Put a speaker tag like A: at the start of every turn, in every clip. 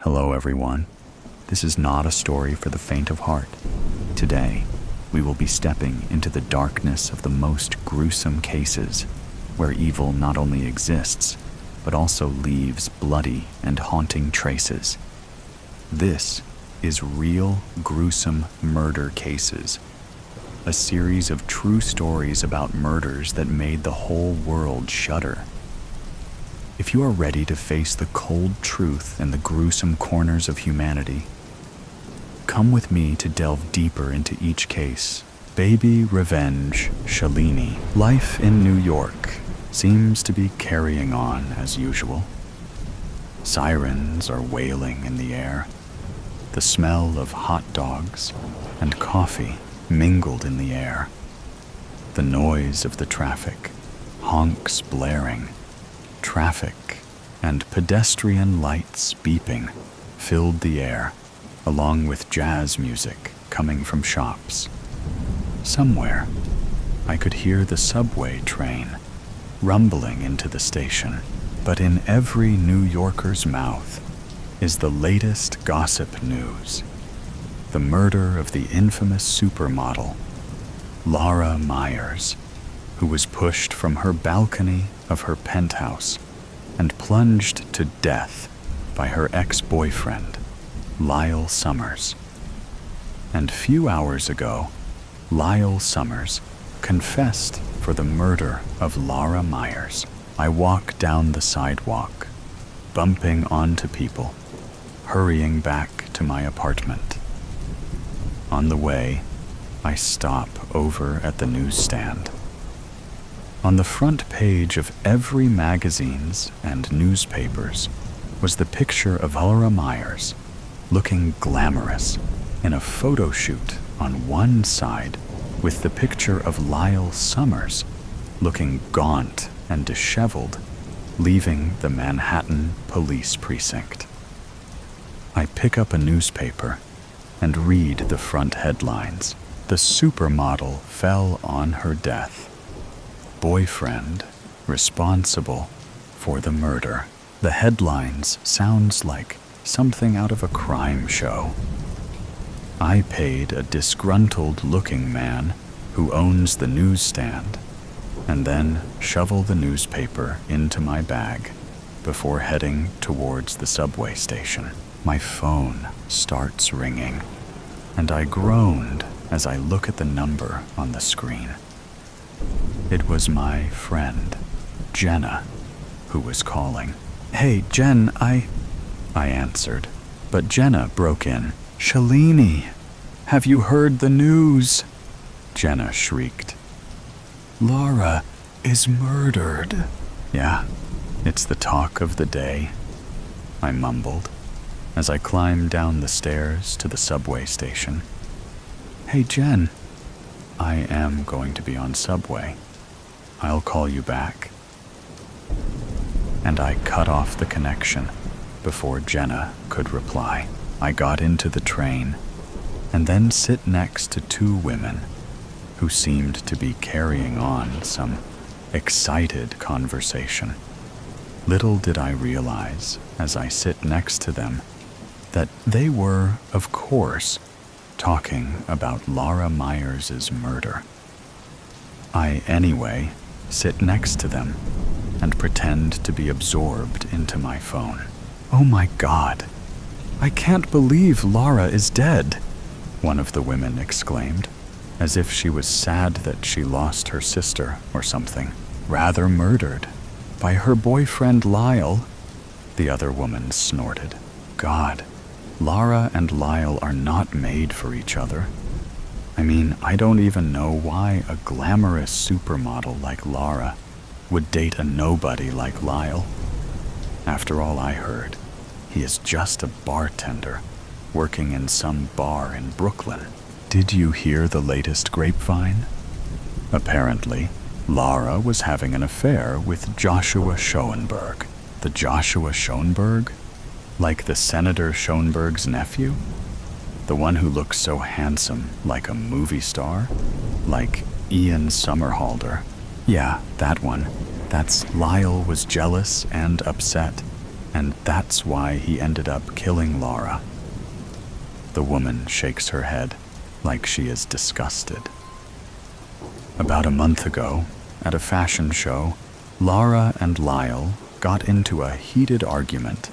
A: Hello everyone. This is not a story for the faint of heart. Today, we will be stepping into the darkness of the most gruesome cases, where evil not only exists, but also leaves bloody and haunting traces. This is Real Gruesome Murder Cases, a series of true stories about murders that made the whole world shudder. If you are ready to face the cold truth and the gruesome corners of humanity, come with me to delve deeper into each case. Baby Revenge Shalini. Life in New York seems to be carrying on as usual. Sirens are wailing in the air. The smell of hot dogs and coffee mingled in the air. The noise of the traffic, honks blaring, traffic and pedestrian lights beeping filled the air, along with jazz music coming from shops. Somewhere, I could hear the subway train rumbling into the station, but in every New Yorker's mouth is the latest gossip news: the murder of the infamous supermodel, Laura Myers, who was pushed from her balcony of her penthouse and plunged to death by her ex-boyfriend, Lyle Summers. And few hours ago, Lyle Summers confessed for the murder of Laura Myers. I walk down the sidewalk, bumping onto people, hurrying back to my apartment. On the way, I stop over at the newsstand. On the front page of every magazines and newspapers was the picture of Laura Myers, looking glamorous in a photo shoot on one side, with the picture of Lyle Summers looking gaunt and disheveled, leaving the Manhattan police precinct. I pick up a newspaper and read the front headlines. The supermodel fell on her death. Boyfriend responsible for the murder. The headlines sounds like something out of a crime show. I paid a disgruntled-looking man who owns the newsstand and then shovel the newspaper into my bag before heading towards the subway station. My phone starts ringing, and I groaned as I look at the number on the screen. It was my friend, Jenna, who was calling. "Hey, Jen, I answered, but Jenna broke in. "Shalini, have you heard the news?" Jenna shrieked. "Laura is murdered." "Yeah, it's the talk of the day," I mumbled as I climbed down the stairs to the subway station. "Hey, Jen, I am going to be on subway. I'll call you back." And I cut off the connection before Jenna could reply. I got into the train and then sit next to two women who seemed to be carrying on some excited conversation. Little did I realize as I sit next to them that they were, of course, talking about Laura Myers' murder. I, anyway, sit next to them and pretend to be absorbed into my phone. "Oh my God, I can't believe Laura is dead," one of the women exclaimed, as if she was sad that she lost her sister or something. "Rather murdered by her boyfriend Lyle," the other woman snorted. "God, Laura and Lyle are not made for each other. I mean, I don't even know why a glamorous supermodel like Laura would date a nobody like Lyle. After all I heard, he is just a bartender working in some bar in Brooklyn. Did you hear the latest grapevine? Apparently, Laura was having an affair with Joshua Schoenberg." "The Joshua Schoenberg? Like the Senator Schoenberg's nephew? The one who looks so handsome, like a movie star? Like Ian Somerhalder?" "Yeah, that one. That's Lyle was jealous and upset. and that's why he ended up killing Laura. The woman shakes her head like she is disgusted. About a month ago, at a fashion show, Laura and Lyle got into a heated argument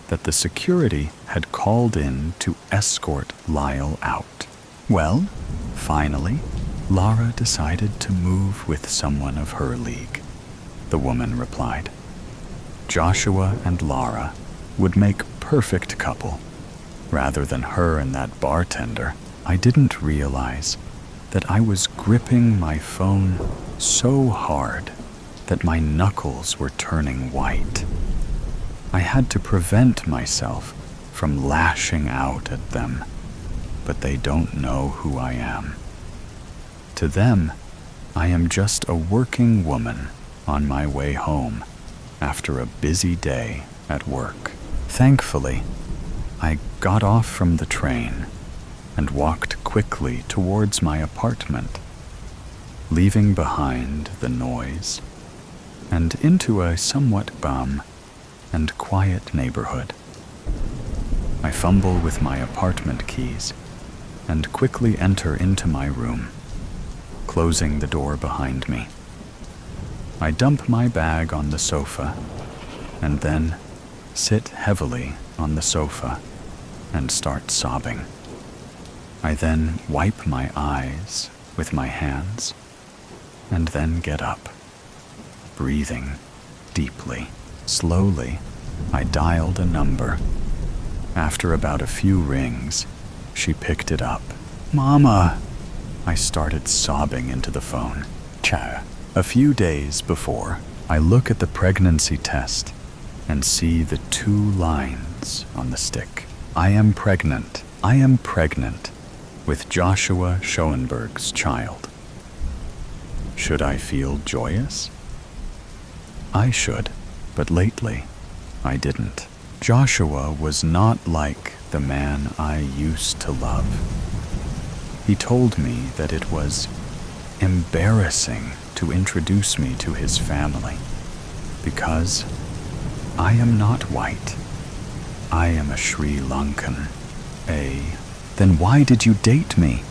A: that the security had called in to escort Lyle out. Well, finally, Laura decided to move with someone of her league, the woman replied. Joshua and Laura would make perfect couple. Rather than her and that bartender, I didn't realize that I was gripping my phone so hard that my knuckles were turning white. I had to prevent myself from lashing out at them, but they don't know who I am. To them, I am just a working woman on my way home after a busy day at work. Thankfully, I got off from the train and walked quickly towards my apartment, leaving behind the noise and into a somewhat bum and quiet neighborhood. I fumble with my apartment keys and quickly enter into my room, closing the door behind me. I dump my bag on the sofa and then sit heavily on the sofa and start sobbing. I then wipe my eyes with my hands and then get up, breathing deeply. Slowly, I dialed a number. After about a few rings, she picked it up. Mama! I started sobbing into the phone. Ciao. A few days before, I look at the pregnancy test and see the 2 lines on the stick. I am pregnant with Joshua Schoenberg's child. Should I feel joyous? I should, but lately I didn't. Joshua was not like the man I used to love. He told me that it was embarrassing to introduce me to his family because I am not white. I am a Sri Lankan. Then why did you date me?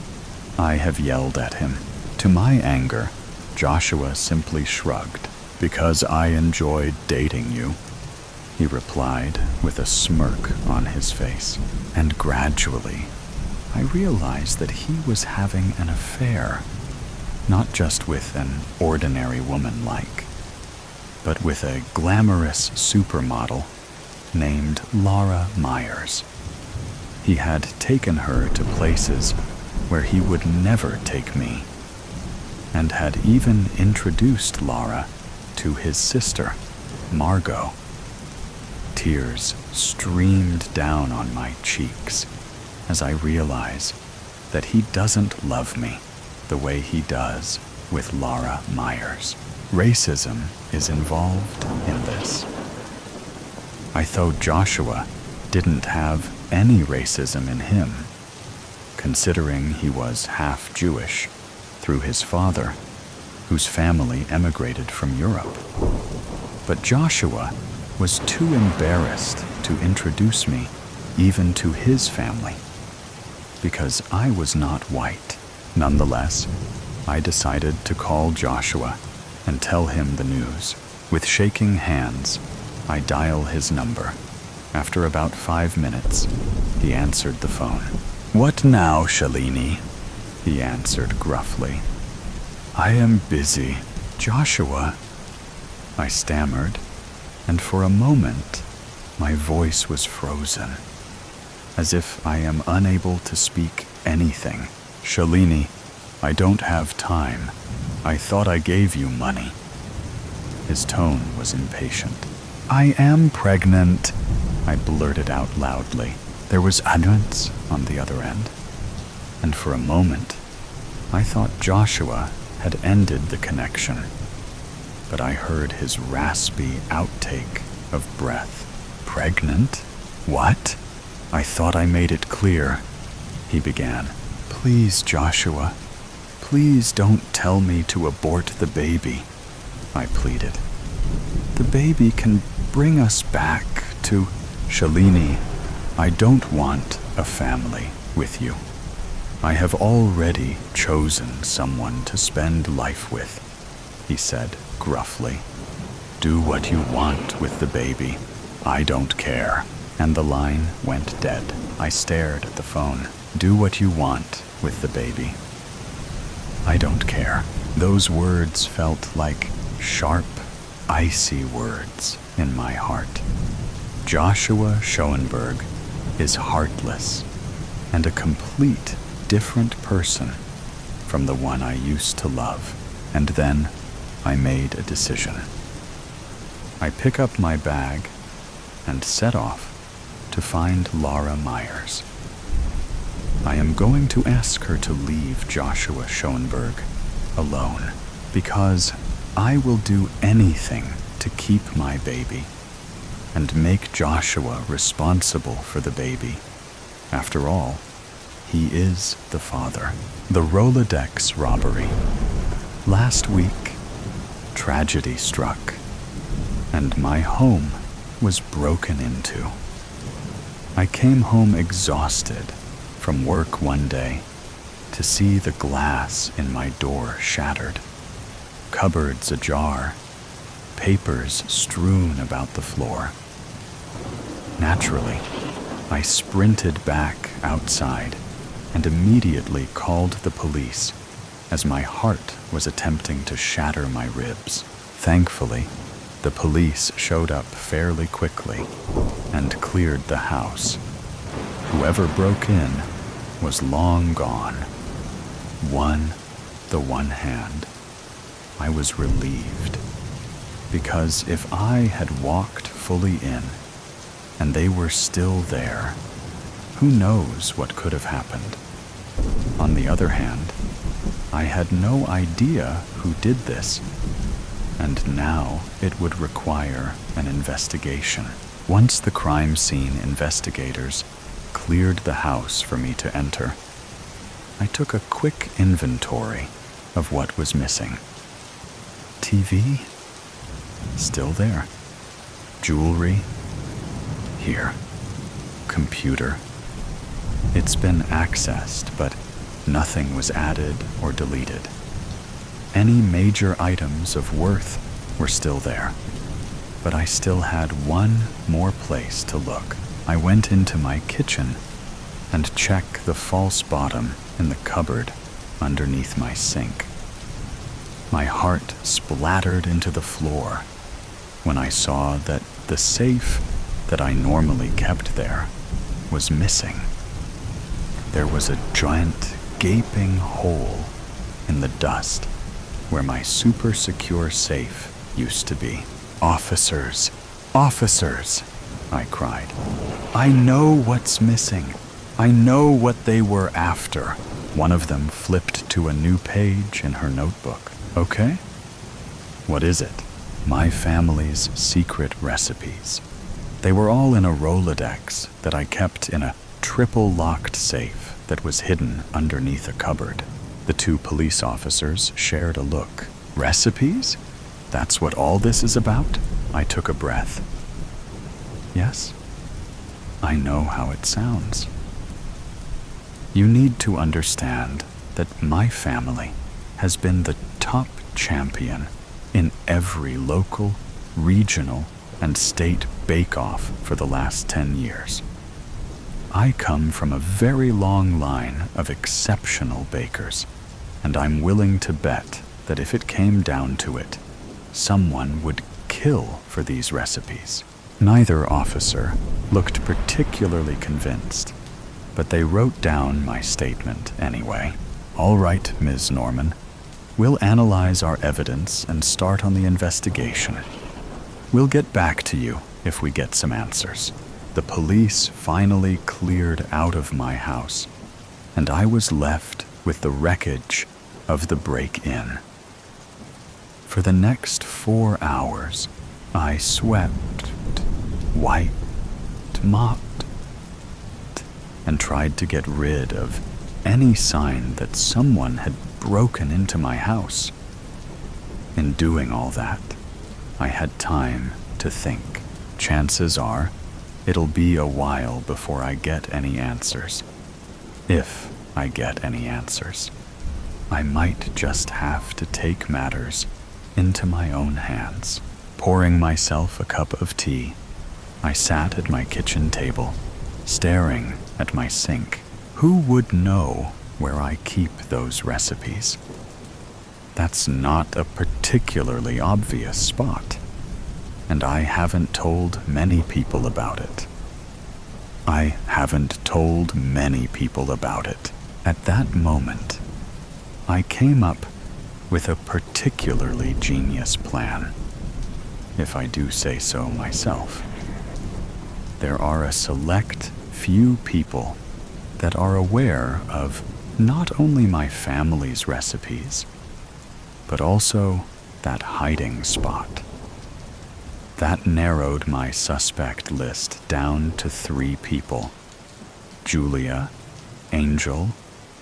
A: I have yelled at him. To my anger, Joshua simply shrugged. Because I enjoyed dating you, he replied with a smirk on his face. And gradually, I realized that he was having an affair, not just with an ordinary woman but with a glamorous supermodel named Laura Myers. He had taken her to places where he would never take me, and had even introduced Laura to his sister, Margot. Tears streamed down on my cheeks as I realize that he doesn't love me the way he does with Laura Myers. Racism is involved in this. I thought Joshua didn't have any racism in him, considering he was half Jewish through his father, whose family emigrated from Europe. But Joshua was too embarrassed to introduce me even to his family, because I was not white. Nonetheless, I decided to call Joshua and tell him the news. With shaking hands, I dial his number. After about 5 minutes, he answered the phone. "What now, Shalini?" he answered gruffly. "I am busy." "Joshua," I stammered, and for a moment, my voice was frozen, as if I am unable to speak anything. "Shalini, I don't have time. I thought I gave you money." His tone was impatient. "I am pregnant," I blurted out loudly. There was annoyance on the other end, and for a moment, I thought Joshua had ended the connection, but I heard his raspy outtake of breath. "Pregnant? What? I thought I made it clear," he began. "Please, Joshua, please don't tell me to abort the baby," I pleaded. "The baby can bring us back to Shalini, I don't want a family with you. I have already chosen someone to spend life with, he said gruffly. Do what you want with the baby. I don't care. And the line went dead. I stared at the phone. Do what you want with the baby. I don't care. Those words felt like sharp, icy words in my heart. Joshua Schoenberg is heartless and a complete different person from the one I used to love. And then I made a decision. I pick up my bag and set off to find Laura Myers. I am going to ask her to leave Joshua Schoenberg alone, because I will do anything to keep my baby and make Joshua responsible for the baby. After all, he is the father. The Rolodex robbery. Last week, tragedy struck, and my home was broken into. I came home exhausted from work one day to see the glass in my door shattered, cupboards ajar, papers strewn about the floor. Naturally, I sprinted back outside and immediately called the police as my heart was attempting to shatter my ribs. Thankfully, the police showed up fairly quickly and cleared the house. Whoever broke in was long gone. The one hand. I was relieved, because if I had walked fully in and they were still there, who knows what could have happened. On the other hand, I had no idea who did this, and now it would require an investigation. Once the crime scene investigators cleared the house for me to enter, I took a quick inventory of what was missing. TV? Still there. Jewelry? Here. Computer. It's been accessed, but nothing was added or deleted. Any major items of worth were still there, but I still had one more place to look. I went into my kitchen and checked the false bottom in the cupboard underneath my sink. My heart splattered into the floor when I saw that the safe that I normally kept there was missing. There was a giant, gaping hole in the dust where my super secure safe used to be. Officers, officers, I cried. I know what's missing. I know what they were after. One of them flipped to a new page in her notebook. Okay? What is it? My family's secret recipes. They were all in a Rolodex that I kept in a triple-locked safe that was hidden underneath a cupboard. The two police officers shared a look. Recipes? That's what all this is about? I took a breath. Yes, I know how it sounds. You need to understand that my family has been the top champion in every local, regional, and state bake-off for the last 10 years. I come from a very long line of exceptional bakers, and I'm willing to bet that if it came down to it, someone would kill for these recipes. Neither officer looked particularly convinced, but they wrote down my statement anyway. All right, Ms. Norman, we'll analyze our evidence and start on the investigation. We'll get back to you if we get some answers. The police finally cleared out of my house, and I was left with the wreckage of the break-in. For the next 4 hours, I swept, wiped, mopped, and tried to get rid of any sign that someone had broken into my house. In doing all that, I had time to think. Chances are it'll be a while before I get any answers. If I get any answers, I might just have to take matters into my own hands. Pouring myself a cup of tea, I sat at my kitchen table, staring at my sink. Who would know where I keep those recipes? That's not a particularly obvious spot, and I haven't told many people about it. I haven't told many people about it. At that moment, I came up with a particularly genius plan, if I do say so myself. There are a select few people that are aware of not only my family's recipes, but also that hiding spot. That narrowed my suspect list down to 3 people: Julia, Angel,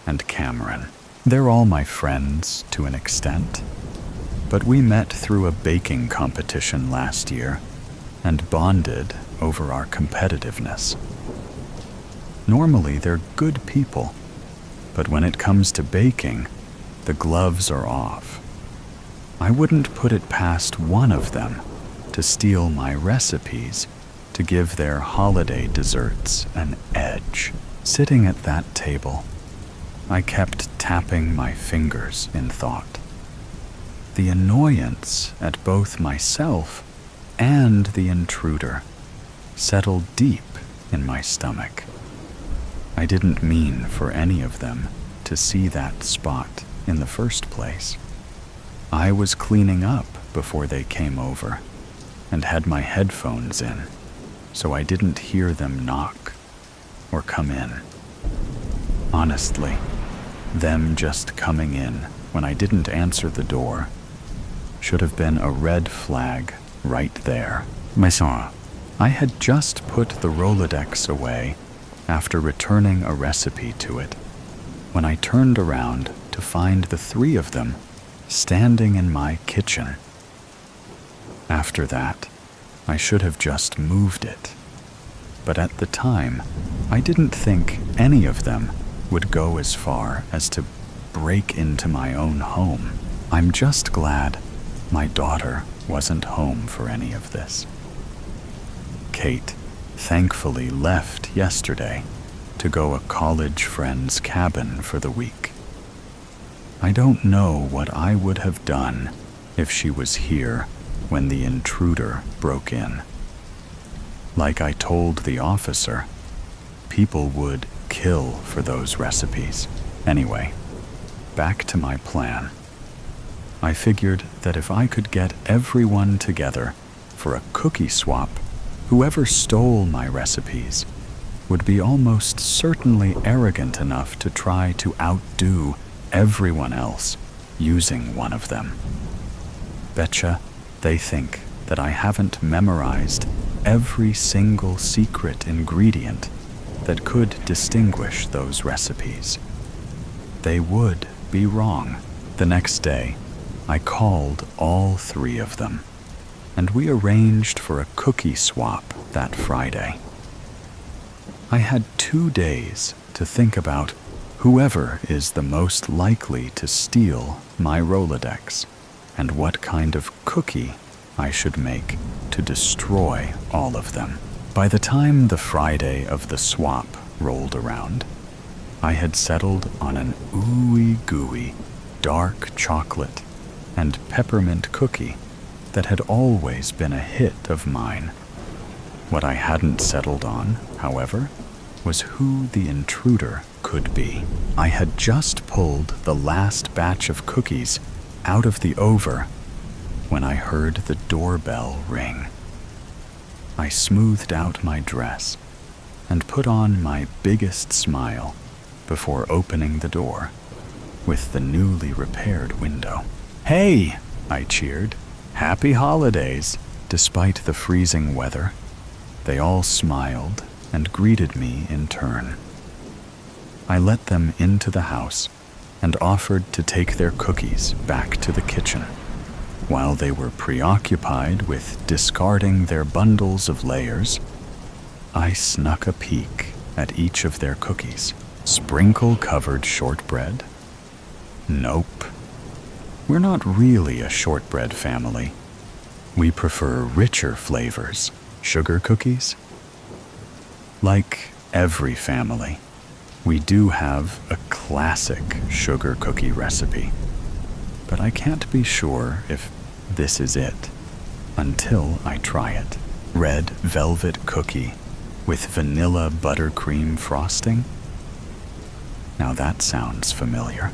A: and Cameron. They're all my friends to an extent, but we met through a baking competition last year and bonded over our competitiveness. Normally, they're good people, but when it comes to baking, the gloves are off. I wouldn't put it past one of them to steal my recipes to give their holiday desserts an edge. Sitting at that table, I kept tapping my fingers in thought. The annoyance at both myself and the intruder settled deep in my stomach. I didn't mean for any of them to see that spot in the first place. I was cleaning up before they came over and had my headphones in, so I didn't hear them knock or come in. Honestly, them just coming in when I didn't answer the door should have been a red flag right there. Maison, I had just put the Rolodex away after returning a recipe to it when I turned around to find the 3 of them standing in my kitchen. After that, I should have just moved it, but at the time, I didn't think any of them would go as far as to break into my own home. I'm just glad my daughter wasn't home for any of this. Kate thankfully left yesterday to go a college friend's cabin for the week. I don't know what I would have done if she was here when the intruder broke in. Like I told the officer, people would kill for those recipes. Anyway, back to my plan. I figured that if I could get everyone together for a cookie swap, whoever stole my recipes would be almost certainly arrogant enough to try to outdo everyone else using one of them. Betcha they think that I haven't memorized every single secret ingredient that could distinguish those recipes. They would be wrong. The next day, I called all 3 of them, and we arranged for a cookie swap that Friday. I had 2 days to think about whoever is the most likely to steal my Rolodex and what kind of cookie I should make to destroy all of them. By the time the Friday of the swap rolled around, I had settled on an ooey-gooey, dark chocolate and peppermint cookie that had always been a hit of mine. What I hadn't settled on, however, was who the intruder could be. I had just pulled the last batch of cookies out of the oven when I heard the doorbell ring. I smoothed out my dress and put on my biggest smile before opening the door with the newly repaired window. "Hey!" I cheered. "Happy holidays!" Despite the freezing weather, they all smiled and greeted me in turn. I let them into the house and offered to take their cookies back to the kitchen. While they were preoccupied with discarding their bundles of layers, I snuck a peek at each of their cookies. Sprinkle-covered shortbread? Nope. We're not really a shortbread family. We prefer richer flavors. Sugar cookies? Like every family, we do have a classic sugar cookie recipe. But I can't be sure if this is it until I try it. Red velvet cookie with vanilla buttercream frosting? Now that sounds familiar.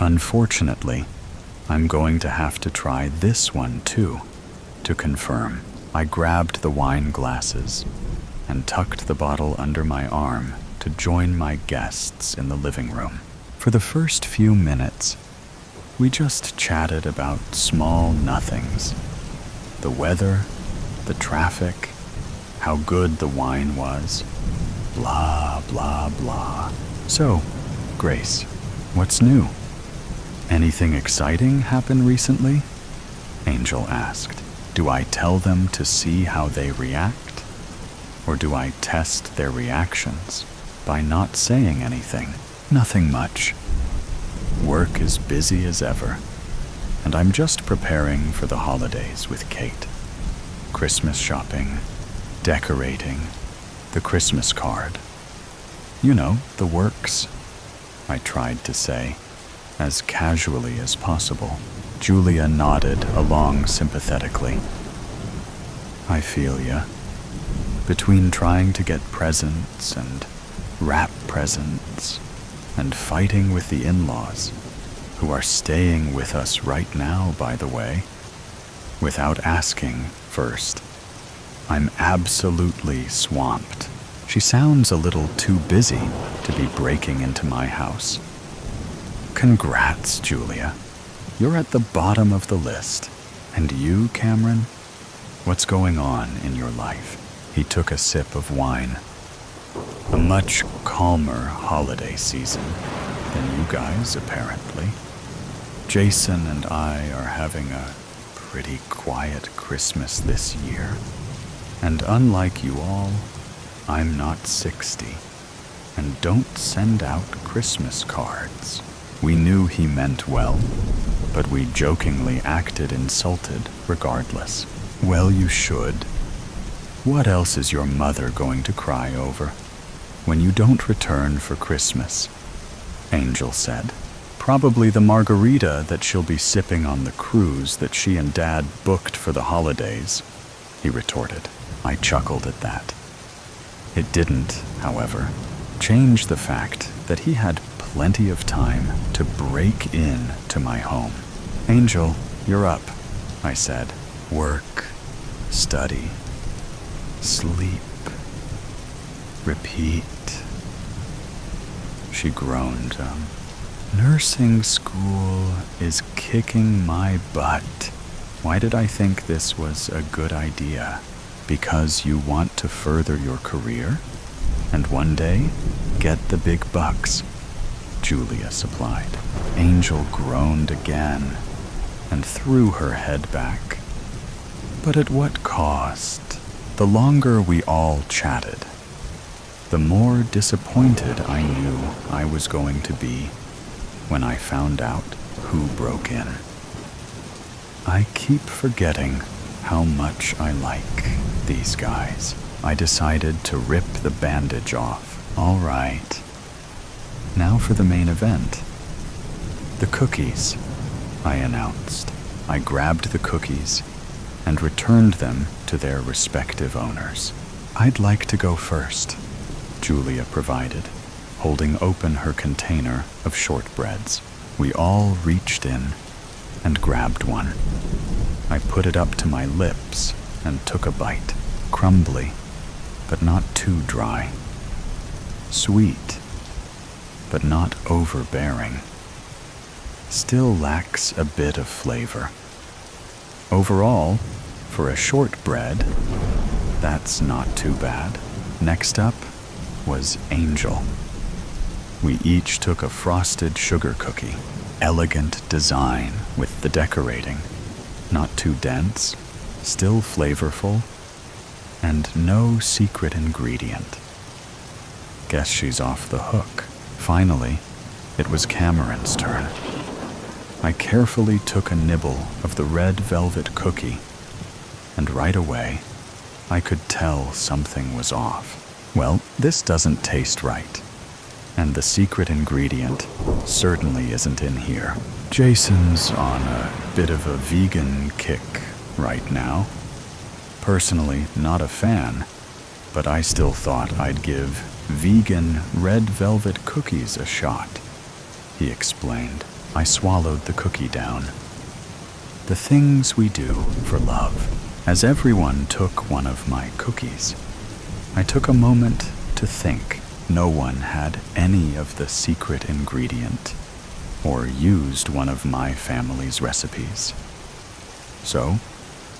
A: Unfortunately, I'm going to have to try this one too, to confirm. I grabbed the wine glasses and tucked the bottle under my arm to join my guests in the living room. For the first few minutes, we just chatted about small nothings. The weather, the traffic, how good the wine was, blah, blah, blah. So, Grace, what's new? Anything exciting happen recently? Angel asked. Do I tell them to see how they react? Or do I test their reactions by not saying anything? Nothing much. Work is busy as ever, and I'm just preparing for the holidays with Kate. Christmas shopping, decorating, the Christmas card. You know, the works, I tried to say, as casually as possible. Julia nodded along sympathetically. I feel ya. Between trying to get presents and wrap presents and fighting with the in-laws, who are staying with us right now, by the way, without asking first, I'm absolutely swamped. She sounds a little too busy to be breaking into my house. Congrats, Julia. You're at the bottom of the list. And you, Cameron? What's going on in your life? He took a sip of wine. A much calmer holiday season than you guys, apparently. Jason and I are having a pretty quiet Christmas this year. And unlike you all, I'm not 60 and don't send out Christmas cards. We knew he meant well, but we jokingly acted insulted regardless. Well, you should. What else is your mother going to cry over when you don't return for Christmas? Angel said. Probably the margarita that she'll be sipping on the cruise that she and Dad booked for the holidays, he retorted. I chuckled at that. It didn't, however, change the fact that he had plenty of time to break in to my home. Angel, you're up, I said. Work, study, sleep, repeat. She groaned. Nursing school is kicking my butt. Why did I think this was a good idea? Because you want to further your career? And one day, get the big bucks, Julia supplied. Angel groaned again and threw her head back. But at what cost? The longer we all chatted, the more disappointed I knew I was going to be when I found out who broke in. I keep forgetting how much I like these guys. I decided to rip the bandage off. All right. Now for the main event. The cookies, I announced. I grabbed the cookies and returned them to their respective owners. I'd like to go first, Julia provided, holding open her container of shortbreads. We all reached in and grabbed one. I put it up to my lips and took a bite. Crumbly, but not too dry. Sweet, but not overbearing. Still lacks a bit of flavor. Overall, for a shortbread, that's not too bad. Next up was Angel. We each took a frosted sugar cookie. Elegant design with the decorating. Not too dense, still flavorful, and no secret ingredient. Guess she's off the hook. Finally, it was Cameron's turn. I carefully took a nibble of the red velvet cookie, and right away, I could tell something was off. Well, this doesn't taste right, and the secret ingredient certainly isn't in here. Jason's on a bit of a vegan kick right now. Personally, not a fan, but I still thought I'd give vegan red velvet cookies a shot, he explained. I swallowed the cookie down. The things we do for love. As everyone took one of my cookies, I took a moment to think. No one had any of the secret ingredient or used one of my family's recipes. So,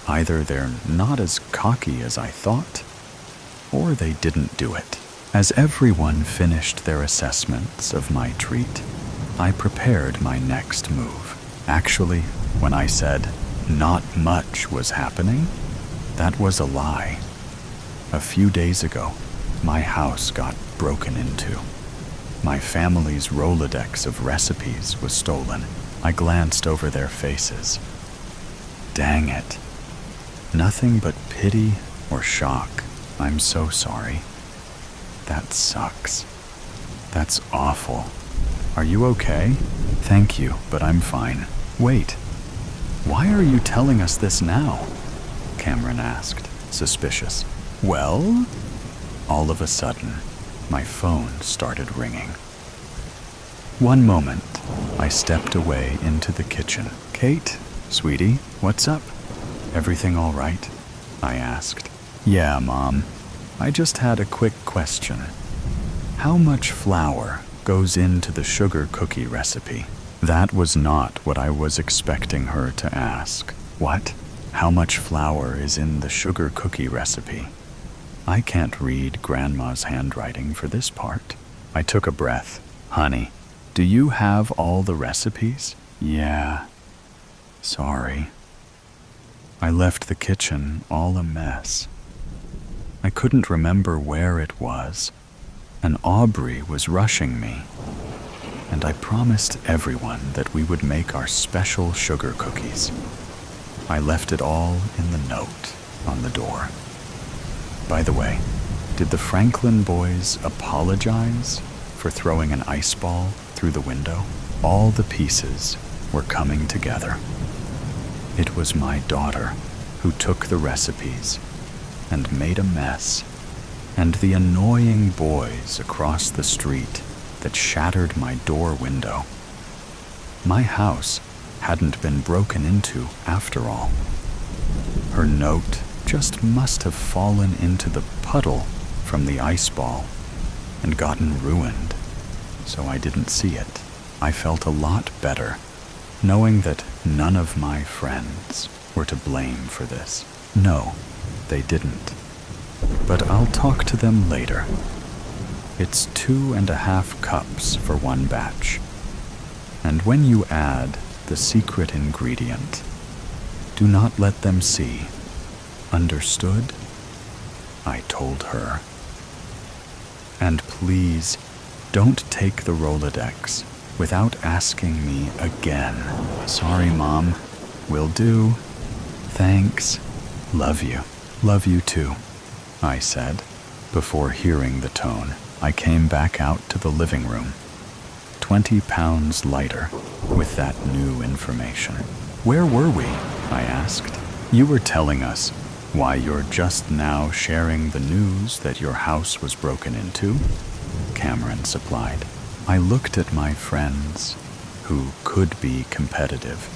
A: either they're not as cocky as I thought, or they didn't do it. As everyone finished their assessments of my treat, I prepared my next move. Actually, when I said not much was happening, that was a lie. A few days ago, my house got broken into. My family's Rolodex of recipes was stolen. I glanced over their faces. Dang it. Nothing but pity or shock. I'm so sorry. That sucks. That's awful. Are you okay? Thank you, but I'm fine. Wait. Why are you telling us this now? Cameron asked, suspicious. Well? All of a sudden, my phone started ringing. One moment, I stepped away into the kitchen. Kate, sweetie, what's up? Everything all right? I asked. Yeah, Mom. I just had a quick question. How much flour goes into the sugar cookie recipe? That was not what I was expecting her to ask. What? How much flour is in the sugar cookie recipe? I can't read Grandma's handwriting for this part. I took a breath. Honey, do you have all the recipes? Yeah. Sorry. I left the kitchen all a mess. I couldn't remember where it was, and Aubrey was rushing me. And I promised everyone that we would make our special sugar cookies. I left it all in the note on the door. By the way, did the Franklin boys apologize for throwing an ice ball through the window? All the pieces were coming together. It was my daughter who took the recipes and made a mess, and the annoying boys across the street that shattered my door window. My house hadn't been broken into after all. Her note just must have fallen into the puddle from the ice ball and gotten ruined, so I didn't see it. I felt a lot better knowing that none of my friends were to blame for this. No, they didn't. But I'll talk to them later. It's 2.5 cups for one batch. And when you add the secret ingredient, do not let them see. Understood? I told her. And please, don't take the Rolodex without asking me again. Sorry, Mom. Will do. Thanks. Love you. Love you too, I said. Before hearing the tone, I came back out to the living room, 20 pounds lighter with that new information. Where were we? I asked. You were telling us why you're just now sharing the news that your house was broken into, Cameron supplied. I looked at my friends, who could be competitive,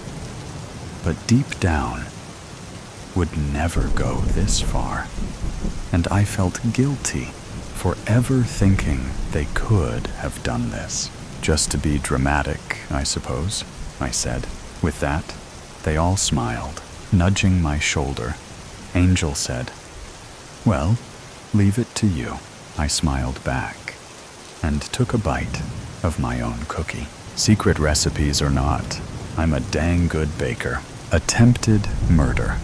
A: but deep down would never go this far, and I felt guilty for ever thinking they could have done this. Just to be dramatic, I suppose, I said. With that, they all smiled, nudging my shoulder. Angel said, "Well, leave it to you." I smiled back and took a bite of my own cookie. Secret recipes or not, I'm a dang good baker. Attempted murder.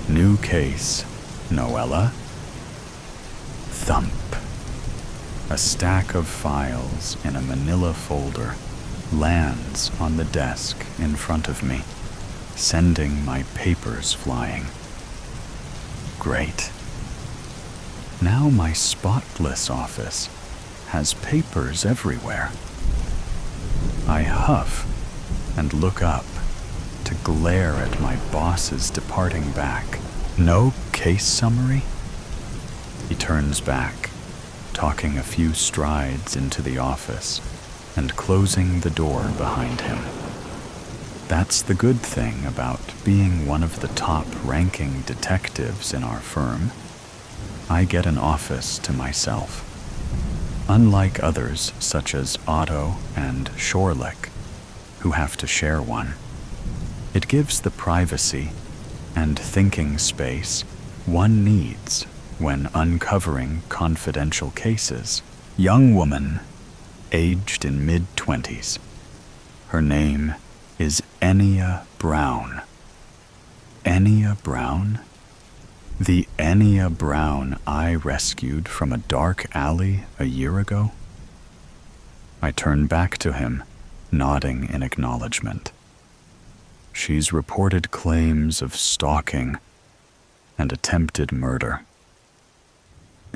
A: New case, Noella. Thump. A stack of files in a manila folder lands on the desk in front of me, sending my papers flying. Great. Now my spotless office has papers everywhere. I huff and look up to glare at my boss's departing back. No case summary? He turns back, talking a few strides into the office and closing the door behind him. That's the good thing about being one of the top-ranking detectives in our firm. I get an office to myself. Unlike others such as Otto and Shorlick, who have to share one, it gives the privacy and thinking space one needs when uncovering confidential cases. Young woman, aged in mid-20s. Her name is Enya Brown. Enya Brown? The Enya Brown I rescued from a dark alley a year ago? I turn back to him, nodding in acknowledgement. She's reported claims of stalking and attempted murder.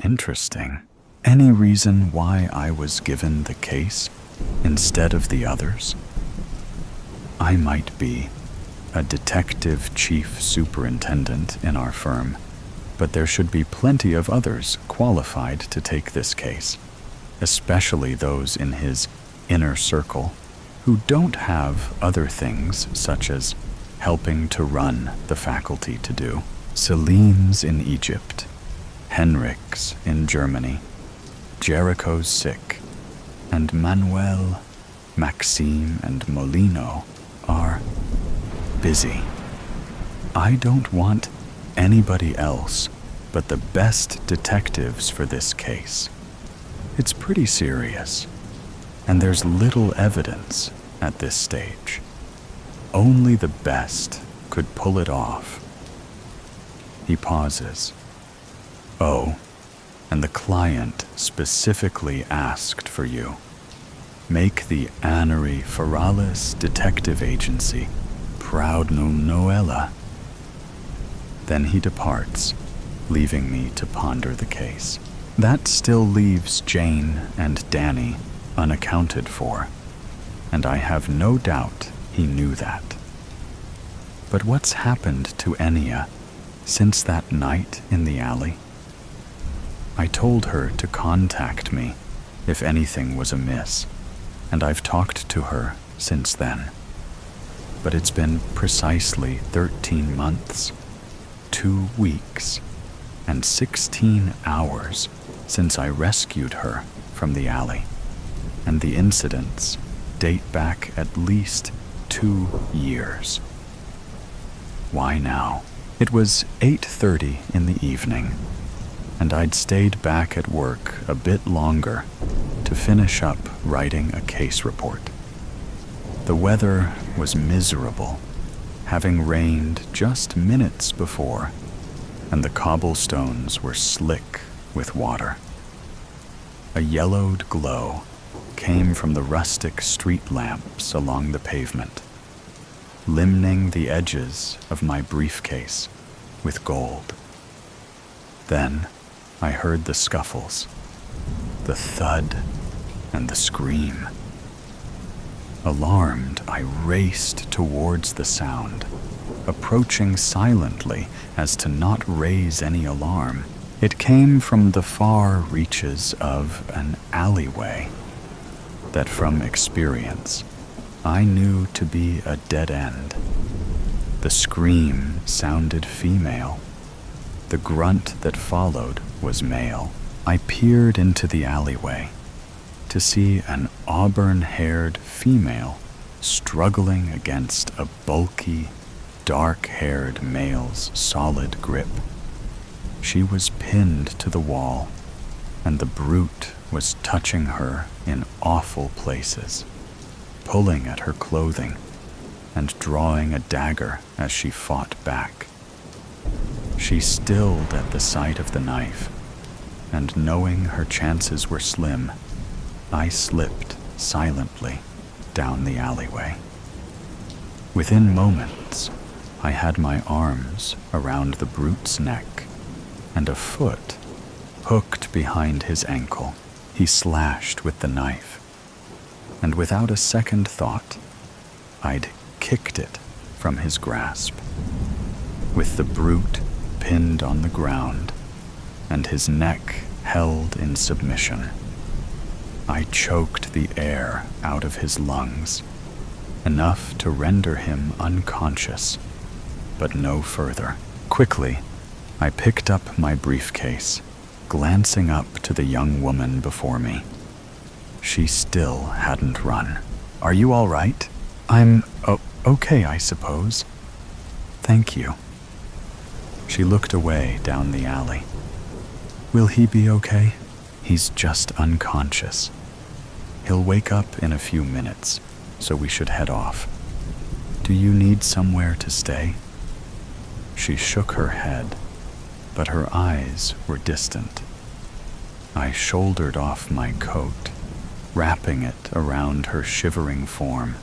A: Interesting. Any reason why I was given the case instead of the others? I might be a detective chief superintendent in our firm, but there should be plenty of others qualified to take this case, especially those in his inner circle who don't have other things such as helping to run the faculty to do. Celine's in Egypt, Henrik's in Germany, Jericho's sick, and Manuel, Maxime, and Molino are busy. I don't want anybody else but the best detectives for this case. It's pretty serious, and there's little evidence at this stage. Only the best could pull it off. He pauses. Oh, and the client specifically asked for you. Make the Annery Feralis Detective Agency proud, Noella. Then he departs, leaving me to ponder the case. That still leaves Jane and Danny unaccounted for, and I have no doubt he knew that. But what's happened to Enya since that night in the alley? I told her to contact me if anything was amiss, and I've talked to her since then. But it's been precisely 13 months, 2 weeks, and 16 hours since I rescued her from the alley, and the incidents date back at least 2 years. Why now? It was 8:30 in the evening, and I'd stayed back at work a bit longer to finish up writing a case report. The weather was miserable, having rained just minutes before, and the cobblestones were slick with water. A yellowed glow came from the rustic street lamps along the pavement, limning the edges of my briefcase with gold. Then I heard the scuffles, the thud, and the scream. Alarmed, I raced towards the sound, approaching silently as to not raise any alarm. It came from the far reaches of an alleyway that, from experience, I knew to be a dead end. The scream sounded female. The grunt that followed was male. I peered into the alleyway to see an auburn-haired female struggling against a bulky, dark-haired male's solid grip. She was pinned to the wall, and the brute was touching her in awful places, pulling at her clothing and drawing a dagger as she fought back. She stilled at the sight of the knife, and knowing her chances were slim, I slipped silently down the alleyway. Within moments, I had my arms around the brute's neck and a foot hooked behind his ankle. He slashed with the knife, and without a second thought, I'd kicked it from his grasp. With the brute pinned on the ground and his neck held in submission, I choked the air out of his lungs, enough to render him unconscious, but no further. Quickly, I picked up my briefcase, glancing up to the young woman before me. She still hadn't run. "Are you all right?" "I'm okay, I suppose. Thank you." She looked away down the alley. "Will he be okay?" "He's just unconscious. He'll wake up in a few minutes, so we should head off. Do you need somewhere to stay?" She shook her head, but her eyes were distant. I shouldered off my coat, wrapping it around her shivering form.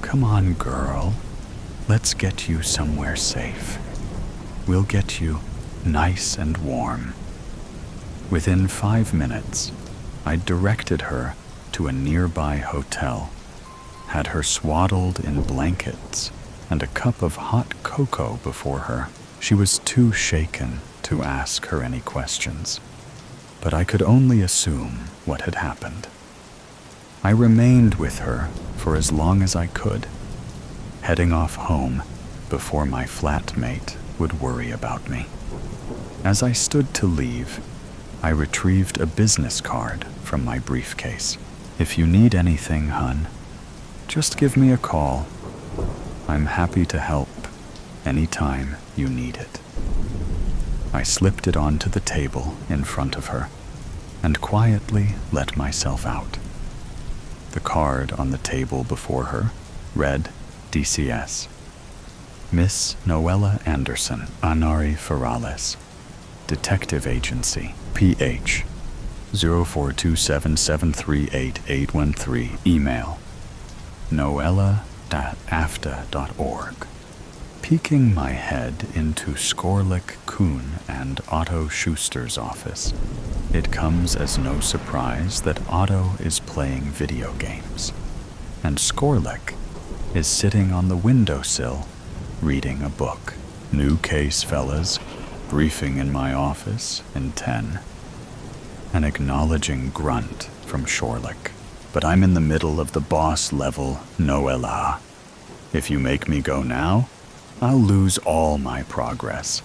A: "Come on, girl. Let's get you somewhere safe. We'll get you nice and warm." Within 5 minutes, I directed her to a nearby hotel, had her swaddled in blankets and a cup of hot cocoa before her. She was too shaken to ask her any questions, but I could only assume what had happened. I remained with her for as long as I could, heading off home before my flatmate would worry about me. As I stood to leave, I retrieved a business card from my briefcase. "If you need anything, hun, just give me a call. I'm happy to help anytime you need it." I slipped it onto the table in front of her and quietly let myself out. The card on the table before her read DCS. Miss Noella Anderson, Anari Ferrales, Detective Agency, PH 0427738813, email noella@afta.org. Peeking my head into Skorlik, Kuhn, and Otto Schuster's office, it comes as no surprise that Otto is playing video games, and Skorlik is sitting on the windowsill reading a book. "New case, fellas. Briefing in my office in 10. An acknowledging grunt from Shorlick. "But I'm in the middle of the boss level, Noella. If you make me go now, I'll lose all my progress."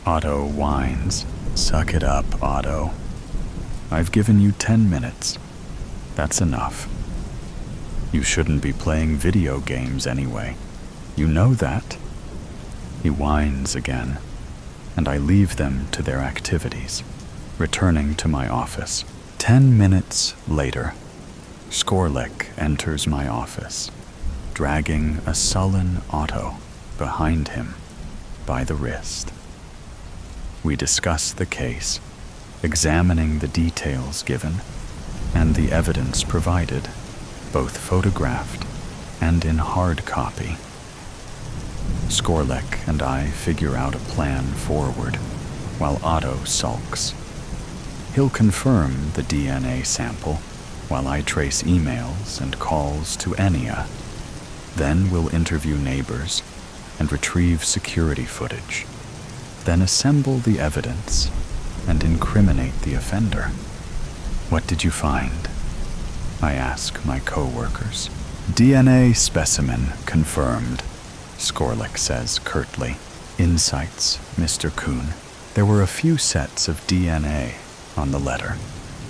A: Otto whines. "Suck it up, Otto. I've given you 10 minutes. That's enough. You shouldn't be playing video games anyway. You know that." He whines again, and I leave them to their activities, returning to my office. 10 minutes later, Skorlik enters my office, dragging a sullen Otto behind him by the wrist. We discuss the case, examining the details given and the evidence provided, both photographed and in hard copy. Skorlik and I figure out a plan forward, while Otto sulks. He'll confirm the DNA sample, while I trace emails and calls to Enya. Then we'll interview neighbors and retrieve security footage. Then assemble the evidence and incriminate the offender. "What did you find?" I ask my co-workers. "DNA specimen confirmed," Skorlik says curtly. "Insights, Mr. Kuhn. There were a few sets of DNA on the letter,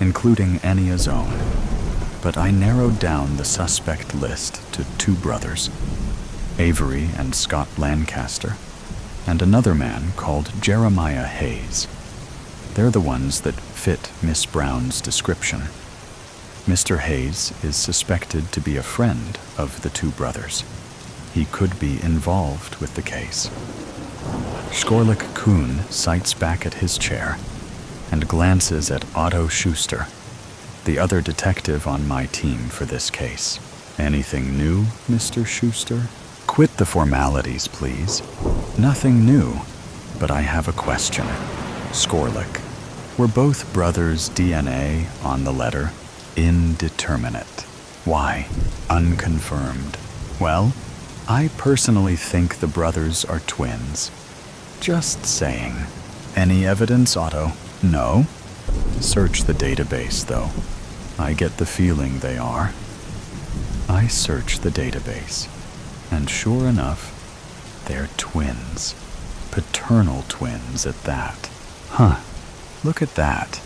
A: including Enya's own, but I narrowed down the suspect list to 2 brothers, Avery and Scott Lancaster, and another man called Jeremiah Hayes. They're the ones that fit Miss Brown's description. Mr. Hayes is suspected to be a friend of the 2 brothers. He could be involved with the case." Skorlik Kuhn sights back at his chair and glances at Otto Schuster, the other detective on my team for this case. Anything new, Mr. Schuster? Quit the formalities, please. Nothing new, but I have a question. Skorlik, were both brothers' DNA on the letter? Indeterminate. Why? Unconfirmed. Well, I personally think the brothers are twins. Just saying. Any evidence, Otto? No? Search the database, though. I get the feeling they are. I search the database, and sure enough, they're twins. Paternal twins at that. Huh, look at that.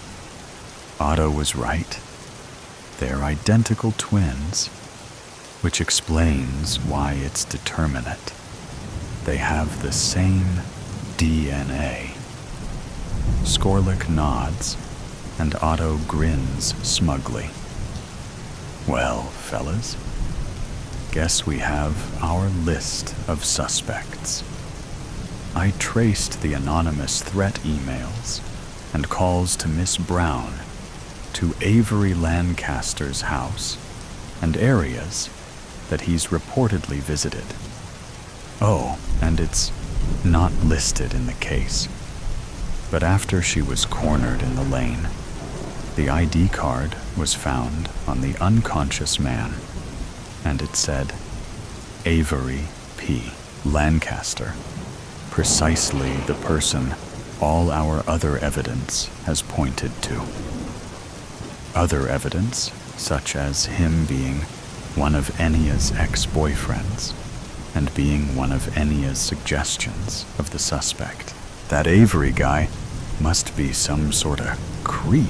A: Otto was right. They're identical twins, which explains why it's determinate. They have the same DNA. Skorlik nods, and Otto grins smugly. Well, fellas, guess we have our list of suspects. I traced the anonymous threat emails and calls to Miss Brown, to Avery Lancaster's house, and areas that he's reportedly visited. Oh, and it's not listed in the case. But after she was cornered in the lane, the ID card was found on the unconscious man, and it said, Avery P. Lancaster, precisely the person all our other evidence has pointed to. Other evidence, such as him being one of Ennia's ex-boyfriends, and being one of Ennia's suggestions of the suspect. That Avery guy must be some sort of creep,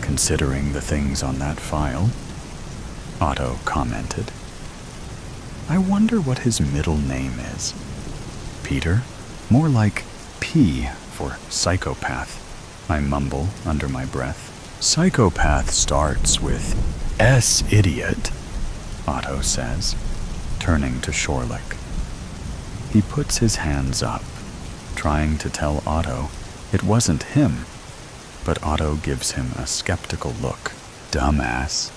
A: considering the things on that file, Otto commented. I wonder what his middle name is. Peter? More like P for psychopath, I mumble under my breath. Psychopath starts with S idiot, Otto says, turning to Skorlik. He puts his hands up, trying to tell Otto it wasn't him, but Otto gives him a skeptical look. Dumbass,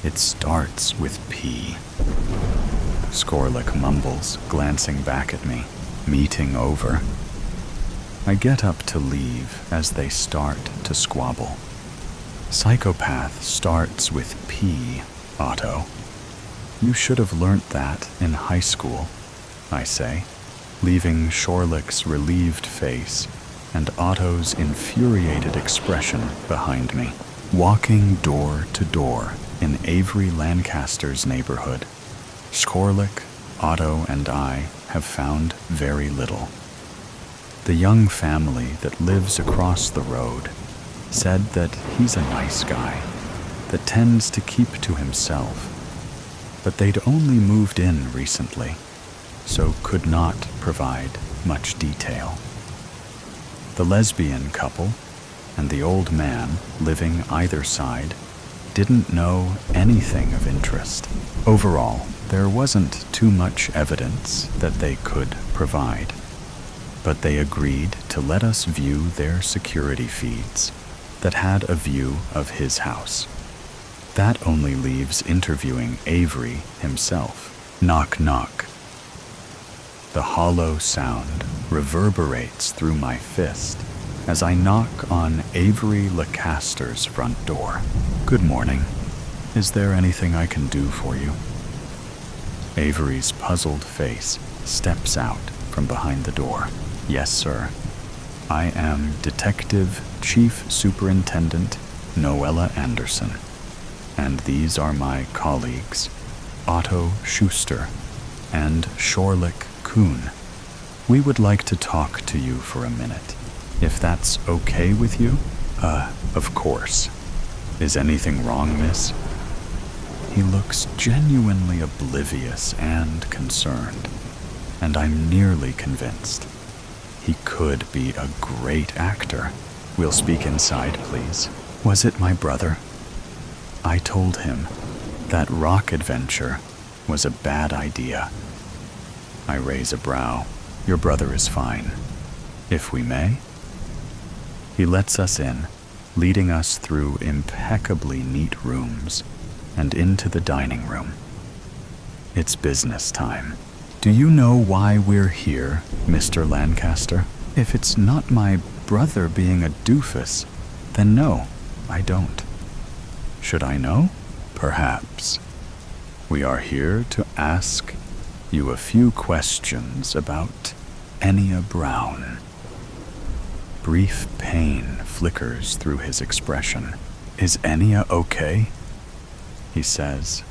A: it starts with P. Skorlik mumbles, glancing back at me. Meeting over. I get up to leave as they start to squabble. Psychopath starts with P, Otto. You should have learnt that in high school, I say, leaving Skorlik's relieved face and Otto's infuriated expression behind me. Walking door to door in Avery Lancaster's neighborhood, Skorlik, Otto, and I have found very little. The young family that lives across the road said that he's a nice guy that tends to keep to himself, but they'd only moved in recently, so could not provide much detail. The lesbian couple and the old man living either side didn't know anything of interest. Overall, there wasn't too much evidence that they could provide, but they agreed to let us view their security feeds that had a view of his house. That only leaves interviewing Avery himself. Knock, knock. The hollow sound reverberates through my fist as I knock on Avery Lancaster's front door. Good morning. Is there anything I can do for you? Avery's puzzled face steps out from behind the door. Yes, sir. I am Detective Chief Superintendent Noella Anderson, and these are my colleagues, Otto Schuster and Skorlik Kuhn. We would like to talk to you for a minute, if that's okay with you? Of course. Is anything wrong, miss? He looks genuinely oblivious and concerned, and I'm nearly convinced he could be a great actor. We'll speak inside, please. Was it my brother? I told him that rock adventure was a bad idea. I raise a brow. Your brother is fine. if we may. He lets us in, leading us through impeccably neat rooms and into the dining room. It's business time. Do you know why we're here, Mr. Lancaster? If it's not my brother being a doofus, then no, I don't. Should I know? Perhaps. We are here to ask you a few questions about Enya Brown. Brief pain flickers through his expression. Is Enya okay? He says,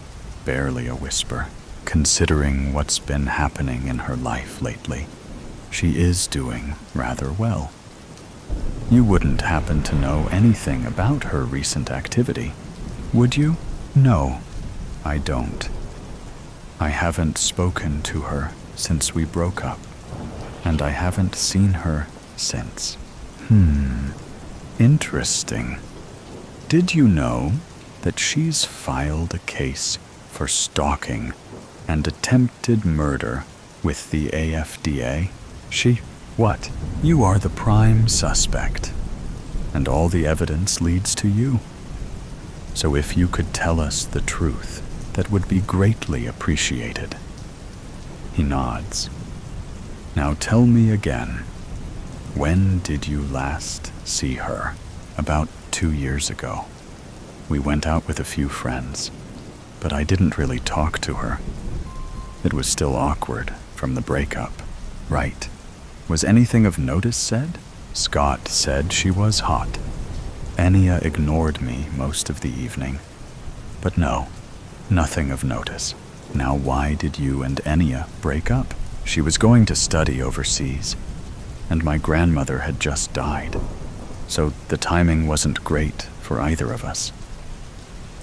A: barely a whisper. Considering what's been happening in her life lately, she is doing rather well. You wouldn't happen to know anything about her recent activity, would you? No, I don't. I haven't spoken to her since we broke up, and I haven't seen her since. Interesting. Did you know that she's filed a case for stalking and attempted murder with the AFDA? What? You are the prime suspect, and all the evidence leads to you. So if you could tell us the truth, that would be greatly appreciated. He nods. Now tell me again, when did you last see her? About 2 years ago. We went out with a few friends, but I didn't really talk to her. It was still awkward from the breakup, right? Was anything of notice said? Scott said she was hot. Enya ignored me most of the evening. But no, nothing of notice. Now why did you and Enya break up? She was going to study overseas, and my grandmother had just died, so the timing wasn't great for either of us.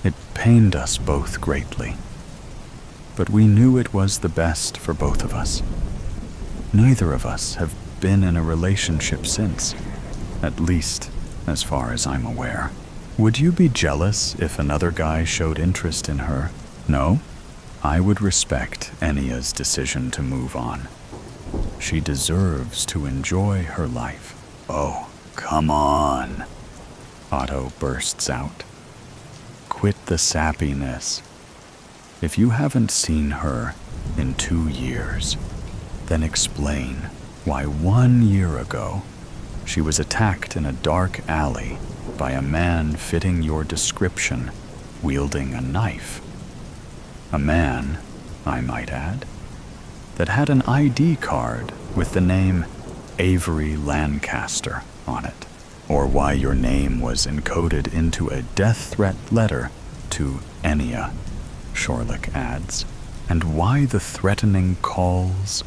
A: It pained us both greatly, but we knew it was the best for both of us. Neither of us have been in a relationship since, at least as far as I'm aware. Would you be jealous if another guy showed interest in her? No? I would respect Enya's decision to move on. She deserves to enjoy her life. Oh, come on, Otto bursts out. Quit the sappiness. If you haven't seen her in 2 years, then explain why 1 year ago she was attacked in a dark alley by a man fitting your description, wielding a knife. A man, I might add, that had an ID card with the name Avery Lancaster on it, or why your name was encoded into a death threat letter to Enya, Shorlick adds, and why the threatening calls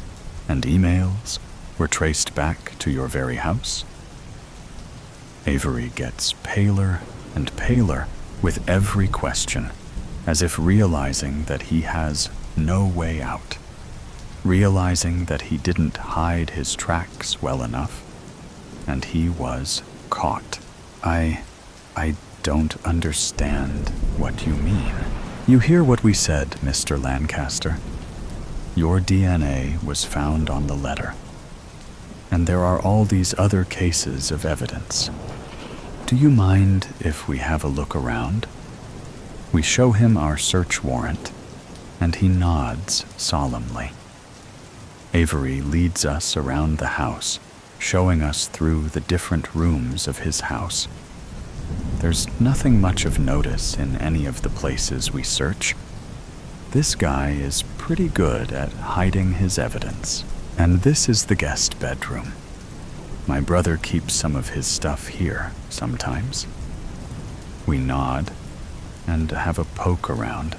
A: and emails were traced back to your very house. Avery gets paler and paler with every question, as if realizing that he has no way out, realizing that he didn't hide his tracks well enough, and he was caught. I don't understand what you mean. You hear what we said, Mr. Lancaster. Your DNA was found on the letter, and there are all these other cases of evidence. Do you mind if we have a look around? We show him our search warrant, and he nods solemnly. Avery leads us around the house, showing us through the different rooms of his house. There's nothing much of notice in any of the places we search. This guy is pretty good at hiding his evidence. And this is the guest bedroom. My brother keeps some of his stuff here sometimes. We nod and have a poke around.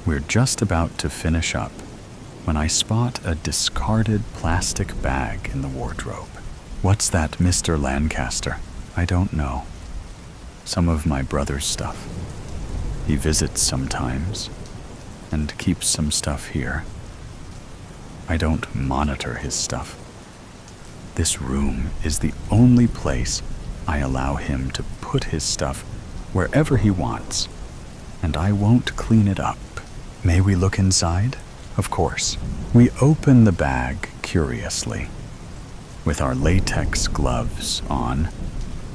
A: We're just about to finish up when I spot a discarded plastic bag in the wardrobe. What's that, Mr. Lancaster? I don't know. Some of my brother's stuff. He visits sometimes and keeps some stuff here. I don't monitor his stuff. This room is the only place I allow him to put his stuff wherever he wants, and I won't clean it up. May we look inside? Of course. We open the bag curiously. with our latex gloves on,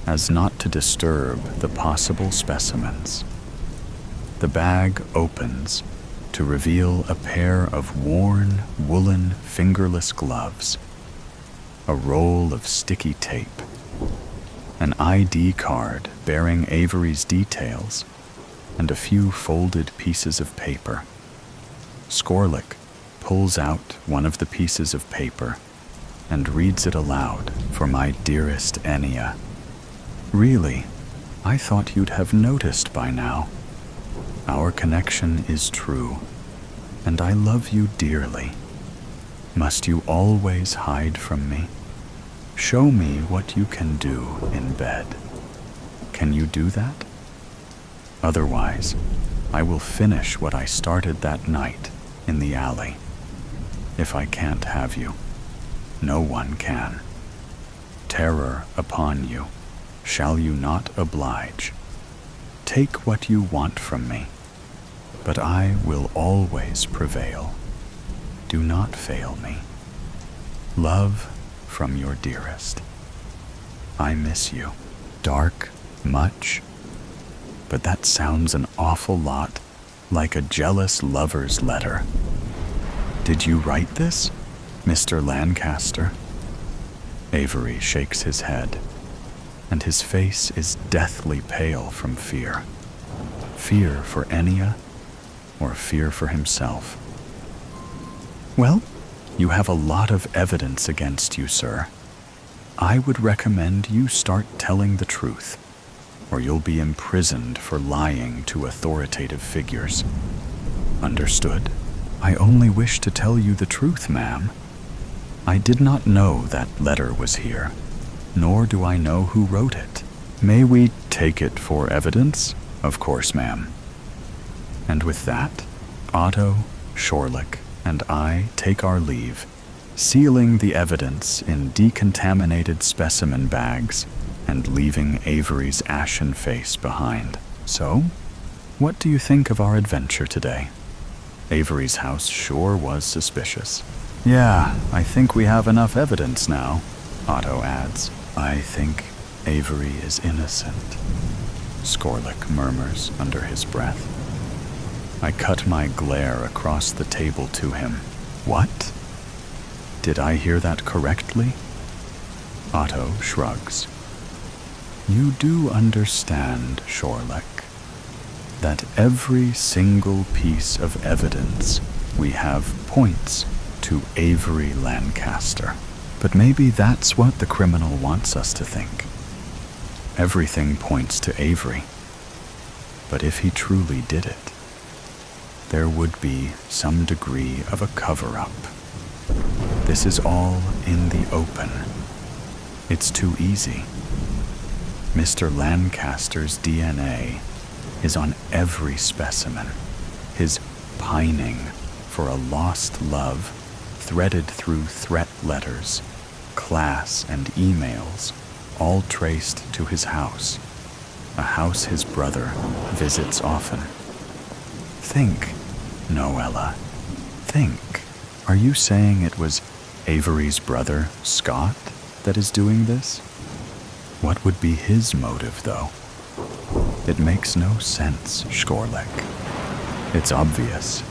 A: as not to disturb the possible specimens. The bag opens to reveal a pair of worn, woolen, fingerless gloves, a roll of sticky tape, an ID card bearing Avery's details, and a few folded pieces of paper. Skorlik pulls out one of the pieces of paper and reads it aloud for my dearest Enya. Really, I thought you'd have noticed by now. Our connection is true, and I love you dearly. Must you always hide from me? Show me what you can do in bed. Can you do that? Otherwise, I will finish what I started that night in the alley. If I can't have you, no one can. Terror upon you, shall you not oblige? Take what you want from me, but I will always prevail. Do not fail me. Love from your dearest. I miss you. Dark, much? But that sounds an awful lot like a jealous lover's letter. Did you write this, Mr. Lancaster? Avery shakes his head, and his face is deathly pale from fear. Fear for Enya, or fear for himself? Well, you have a lot of evidence against you, sir. I would recommend you start telling the truth, or you'll be imprisoned for lying to authoritative figures. Understood? I only wish to tell you the truth, ma'am. I did not know that letter was here, nor do I know who wrote it. May we take it for evidence? Of course, ma'am. And with that, Otto, Skorlik, and I take our leave, sealing the evidence in decontaminated specimen bags and leaving Avery's ashen face behind. So, what do you think of our adventure today? Avery's house sure was suspicious. Yeah, I think we have enough evidence now, Otto adds. I think Avery is innocent, Skorlik murmurs under his breath. I cut my glare across the table to him. What? Did I hear that correctly? Otto shrugs. You do understand, Skorlik, that every single piece of evidence we have points to Avery Lancaster. But maybe that's what the criminal wants us to think. Everything points to Avery. But if he truly did it, there would be some degree of a cover-up. This is all in the open. It's too easy. Mr. Lancaster's DNA is on every specimen. His pining for a lost love threaded through threat letters, class and emails, all traced to his house, a house his brother visits often. Think, Noella, think. Are you saying it was Avery's brother, Scott, that is doing this? What would be his motive, though? It makes no sense, Skorlik. It's obvious.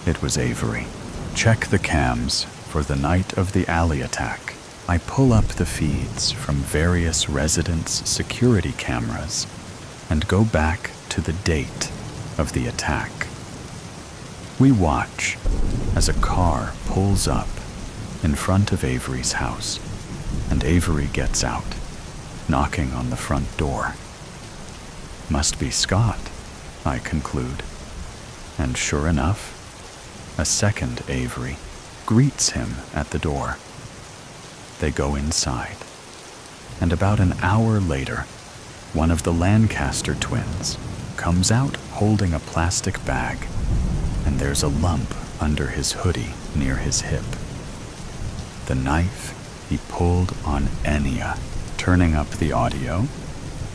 A: It was Avery. Check the cams for the night of the alley attack. I pull up the feeds from various residents' security cameras and go back to the date of the attack. We watch as a car pulls up in front of Avery's house, and Avery gets out, knocking on the front door. Must be Scott, I conclude. And sure enough, a second Avery greets him at the door. They go inside, and about an hour later, one of the Lancaster twins comes out holding a plastic bag, and there's a lump under his hoodie near his hip. The knife he pulled on Enya. Turning up the audio,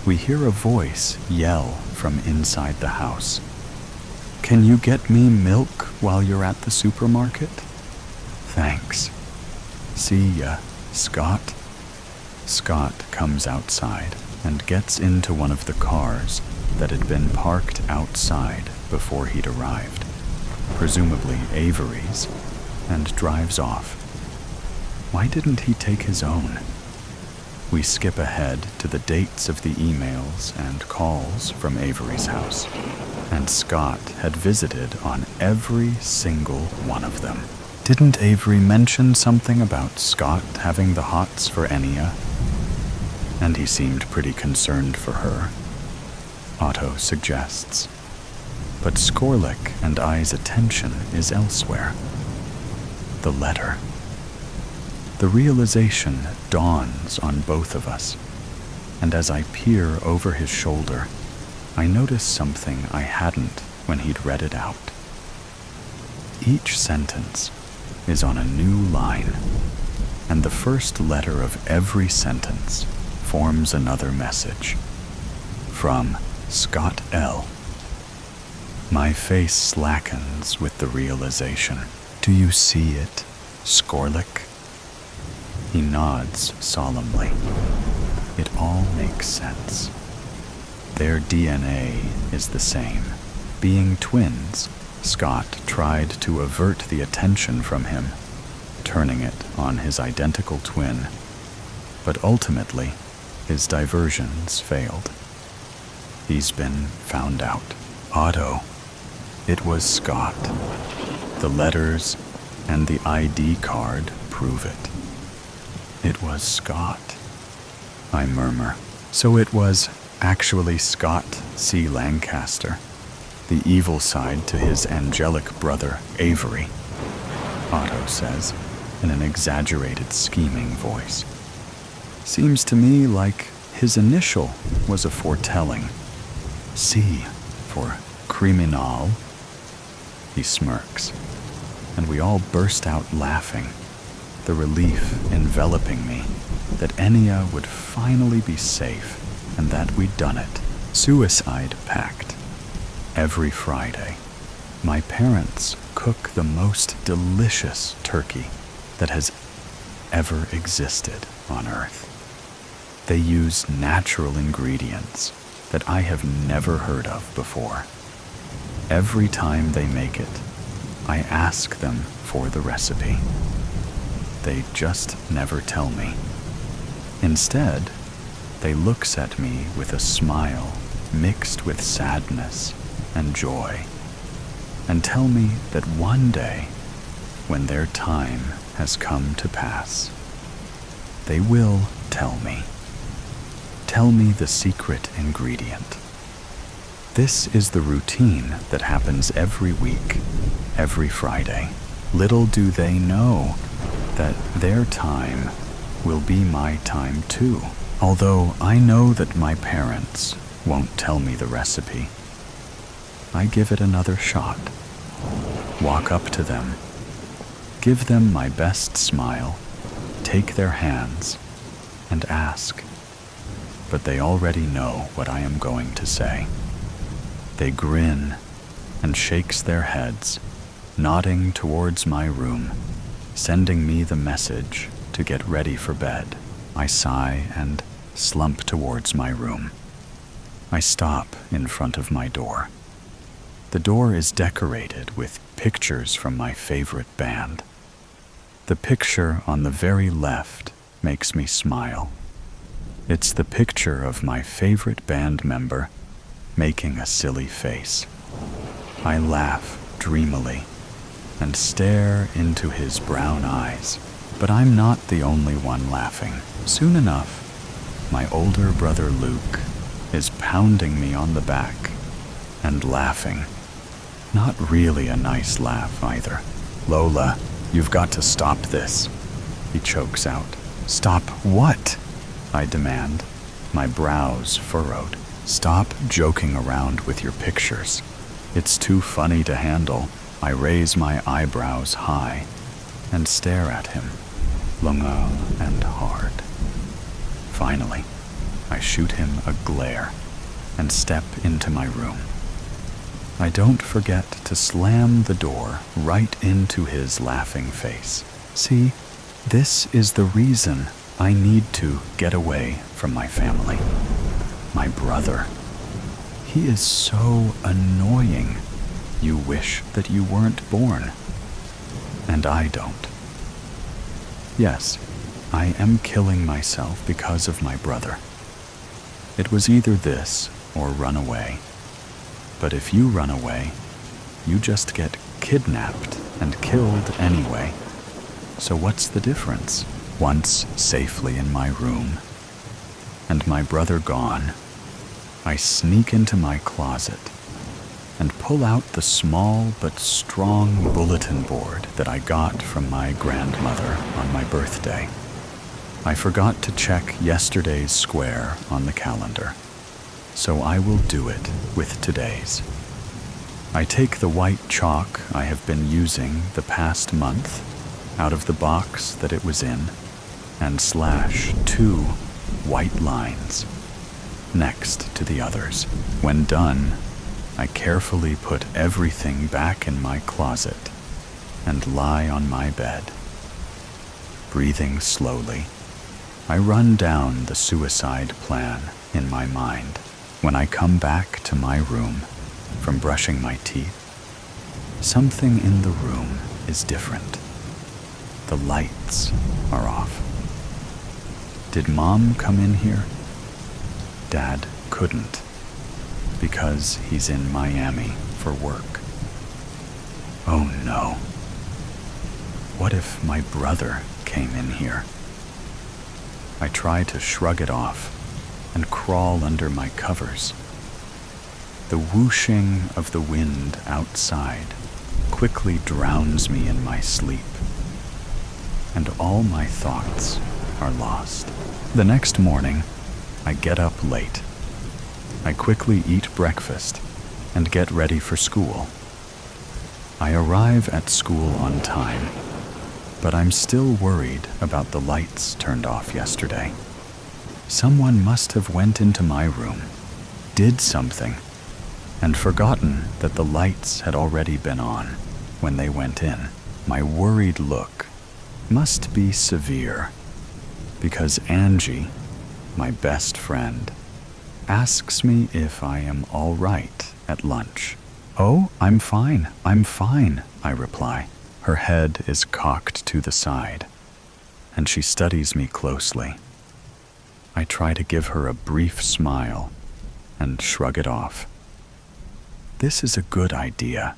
A: we hear a voice yell from inside the house. Can you get me milk while you're at the supermarket? Thanks. See ya, Scott. Scott comes outside and gets into one of the cars that had been parked outside before he'd arrived, presumably Avery's, and drives off. Why didn't he take his own? We skip ahead to the dates of the emails and calls from Avery's house, and Scott had visited on every single one of them. Didn't Avery mention something about Scott having the hots for Enya? And he seemed pretty concerned for her, Otto suggests. But Skorlik and I's attention is elsewhere. The letter. The realization dawns on both of us, and as I peer over his shoulder, I notice something I hadn't when he'd read it out. Each sentence is on a new line, and the first letter of every sentence forms another message. From Scott L. My face slackens with the realization. Do you see it, Skorlik? He nods solemnly. It all makes sense. Their DNA is the same. Being twins, Scott tried to avert the attention from him, turning it on his identical twin. But ultimately, his diversions failed. He's been found out. Otto. It was Scott. The letters and the ID card prove it. It was Scott, I murmur. So it was actually Scott C. Lancaster, the evil side to his angelic brother, Avery, Otto says, in an exaggerated, scheming voice. Seems to me like his initial was a foretelling. C for criminal. He smirks, and we all burst out laughing, the relief enveloping me that Enya would finally be safe and that we'd done it. Suicide pact. Every Friday, my parents cook the most delicious turkey that has ever existed on Earth. They use natural ingredients that I have never heard of before. Every time they make it, I ask them for the recipe. They just never tell me. Instead, they looks at me with a smile mixed with sadness and joy, and tell me that one day, when their time has come to pass, they will tell me. Tell me the secret ingredient. This is the routine that happens every week, every Friday. Little do they know that their time will be my time too. Although I know that my parents won't tell me the recipe, I give it another shot. Walk up to them, give them my best smile, take their hands, and ask. But they already know what I am going to say. They grin and shakes their heads, nodding towards my room, sending me the message to get ready for bed. I sigh and slump towards my room. I stop in front of my door. The door is decorated with pictures from my favorite band. The picture on the very left makes me smile. It's the picture of my favorite band member making a silly face. I laugh dreamily and stare into his brown eyes, but I'm not the only one laughing. Soon enough, my older brother Luke is pounding me on the back and laughing. Not really a nice laugh either. Lola, you've got to stop this, he chokes out. Stop what? I demand, my brows furrowed. Stop joking around with your pictures. It's too funny to handle. I raise my eyebrows high and stare at him, long and hard. Finally, I shoot him a glare and step into my room. I don't forget to slam the door right into his laughing face. See, this is the reason I need to get away from my family. My brother. He is so annoying. You wish that you weren't born. And I don't. Yes, I am killing myself because of my brother. It was either this or run away. But if you run away, you just get kidnapped and killed anyway. So what's the difference? Once safely in my room, and my brother gone, I sneak into my closet and pull out the small but strong bulletin board that I got from my grandmother on my birthday. I forgot to check yesterday's square on the calendar, so I will do it with today's. I take the white chalk I have been using the past month out of the box that it was in and slash 2 white lines next to the others. When done, I carefully put everything back in my closet and lie on my bed. Breathing slowly, I run down the suicide plan in my mind. When I come back to my room from brushing my teeth, something in the room is different. The lights are off. Did Mom come in here? Dad couldn't, because he's in Miami for work. Oh no. What if my brother came in here? I try to shrug it off and crawl under my covers. The whooshing of the wind outside quickly drowns me in my sleep, and all my thoughts are lost. The next morning, I get up late. I quickly eat breakfast and get ready for school. I arrive at school on time, but I'm still worried about the lights turned off yesterday. Someone must have went into my room, did something, and forgotten that the lights had already been on when they went in. My worried look must be severe, because Angie, my best friend, asks me if I am all right at lunch. "Oh, I'm fine, I reply. Her head is cocked to the side, and she studies me closely. I try to give her a brief smile and shrug it off. This is a good idea,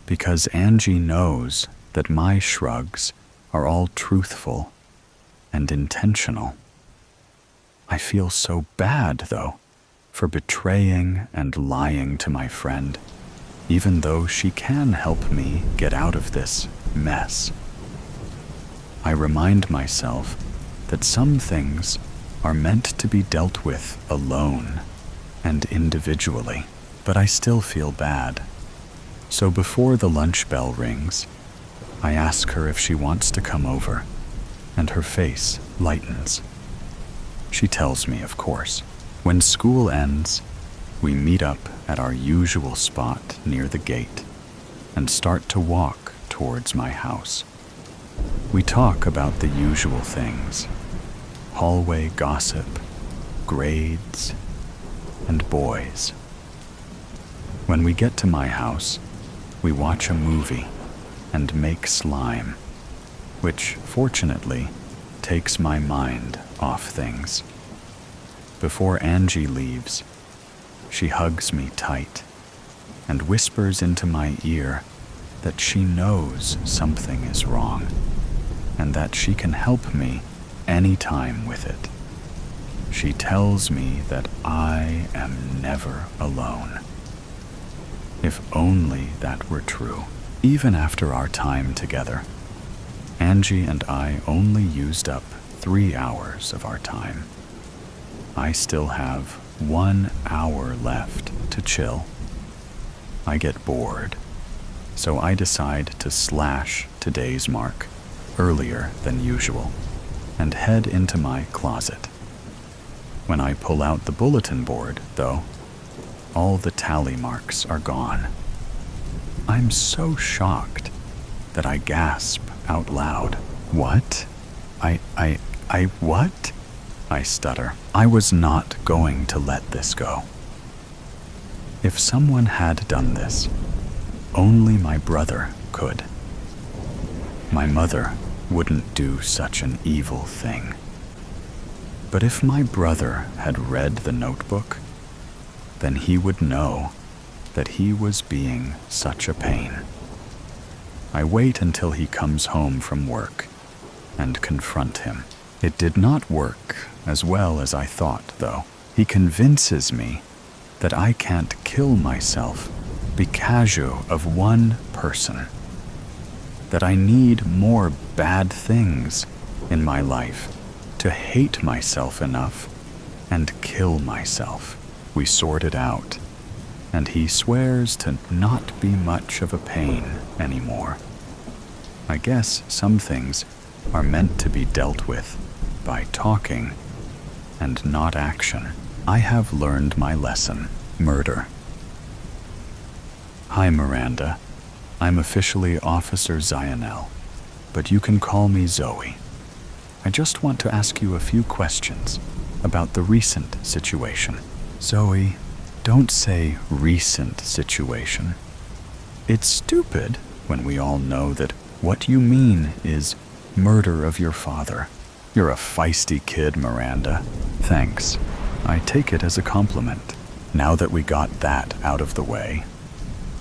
A: because Angie knows that my shrugs are all truthful and intentional. I feel so bad, though, for betraying and lying to my friend, even though she can help me get out of this mess. I remind myself that some things are meant to be dealt with alone and individually, but I still feel bad. So before the lunch bell rings, I ask her if she wants to come over, and her face lightens. She tells me, of course. When school ends, we meet up at our usual spot near the gate and start to walk towards my house. We talk about the usual things: hallway gossip, grades, and boys. When we get to my house, we watch a movie and make slime, which fortunately takes my mind off things. Before Angie leaves, she hugs me tight and whispers into my ear that she knows something is wrong and that she can help me anytime with it. She tells me that I am never alone. If only that were true. Even after our time together, Angie and I only used up 3 hours of our time. I still have 1 hour left to chill. I get bored, so I decide to slash today's mark earlier than usual and head into my closet. When I pull out the bulletin board, though, all the tally marks are gone. I'm so shocked that I gasp out loud. What? I what? I stutter. I was not going to let this go. If someone had done this, only my brother could. My mother wouldn't do such an evil thing. But if my brother had read the notebook, then he would know that he was being such a pain. I wait until he comes home from work and confront him. It did not work as well as I thought, though. He convinces me that I can't kill myself because of one person, that I need more bad things in my life to hate myself enough and kill myself. We sort it out, and he swears to not be much of a pain anymore. I guess some things are meant to be dealt with by talking and not action. I have learned my lesson. Murder. Hi, Miranda. I'm officially Officer Zionel, but you can call me Zoe. I just want to ask you a few questions about the recent situation. Zoe, don't say recent situation. It's stupid when we all know that what you mean is murder of your father. You're a feisty kid, Miranda. Thanks. I take it as a compliment. Now that we got that out of the way,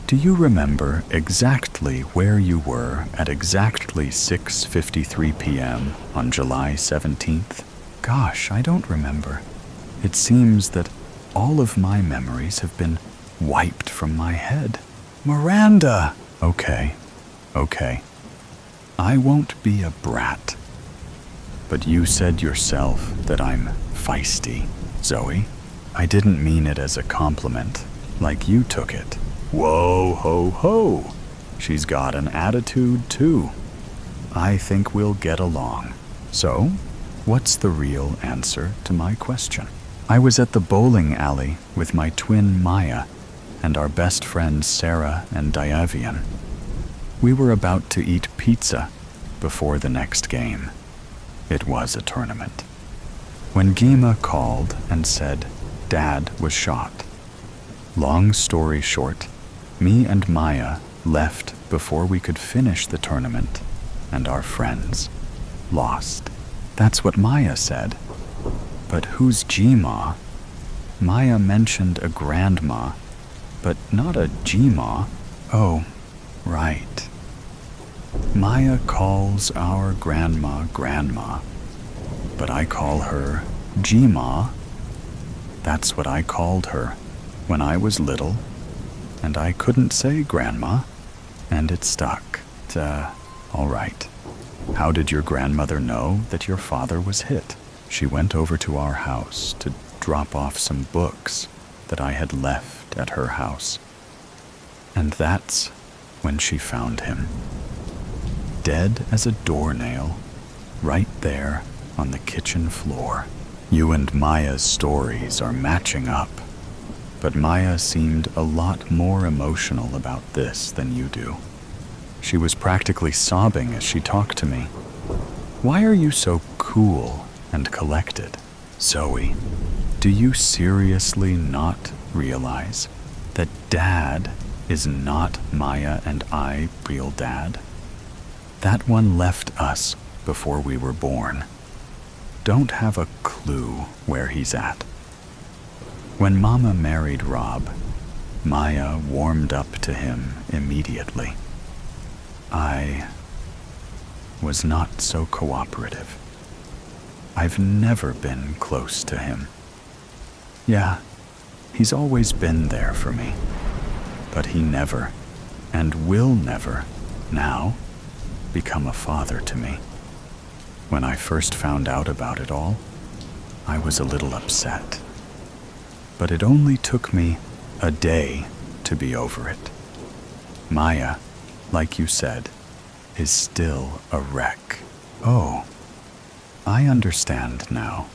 A: do you remember exactly where you were at exactly 6:53 p.m. on July 17th? Gosh, I don't remember. It seems that all of my memories have been wiped from my head. Miranda! Okay. I won't be a brat. But you said yourself that I'm feisty, Zoe. I didn't mean it as a compliment, like you took it. Whoa, ho, ho. She's got an attitude, too. I think we'll get along. So, what's the real answer to my question? I was at the bowling alley with my twin Maya and our best friends Sarah and Diavian. We were about to eat pizza before the next game. It was a tournament. When Gima called and said Dad was shot. Long story short, me and Maya left before we could finish the tournament, and our friends lost. That's what Maya said. But who's Gma? Maya mentioned a grandma, but not a Gma. Oh, right. Maya calls our grandma, but I call her Gma. That's what I called her when I was little, and I couldn't say grandma, and it stuck. All right. How did your grandmother know that your father was hit? She went over to our house to drop off some books that I had left at her house. And that's when she found him. Dead as a doornail, right there on the kitchen floor. You and Maya's stories are matching up, but Maya seemed a lot more emotional about this than you do. She was practically sobbing as she talked to me. Why are you so cool and collected? Zoe, do you seriously not realize that Dad is not Maya and I real Dad? That one left us before we were born. Don't have a clue where he's at. When Mama married Rob, Maya warmed up to him immediately. I was not so cooperative. I've never been close to him. Yeah, he's always been there for me, but he never, and will never, now, become a father to me. When I first found out about it all, I was a little upset. But it only took me a day to be over it. Maya, like you said, is still a wreck. Oh, I understand now.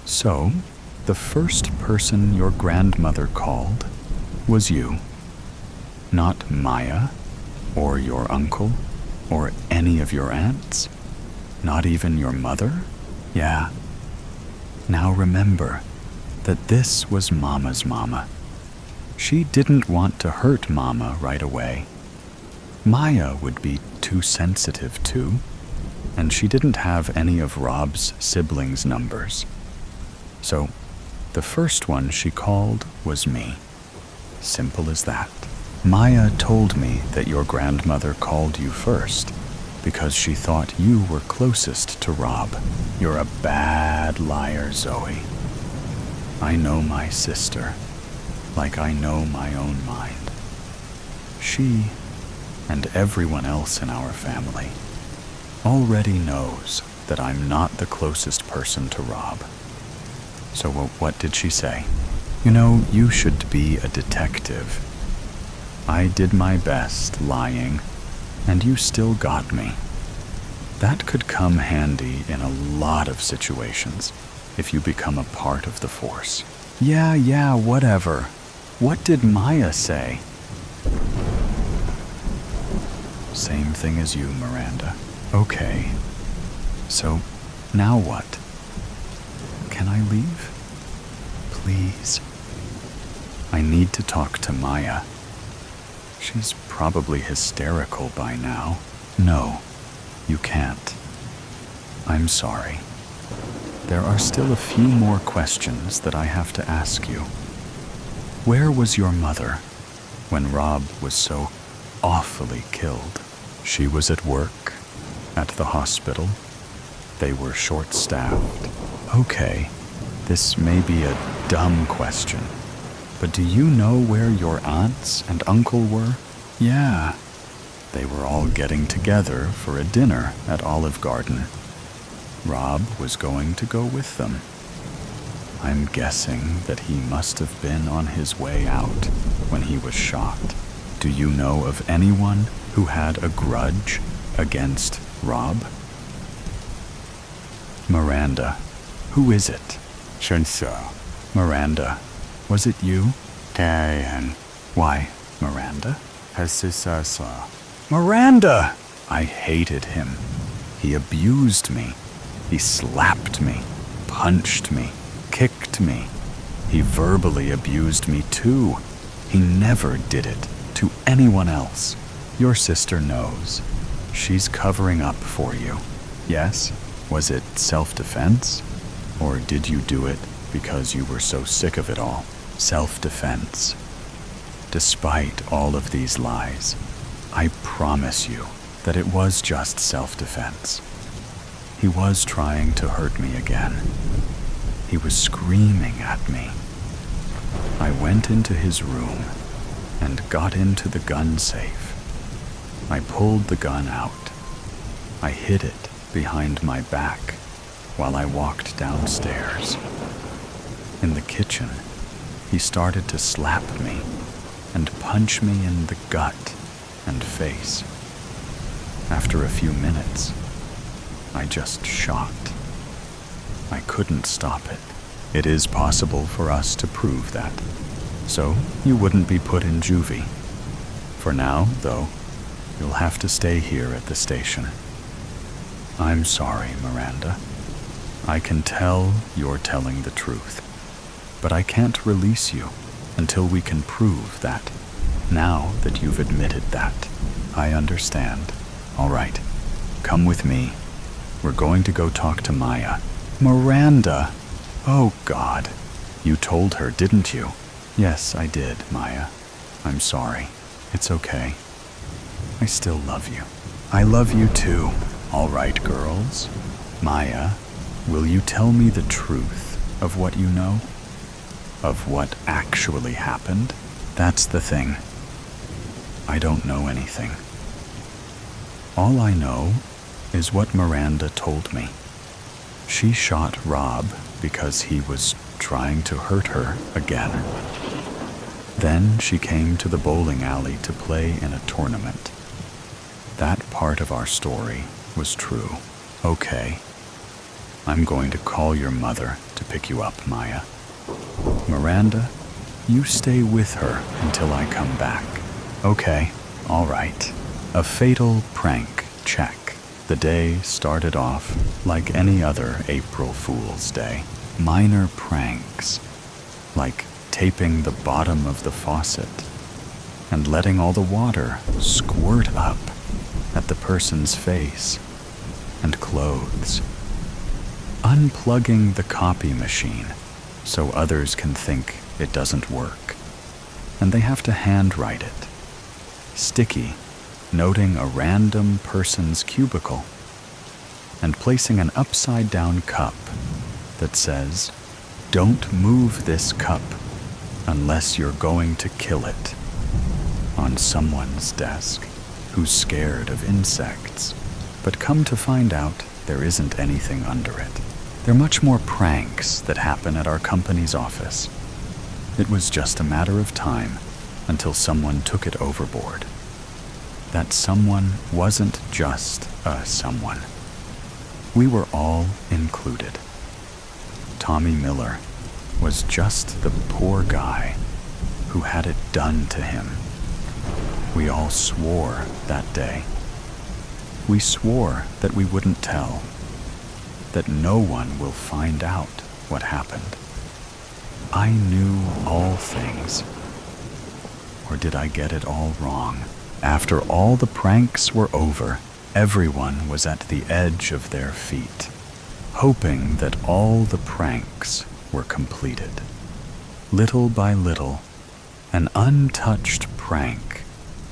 A: So, the first person your grandmother called was you. Not Maya, or your uncle, or any of your aunts? Not even your mother? Yeah. Now remember that this was Mama's mama. She didn't want to hurt Mama right away. Maya would be too sensitive too, and she didn't have any of Rob's siblings' numbers. So, the first one she called was me. Simple as that. Maya told me that your grandmother called you first because she thought you were closest to Rob. You're a bad liar, Zoe. I know my sister like I know my own mind. She and everyone else in our family already knows that I'm not the closest person to Rob. So what did she say? You know, you should be a detective. I did my best lying, and you still got me. That could come handy in a lot of situations if you become a part of the force. Yeah, whatever. What did Maya say? Same thing as you, Miranda. Okay. So, now what? Can I leave? Please. I need to talk to Maya. She's probably hysterical by now. No, you can't. I'm sorry. There are still a few more questions that I have to ask you. Where was your mother when Rob was so awfully killed? She was at work, at the hospital. They were short-staffed. Okay, this may be a dumb question, but do you know where your aunts and uncle were? Yeah, they were all getting together for a dinner at Olive Garden. Rob was going to go with them. I'm guessing that he must have been on his way out when he was shot. Do you know of anyone who had a grudge against Rob? Miranda, who is it?
B: Sinister.
A: Miranda, was it you?
B: Diane.
A: Why, Miranda?
B: Sinister.
A: Miranda! I hated him. He abused me. He slapped me, punched me, kicked me. He verbally abused me too. He never did it to anyone else. Your sister knows. She's covering up for you. Yes? Was it self-defense? Or did you do it because you were so sick of it all? Self-defense. Despite all of these lies, I promise you that it was just self-defense. He was trying to hurt me again. He was screaming at me. I went into his room and got into the gun safe. I pulled the gun out. I hid it behind my back while I walked downstairs. In the kitchen, he started to slap me and punch me in the gut and face. After a few minutes, I just shot. I couldn't stop it. It is possible for us to prove that. So you wouldn't be put in juvie. For now, though, you'll have to stay here at the station. I'm sorry, Miranda. I can tell you're telling the truth, but I can't release you until we can prove that. Now that you've admitted that, I understand. All right, come with me. We're going to go talk to Maya. Miranda! Oh, God. You told her, didn't you? Yes, I did, Maya. I'm sorry. It's okay. I still love you. I love you too. All right, girls. Maya, will you tell me the truth of what you know? Of what actually happened? That's the thing. I don't know anything. All I know is what Miranda told me. She shot Rob because he was trying to hurt her again. Then she came to the bowling alley to play in a tournament. That part of our story was true. Okay. I'm going to call your mother to pick you up, Maya. Miranda, you stay with her until I come back. Okay, all right. A fatal prank check. The day started off like any other April Fool's Day. Minor pranks, like taping the bottom of the faucet and letting all the water squirt up at the person's face and clothes. Unplugging the copy machine so others can think it doesn't work, and they have to handwrite it. Sticky, noting a random person's cubicle, and placing an upside-down cup that says, "Don't move this cup unless you're going to kill it," on someone's desk who's scared of insects. But come to find out, there isn't anything under it. There are much more pranks that happen at our company's office. It was just a matter of time until someone took it overboard. That someone wasn't just a someone. We were all included. Tommy Miller was just the poor guy who had it done to him. We all swore that day. We swore that we wouldn't tell, that no one will find out what happened. I knew all things. Or did I get it all wrong? After all the pranks were over, everyone was at the edge of their feet, hoping that all the pranks were completed. Little by little, an untouched prank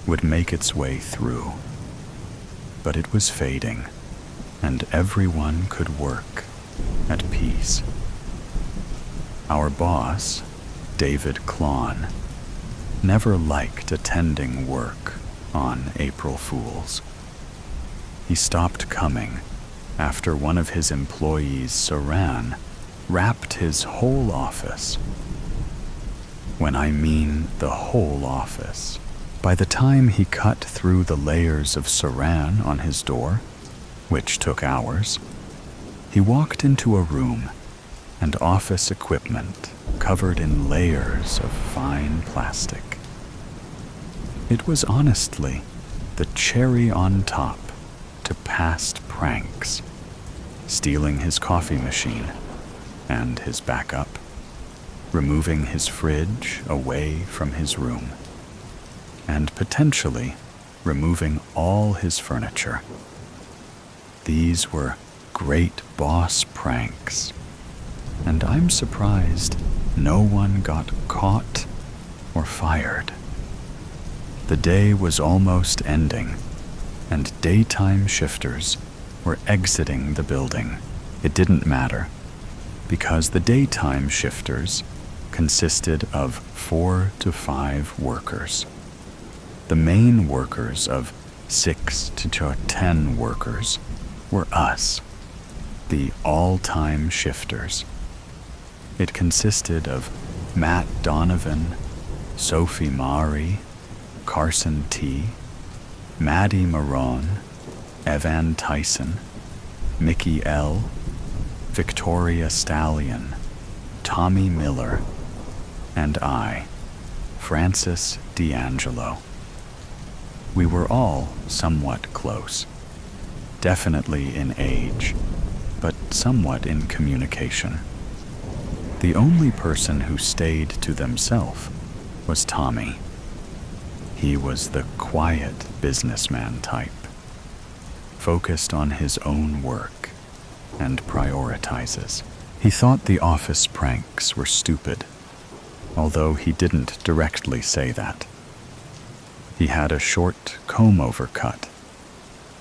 A: would make its way through. But it was fading, and everyone could work at peace. Our boss, David Klon, never liked attending work on April Fools. He stopped coming after one of his employees, Saran, wrapped his whole office. When I mean the whole office. By the time he cut through the layers of Saran on his door, which took hours, he walked into a room and office equipment covered in layers of fine plastic. It was honestly the cherry on top to past pranks, stealing his coffee machine and his backup, removing his fridge away from his room, and potentially removing all his furniture. These were great boss pranks, and I'm surprised no one got caught or fired. The day was almost ending, and daytime shifters were exiting the building. It didn't matter, because the daytime shifters consisted of 4 to 5 workers. The main workers of 6 to 10 workers were us, the all-time shifters. It consisted of Matt Donovan, Sophie Mari, Carson T., Maddie Marone, Evan Tyson, Mickey L., Victoria Stallion, Tommy Miller, and I, Francis D'Angelo. We were all somewhat close, definitely in age, but somewhat in communication. The only person who stayed to themselves was Tommy. He was the quiet businessman type, focused on his own work and prioritizes. He thought the office pranks were stupid, although he didn't directly say that. He had a short comb-over cut,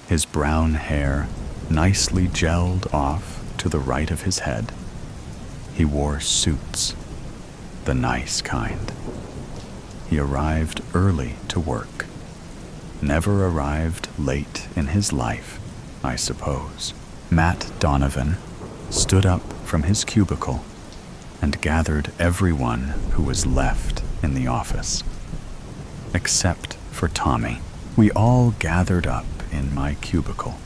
A: his brown hair nicely gelled off to the right of his head. He wore suits, the nice kind. He arrived early to work, never arrived late in his life, I suppose. Matt Donovan stood up from his cubicle and gathered everyone who was left in the office, except for Tommy. We all gathered up in my cubicle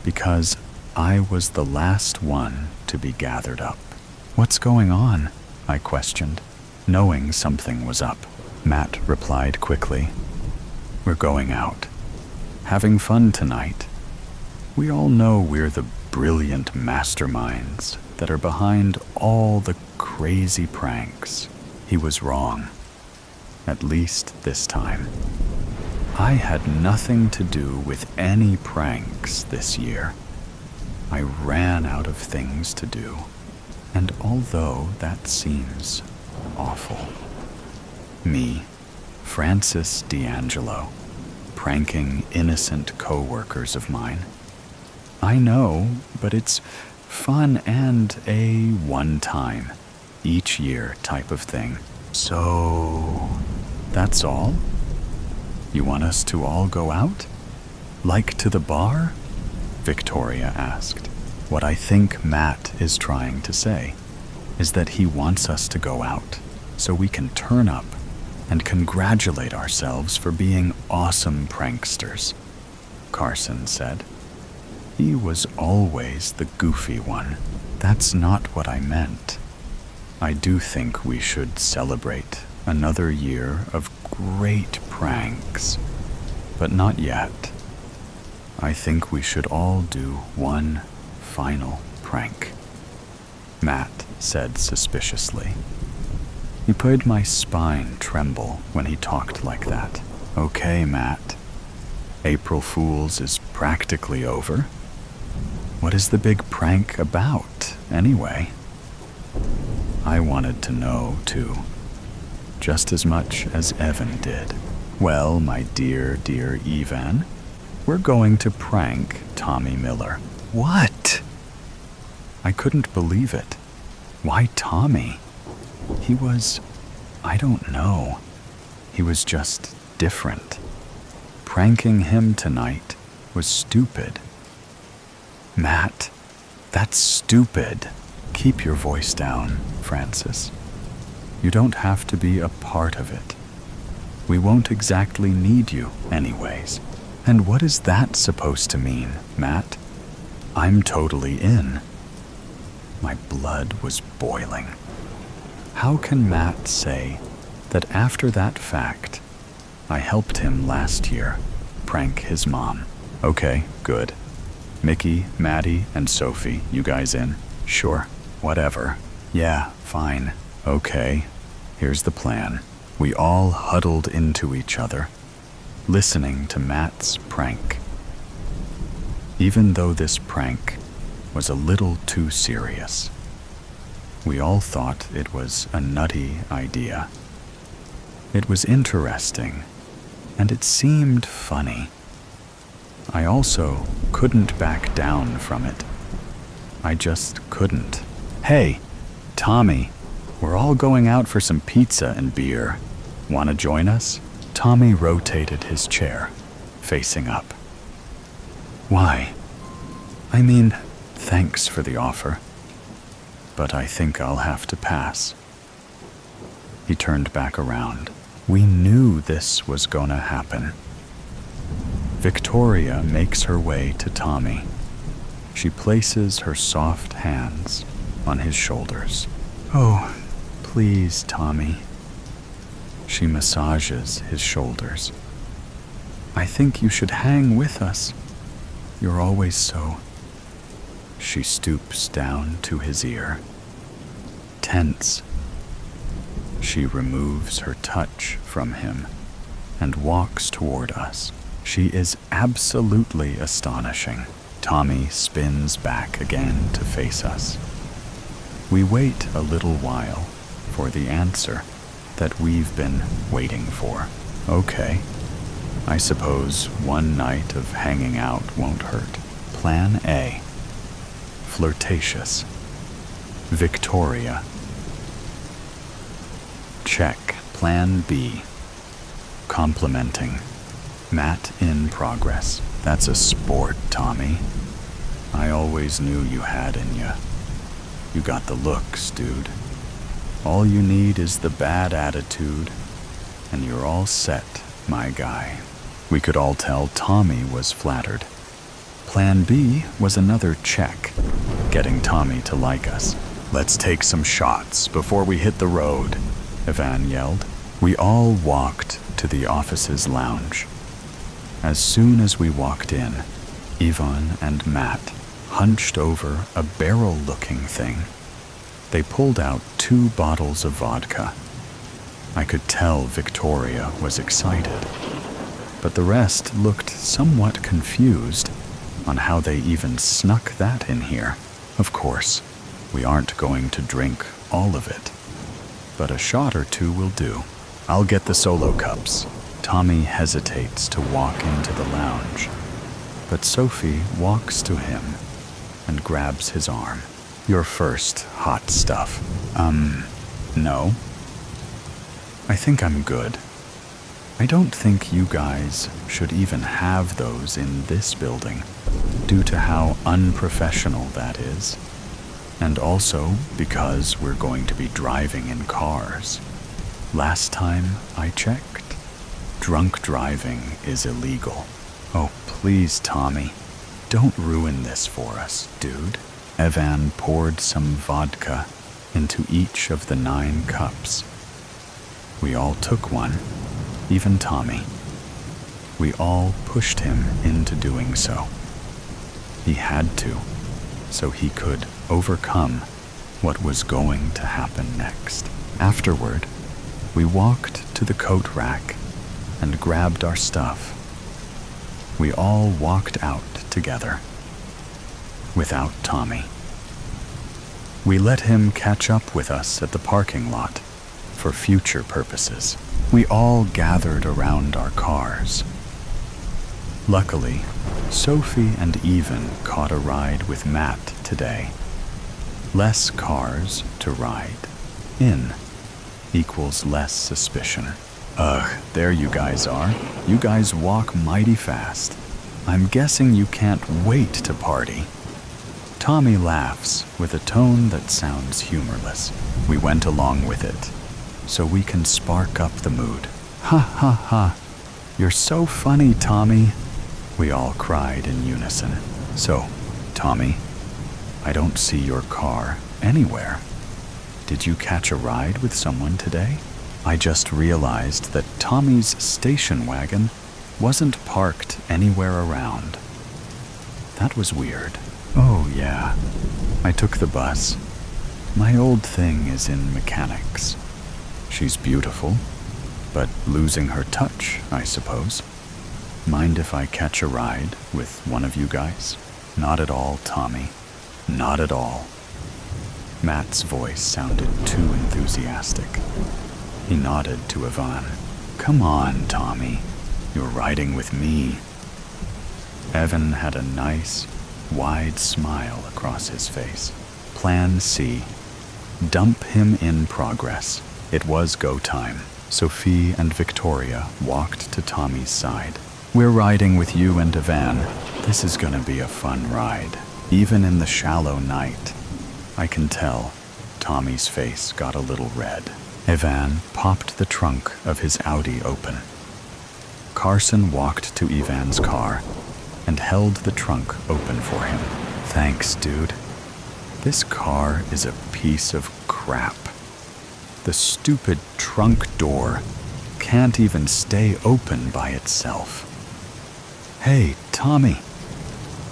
A: because I was the last one to be gathered up. "What's going on?" I questioned, knowing something was up. Matt replied quickly, "We're going out. Having fun tonight." We all know we're the brilliant masterminds that are behind all the crazy pranks. He was wrong. At least this time. I had nothing to do with any pranks this year. I ran out of things to do. And although that seems awful, me, Francis D'Angelo, pranking innocent co-workers of mine. I know, but it's fun and a one-time, each year type of thing. So, that's all? You want us to all go out? Like to the bar? Victoria asked. What I think Matt is trying to say is that he wants us to go out so we can turn up and congratulate ourselves for being awesome pranksters, Carson said. He was always the goofy one. That's not what I meant. I do think we should celebrate another year of great pranks, but not yet. I think we should all do one final prank, Matt said suspiciously. He made my spine tremble when he talked like that. Okay, Matt. April Fool's is practically over. What is the big prank about, anyway? I wanted to know, too, just as much as Evan did. Well, my dear, dear Evan, we're going to prank Tommy Miller. What? I couldn't believe it. Why Tommy? He was, I don't know. He was just different. Pranking him tonight was stupid. Matt, that's stupid. Keep your voice down, Francis. You don't have to be a part of it. We won't exactly need you anyways. And what is that supposed to mean, Matt? I'm totally in. My blood was boiling. How can Matt say that after that fact, I helped him last year prank his mom? Okay, good. Mickey, Maddie, and Sophie, you guys in? Sure, whatever. Yeah, fine. Okay, here's the plan. We all huddled into each other, listening to Matt's prank. Even though this prank was a little too serious, we all thought it was a nutty idea. It was interesting, and it seemed funny. I also couldn't back down from it. I just couldn't. Hey, Tommy, we're all going out for some pizza and beer. Want to join us? Tommy rotated his chair, facing up. Why? I mean, thanks for the offer, but I think I'll have to pass. He turned back around. We knew this was gonna happen. Victoria makes her way to Tommy. She places her soft hands on his shoulders. Oh, please, Tommy. She massages his shoulders. I think you should hang with us. You're always so. She stoops down to his ear. Tense. She removes her touch from him and walks toward us. She is absolutely astonishing. Tommy spins back again to face us. We wait a little while for the answer that we've been waiting for. Okay, I suppose one night of hanging out won't hurt. Plan A. Flirtatious. Victoria. Check. Plan B. Complimenting. Matt in progress. That's a sport, Tommy. I always knew you had in you. You got the looks, dude. All you need is the bad attitude, and you're all set, my guy. We could all tell Tommy was flattered. Plan B was another check, getting Tommy to like us. Let's take some shots before we hit the road, Ivan yelled. We all walked to the office's lounge. As soon as we walked in, Ivan and Matt hunched over a barrel-looking thing. They pulled out 2 bottles of vodka. I could tell Victoria was excited, but the rest looked somewhat confused on how they even snuck that in here. Of course, we aren't going to drink all of it, but a shot or 2 will do. I'll get the solo cups. Tommy hesitates to walk into the lounge, but Sophie walks to him and grabs his arm. Your first hot stuff. No. I think I'm good. I don't think you guys should even have those in this building, due to how unprofessional that is. And also because we're going to be driving in cars. Last time I checked, drunk driving is illegal. Oh, please, Tommy, don't ruin this for us, dude. Evan poured some vodka into each of the 9 cups. We all took one, even Tommy. We all pushed him into doing so. He had to, so he could overcome what was going to happen next. Afterward, we walked to the coat rack and grabbed our stuff. We all walked out together, without Tommy. We let him catch up with us at the parking lot for future purposes. We all gathered around our cars. Luckily, Sophie and Even caught a ride with Matt today. Less cars to ride in equals less suspicion. Ugh, there you guys are. You guys walk mighty fast. I'm guessing you can't wait to party. Tommy laughs with a tone that sounds humorless. We went along with it, so we can spark up the mood. Ha ha ha. You're so funny, Tommy. We all cried in unison. So, Tommy, I don't see your car anywhere. Did you catch a ride with someone today? I just realized that Tommy's station wagon wasn't parked anywhere around. That was weird. Oh yeah, I took the bus. My old thing is in mechanics. She's beautiful, but losing her touch, I suppose. Mind if I catch a ride with one of you guys? Not at all, Tommy. Not at all. Matt's voice sounded too enthusiastic. He nodded to Ivan. Come on, Tommy. You're riding with me. Evan had a nice, wide smile across his face. Plan C. Dump him in progress. It was go time. Sophie and Victoria walked to Tommy's side. We're riding with you and Ivan. This is gonna be a fun ride. Even in the shallow night, I can tell Tommy's face got a little red. Ivan popped the trunk of his Audi open. Carson walked to Ivan's car and held the trunk open for him. Thanks, dude. This car is a piece of crap. The stupid trunk door can't even stay open by itself. Hey, Tommy,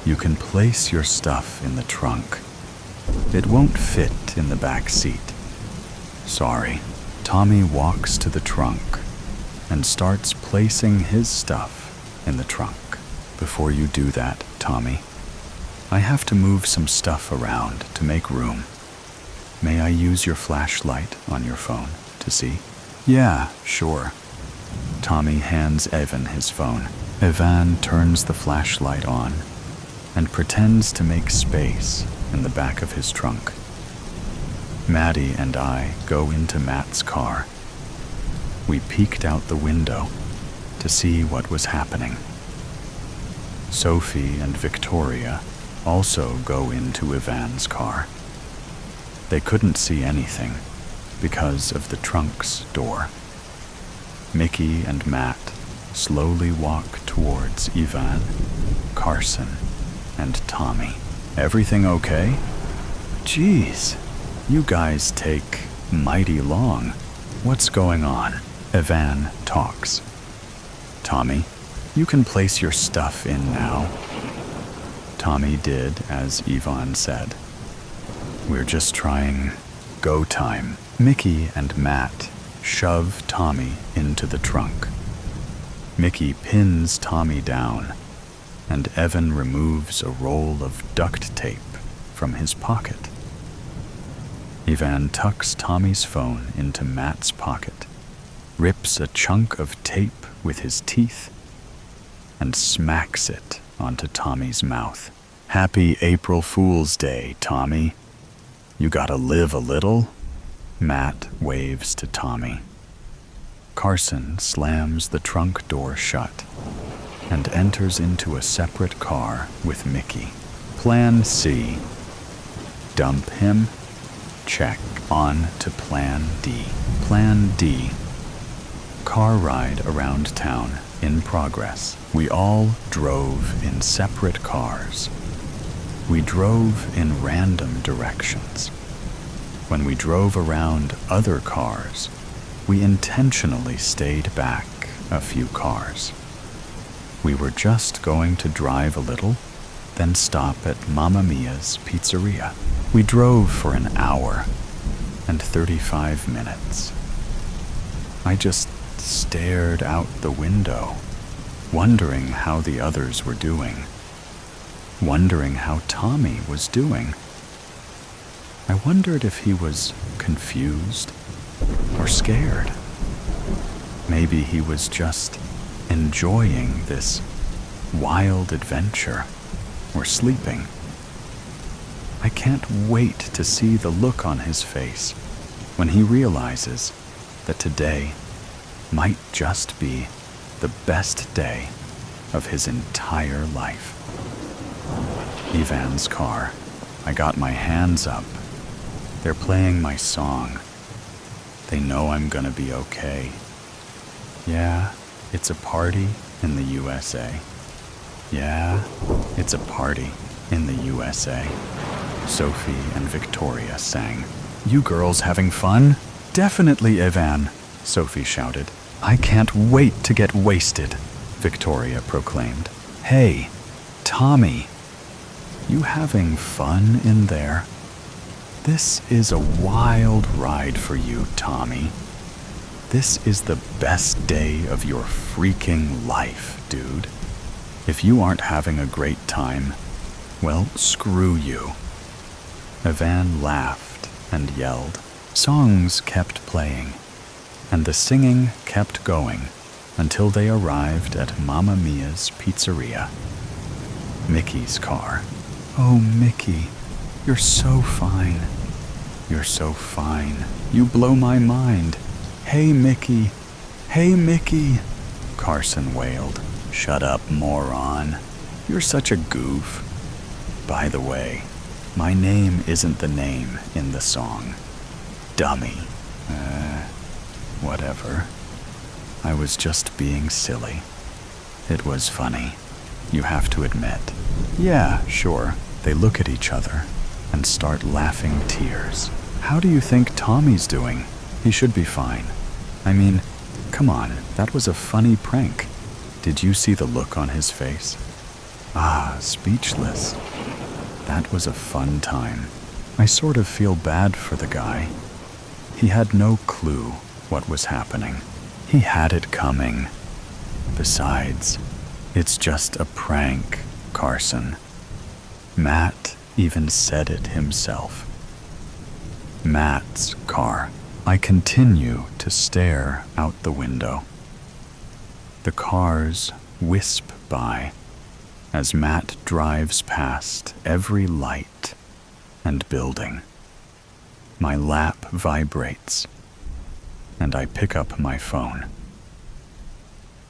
A: you can place your stuff in the trunk. It won't fit in the back seat. Sorry. Tommy walks to the trunk and starts placing his stuff in the trunk. Before you do that, Tommy, I have to move some stuff around to make room. May I use your flashlight on your phone to see? Yeah, sure. Tommy hands Evan his phone. Ivan turns the flashlight on and pretends to make space in the back of his trunk. Maddie and I go into Matt's car. We peeked out the window to see what was happening. Sophie and Victoria also go into Ivan's car. They couldn't see anything because of the trunk's door. Mickey and Matt slowly walk towards Ivan, Carson, and Tommy. Everything okay? Jeez, you guys take mighty long. What's going on? Ivan talks. Tommy, you can place your stuff in now. Tommy did as Yvonne said. We're just trying go time. Mickey and Matt shove Tommy into the trunk. Mickey pins Tommy down, and Evan removes a roll of duct tape from his pocket. Ivan tucks Tommy's phone into Matt's pocket, rips a chunk of tape with his teeth, and smacks it onto Tommy's mouth. Happy April Fool's Day, Tommy. You gotta live a little. Matt waves to Tommy. Carson slams the trunk door shut and enters into a separate car with Mickey. Plan C. Dump him. Check. On to Plan D. Plan D. Car ride around town in progress. We all drove in separate cars. We drove in random directions. When we drove around other cars, we intentionally stayed back a few cars. We were just going to drive a little, then stop at Mamma Mia's Pizzeria. We drove for an hour and 35 minutes. I just stared out the window, wondering how the others were doing, wondering how Tommy was doing. I wondered if he was confused or scared. Maybe he was just enjoying this wild adventure or sleeping. I can't wait to see the look on his face when he realizes that today might just be the best day of his entire life. Ivan's car. I got my hands up. They're playing my song. They know I'm gonna be okay. Yeah, it's a party in the USA. Yeah, it's a party in the USA. Sophie and Victoria sang. You girls having fun? Definitely, Ivan, Sophie shouted. I can't wait to get wasted, Victoria proclaimed. Hey, Tommy, you having fun in there? This is a wild ride for you, Tommy. This is the best day of your freaking life, dude. If you aren't having a great time, well, screw you. Ivan laughed and yelled. Songs kept playing, and the singing kept going until they arrived at Mamma Mia's Pizzeria. Mickey's car. Oh, Mickey, you're so fine. You're so fine. You blow my mind. Hey, Mickey. Hey, Mickey. Carson wailed. Shut up, moron. You're such a goof. By the way, my name isn't the name in the song. Dummy. Whatever. I was just being silly. It was funny. You have to admit. Yeah, sure. They look at each other and start laughing tears. How do you think Tommy's doing? He should be fine. I mean, come on, that was a funny prank. Did you see the look on his face? Ah, speechless. That was a fun time. I sort of feel bad for the guy. He had no clue what was happening. He had it coming. Besides, it's just a prank, Carson. Matt even said it himself. Matt's car. I continue to stare out the window. The cars wisp by as Matt drives past every light and building. My lap vibrates, and I pick up my phone.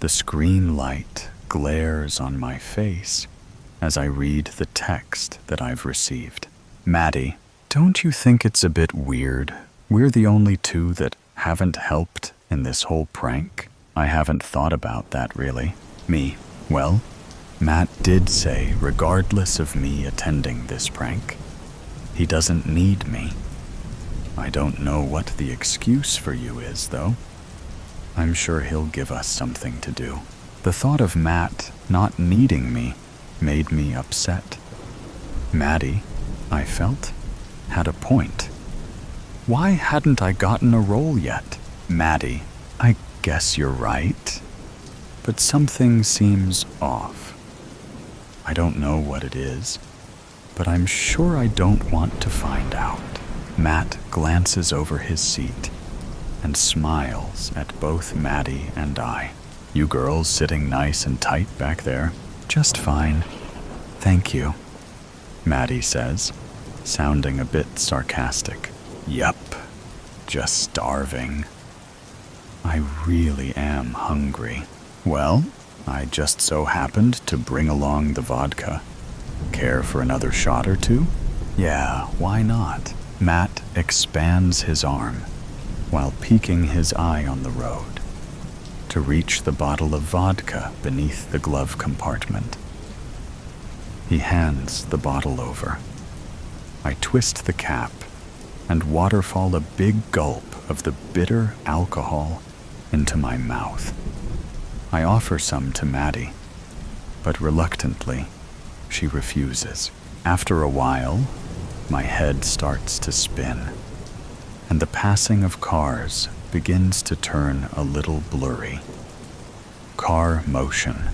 A: The screen light glares on my face as I read the text that I've received. Maddie, don't you think it's a bit weird? We're the only two that haven't helped in this whole prank. I haven't thought about that really. Me, well, Matt did say regardless of me attending this prank, he doesn't need me. I don't know what the excuse for you is, though. I'm sure he'll give us something to do. The thought of Matt not needing me made me upset. Maddie, I felt, had a point. Why hadn't I gotten a role yet? Maddie, I guess you're right. But something seems off. I don't know what it is, but I'm sure I don't want to find out. Matt glances over his seat and smiles at both Maddie and I. You girls sitting nice and tight back there? Just fine. Thank you, Maddie says, sounding a bit sarcastic. Yup, just starving. I really am hungry. Well, I just so happened to bring along the vodka. Care for another shot or two? Yeah, why not? Matt expands his arm while peeking his eye on the road to reach the bottle of vodka beneath the glove compartment. He hands the bottle over. I twist the cap and waterfall a big gulp of the bitter alcohol into my mouth. I offer some to Maddie, but reluctantly, she refuses. After a while, my head starts to spin, and the passing of cars begins to turn a little blurry. Car motion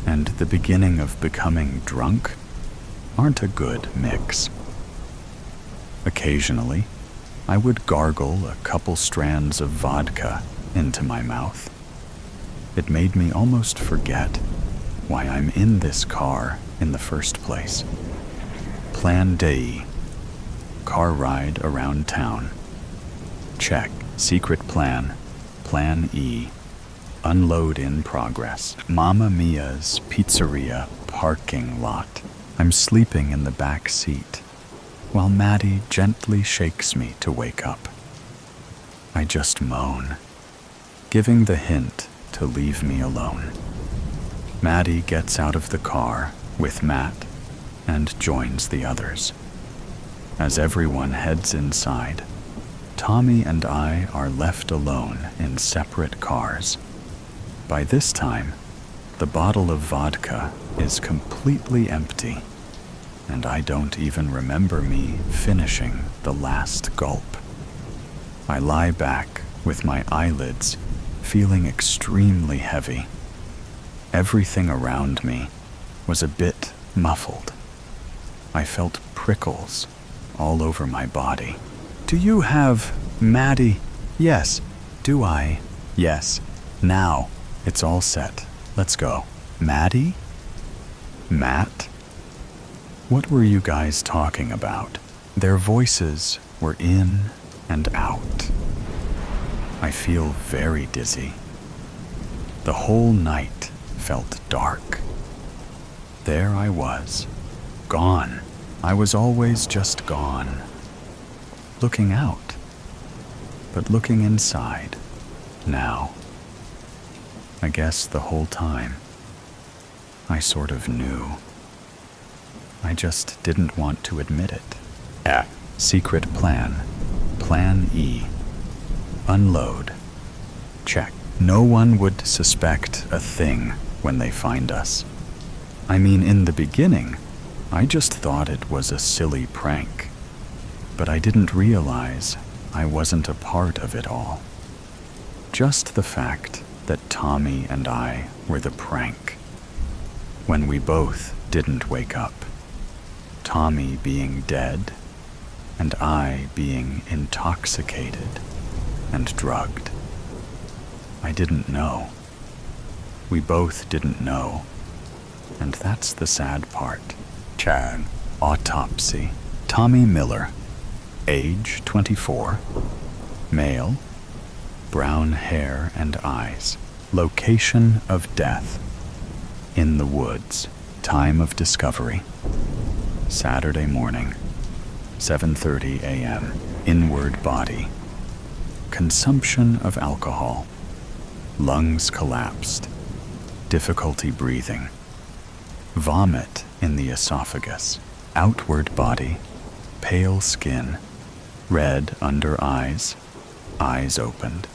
A: and the beginning of becoming drunk aren't a good mix. Occasionally, I would gargle a couple strands of vodka into my mouth. It made me almost forget why I'm in this car in the first place. Plan day. Car ride around town. Check. Secret plan. Plan E. Unload in progress. Mamma Mia's Pizzeria parking lot. I'm sleeping in the back seat while Maddie gently shakes me to wake up. I just moan, giving the hint to leave me alone. Maddie gets out of the car with Matt and joins the others. As everyone heads inside, Tommy and I are left alone in separate cars. By this time, the bottle of vodka is completely empty, and I don't even remember me finishing the last gulp. I lie back with my eyelids feeling extremely heavy. Everything around me was a bit muffled. I felt prickles all over my body. Do you have Maddie? Yes. Do I? Yes. Now. It's all set. Let's go. Maddie? Matt? What were you guys talking about? Their voices were in and out. I feel very dizzy. The whole night felt dark. There I was, gone. I was always just gone. Looking out, but looking inside now. I guess the whole time, I sort of knew. I just didn't want to admit it. Secret plan. Plan E. Unload. Check. No one would suspect a thing when they find us. I mean, in the beginning, I just thought it was a silly prank. But I didn't realize I wasn't a part of it all. Just the fact that Tommy and I were the prank. When we both didn't wake up. Tommy being dead, and I being intoxicated and drugged. I didn't know. We both didn't know, and that's the sad part. Chad. Autopsy. Tommy Miller, age 24, male, brown hair and eyes. Location of death, in the woods. Time of discovery, Saturday morning, 7:30 a.m. Inward body. Consumption of alcohol. Lungs collapsed. Difficulty breathing. Vomit in the esophagus. Outward body. Pale skin. Red under eyes. Eyes opened.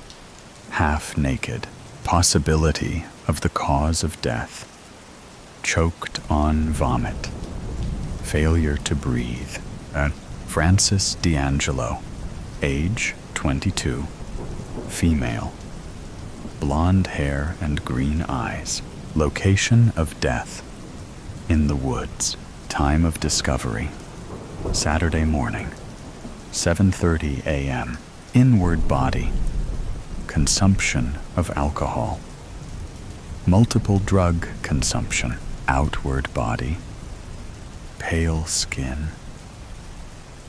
A: Half naked. Possibility of the cause of death. Choked on vomit. failure to breathe. Francis D'Angelo, age 22, female, blonde hair and green eyes, location of death, in the woods, time of discovery, Saturday morning, 7:30 a.m., inward body, consumption of alcohol, multiple drug consumption, outward body, pale skin,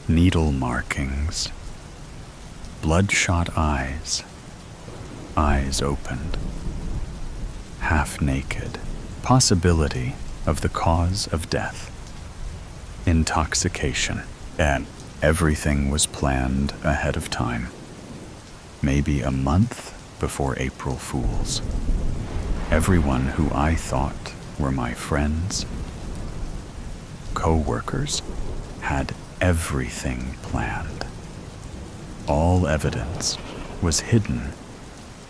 A: needle markings, bloodshot eyes, eyes opened, half naked, possibility of the cause of death, intoxication, and everything was planned ahead of time, maybe a month before April Fools. Everyone who I thought were my friends, co-workers, had everything planned. All evidence was hidden,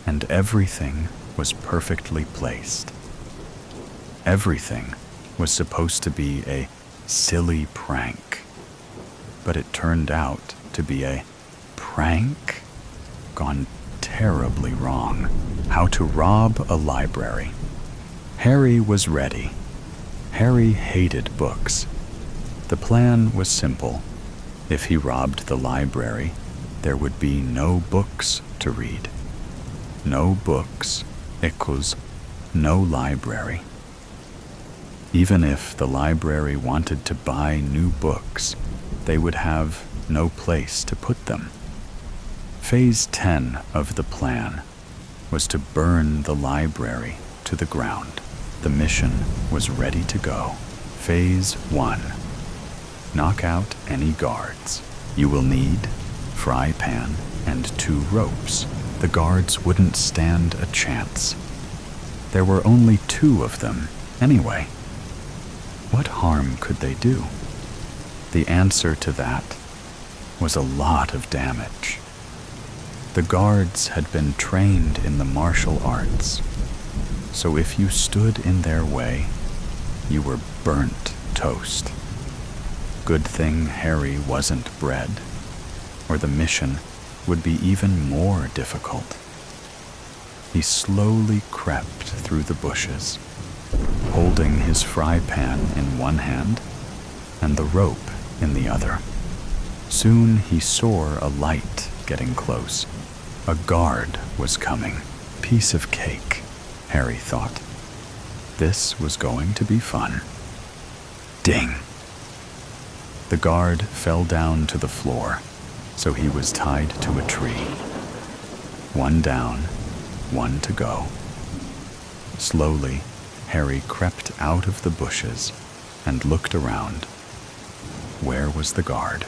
A: and everything was perfectly placed. Everything was supposed to be a silly prank, but it turned out to be a prank gone terribly wrong. How to rob a library. Harry was ready. Harry hated books. The plan was simple. If he robbed the library, there would be no books to read. No books equals no library. Even if the library wanted to buy new books, they would have no place to put them. Phase 10 of the plan was to burn the library to the ground. The mission was ready to go. Phase 1. Knock out any guards. You will need fry pan and 2 ropes. The guards wouldn't stand a chance. There were only 2 of them anyway. What harm could they do? The answer to that was a lot of damage. The guards had been trained in the martial arts, so if you stood in their way, you were burnt toast. Good thing Harry wasn't bred, or the mission would be even more difficult. He slowly crept through the bushes, holding his fry pan in one hand and the rope in the other. Soon he saw a light getting close. A guard was coming. Piece of cake, Harry thought. This was going to be fun. Ding! The guard fell down to the floor, so he was tied to a tree. 1 down, 1 to go. Slowly, Harry crept out of the bushes and looked around. Where was the guard?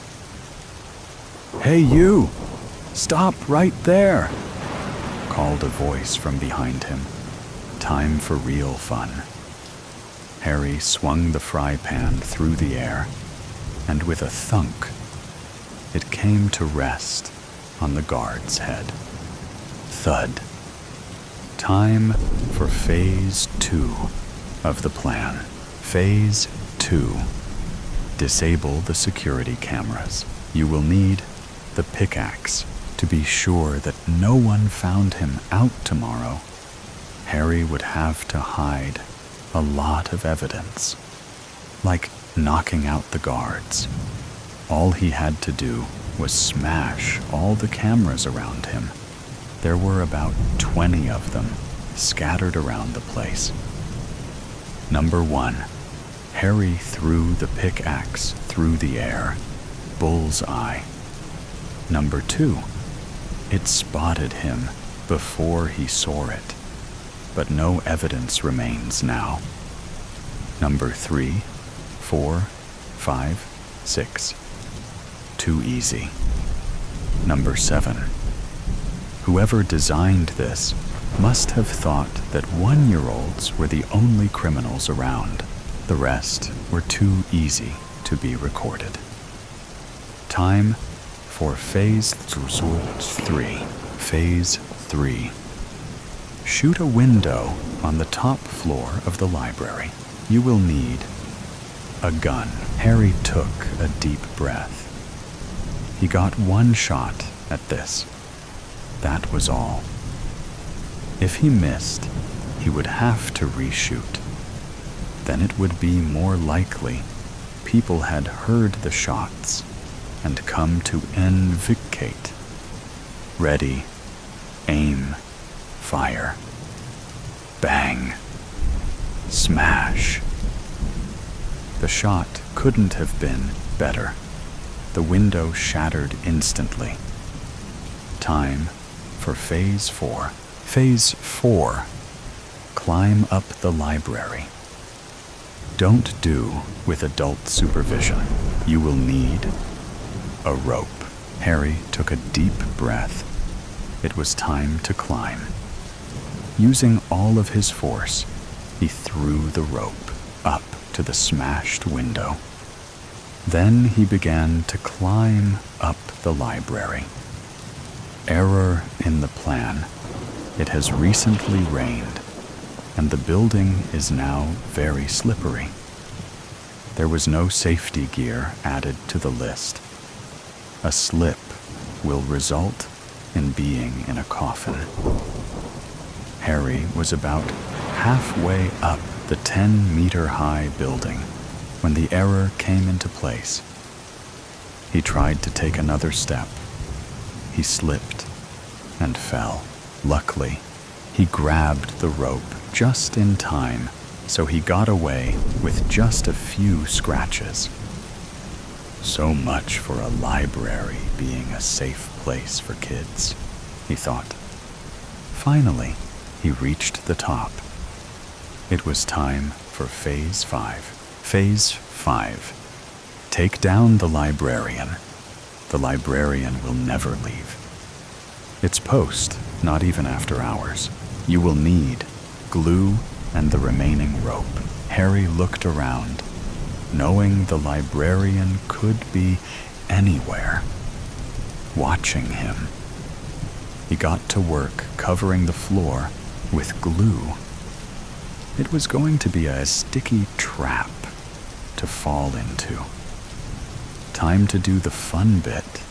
A: "Hey, you! Stop right there!" called a voice from behind him. Time for real fun. Harry swung the fry pan through the air, and with a thunk, it came to rest on the guard's head. Thud. Time for Phase 2 of the plan. Phase 2. Disable the security cameras. You will need the pickaxe to be sure that no one found him out tomorrow. Harry would have to hide a lot of evidence, like knocking out the guards. All he had to do was smash all the cameras around him. There were about 20 of them scattered around the place. Number 1. Harry threw the pickaxe through the air. Bullseye. Number 2. It spotted him before he saw it, but no evidence remains now. Number 3, 4, 5, 6. Too easy. Number 7. Whoever designed this must have thought that 1-year-olds were the only criminals around. The rest were too easy to be recorded. Time for Phase 3. Phase 3. Shoot a window on the top floor of the library. You will need a gun. Harry took a deep breath. He got one shot at this. That was all. If he missed, he would have to reshoot. Then it would be more likely people had heard the shots and come to invigilate. Ready, aim, fire. Bang. Smash. The shot couldn't have been better. The window shattered instantly. Time for Phase 4. Phase 4. Climb up the library. Don't do with adult supervision. You will need a rope. Harry took a deep breath. It was time to climb. Using all of his force, he threw the rope up to the smashed window. Then he began to climb up the library. Error in the plan. It has recently rained, and the building is now very slippery. There was no safety gear added to the list. A slip will result in being in a coffin. Harry was about halfway up the 10-meter-high building when the error came into place. He tried to take another step. He slipped and fell. Luckily, he grabbed the rope just in time, so he got away with just a few scratches. So much for a library being a safe place for kids, he thought. Finally, he reached the top. It was time for Phase 5. Phase 5. Take down the librarian. The librarian will never leave. Its post, not even after hours. You will need glue and the remaining rope. Harry looked around, knowing the librarian could be anywhere, watching him. He got to work covering the floor with glue. It was going to be a sticky trap to fall into. Time to do the fun bit.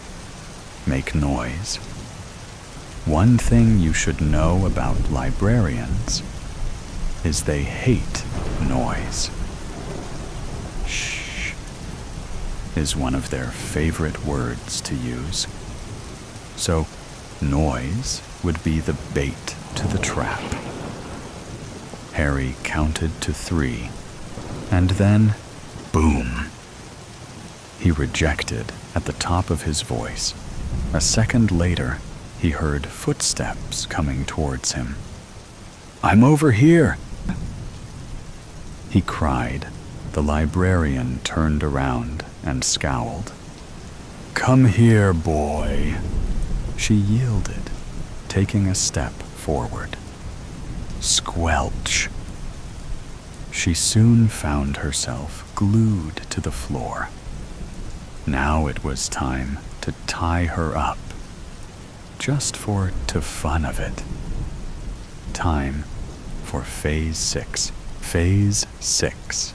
A: Make noise. One thing you should know about librarians is they hate noise. Shh is one of their favorite words to use. So, noise would be the bait to the trap. Harry counted to 3, and then, boom. He rejected at the top of his voice. A second later, he heard footsteps coming towards him. "I'm over here!" He cried. The librarian turned around and scowled. "Come here, boy." She yielded, taking a step forward. Squelch. She soon found herself glued to the floor. Now it was time to tie her up, just for the fun of it. Time for Phase 6. Phase 6.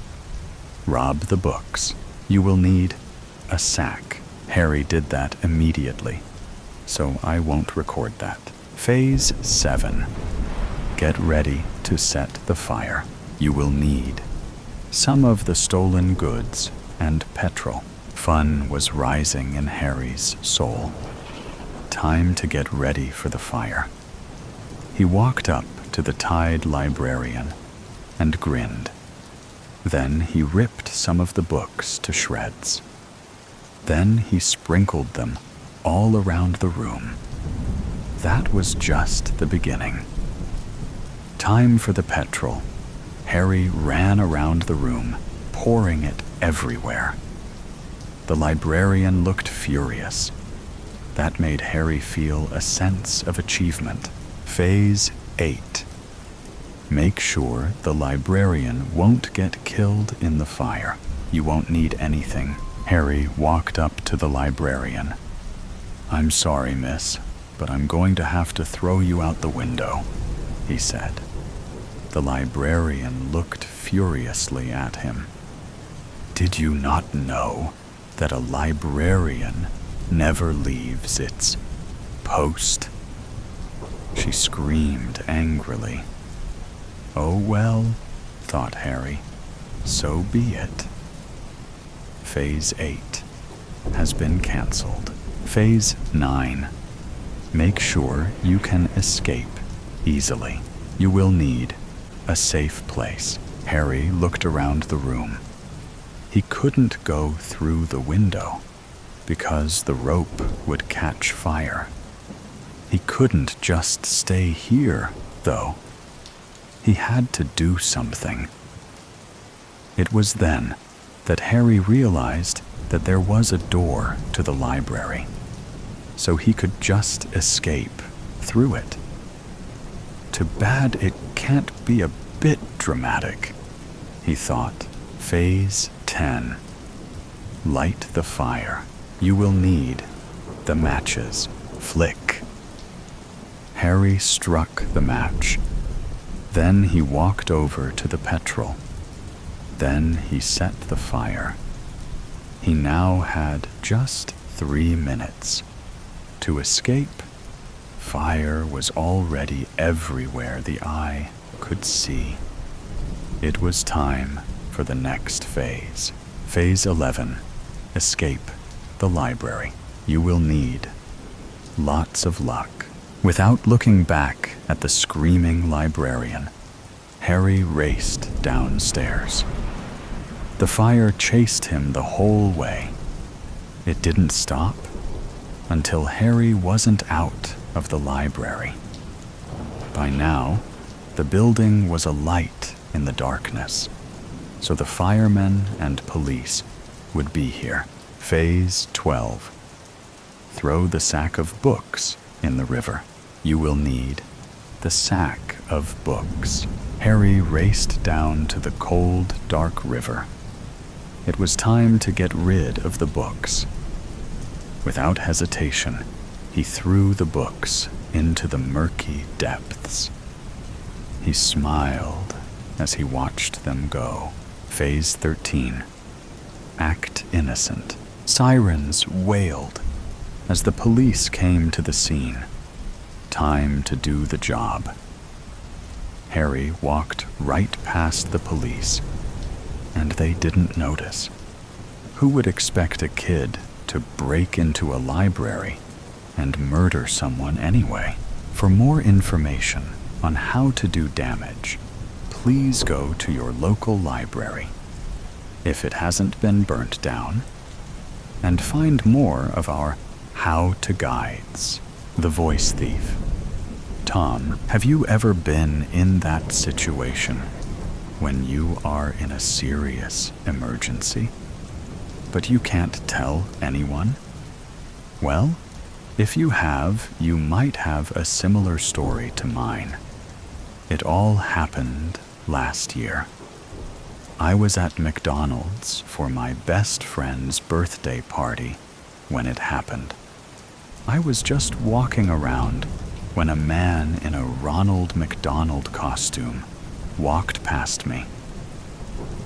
A: Rob the books. You will need a sack. Harry did that immediately, so I won't record that. Phase 7. Get ready to set the fire. You will need some of the stolen goods and petrol. Fun was rising in Harry's soul. Time to get ready for the fire. He walked up to the tied librarian and grinned. Then he ripped some of the books to shreds. Then he sprinkled them all around the room. That was just the beginning. Time for the petrol. Harry ran around the room, pouring it everywhere. The librarian looked furious. That made Harry feel a sense of achievement. Phase 8. Make sure the librarian won't get killed in the fire. You won't need anything. Harry walked up to the librarian. "I'm sorry, miss, but I'm going to have to throw you out the window," he said. The librarian looked furiously at him. Did you not know that a librarian never leaves its post? She screamed angrily. Oh well, thought Harry, so be it. Phase 8 has been cancelled. Phase 9. Make sure you can escape easily. You will need a safe place. Harry looked around the room. He couldn't go through the window because the rope would catch fire. He couldn't just stay here, though. He had to do something. It was then that Harry realized that there was a door to the library, so he could just escape through it. Too bad it can't be a bit dramatic, he thought. Phase 10. Light the fire. You will need the matches. Flick. Harry struck the match. Then he walked over to the petrol. Then he set the fire. He now had just 3 minutes to escape. Fire was already everywhere the eye could see. It was time for the next phase. Phase 11. Escape the library. You will need lots of luck. Without looking back at the screaming librarian, Harry raced downstairs. The fire chased him the whole way. It didn't stop until Harry wasn't out of the library. By now, the building was alight in the darkness, so the firemen and police would be here. Phase 12. Throw the sack of books in the river. You will need the sack of books. Harry raced down to the cold, dark river. It was time to get rid of the books. Without hesitation, he threw the books into the murky depths. He smiled as he watched them go. Phase 13. Act innocent. Sirens wailed as the police came to the scene. Time to do the job. Harry walked right past the police, and they didn't notice. Who would expect a kid to break into a library and murder someone anyway? For more information on how to do damage, please go to your local library, if it hasn't been burnt down, and find more of our how-to guides. The Voice Thief. Tom, have you ever been in that situation when you are in a serious emergency, but you can't tell anyone? Well, if you have, you might have a similar story to mine. It all happened last year. I was at McDonald's for my best friend's birthday party when it happened. I was just walking around when a man in a Ronald McDonald costume walked past me.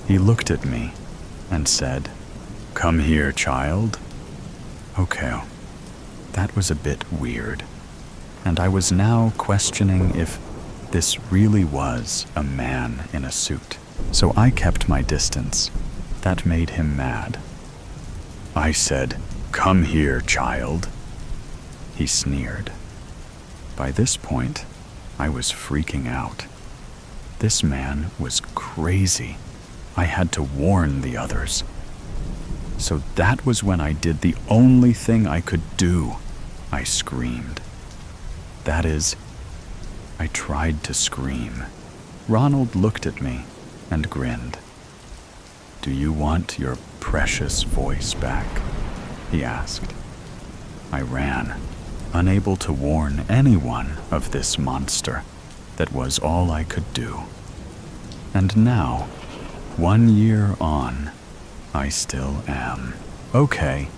A: He looked at me and said, "Come here, child." Okay, that was a bit weird, and I was now questioning if this really was a man in a suit. So I kept my distance. That made him mad. I said, "Come here, child." He sneered. By this point, I was freaking out. This man was crazy. I had to warn the others. So that was when I did the only thing I could do. I screamed. That is, I tried to scream. Ronald looked at me and grinned. "Do you want your precious voice back?" he asked. I ran, unable to warn anyone of this monster that was all I could do. And now, 1 year on, I still am. Okay,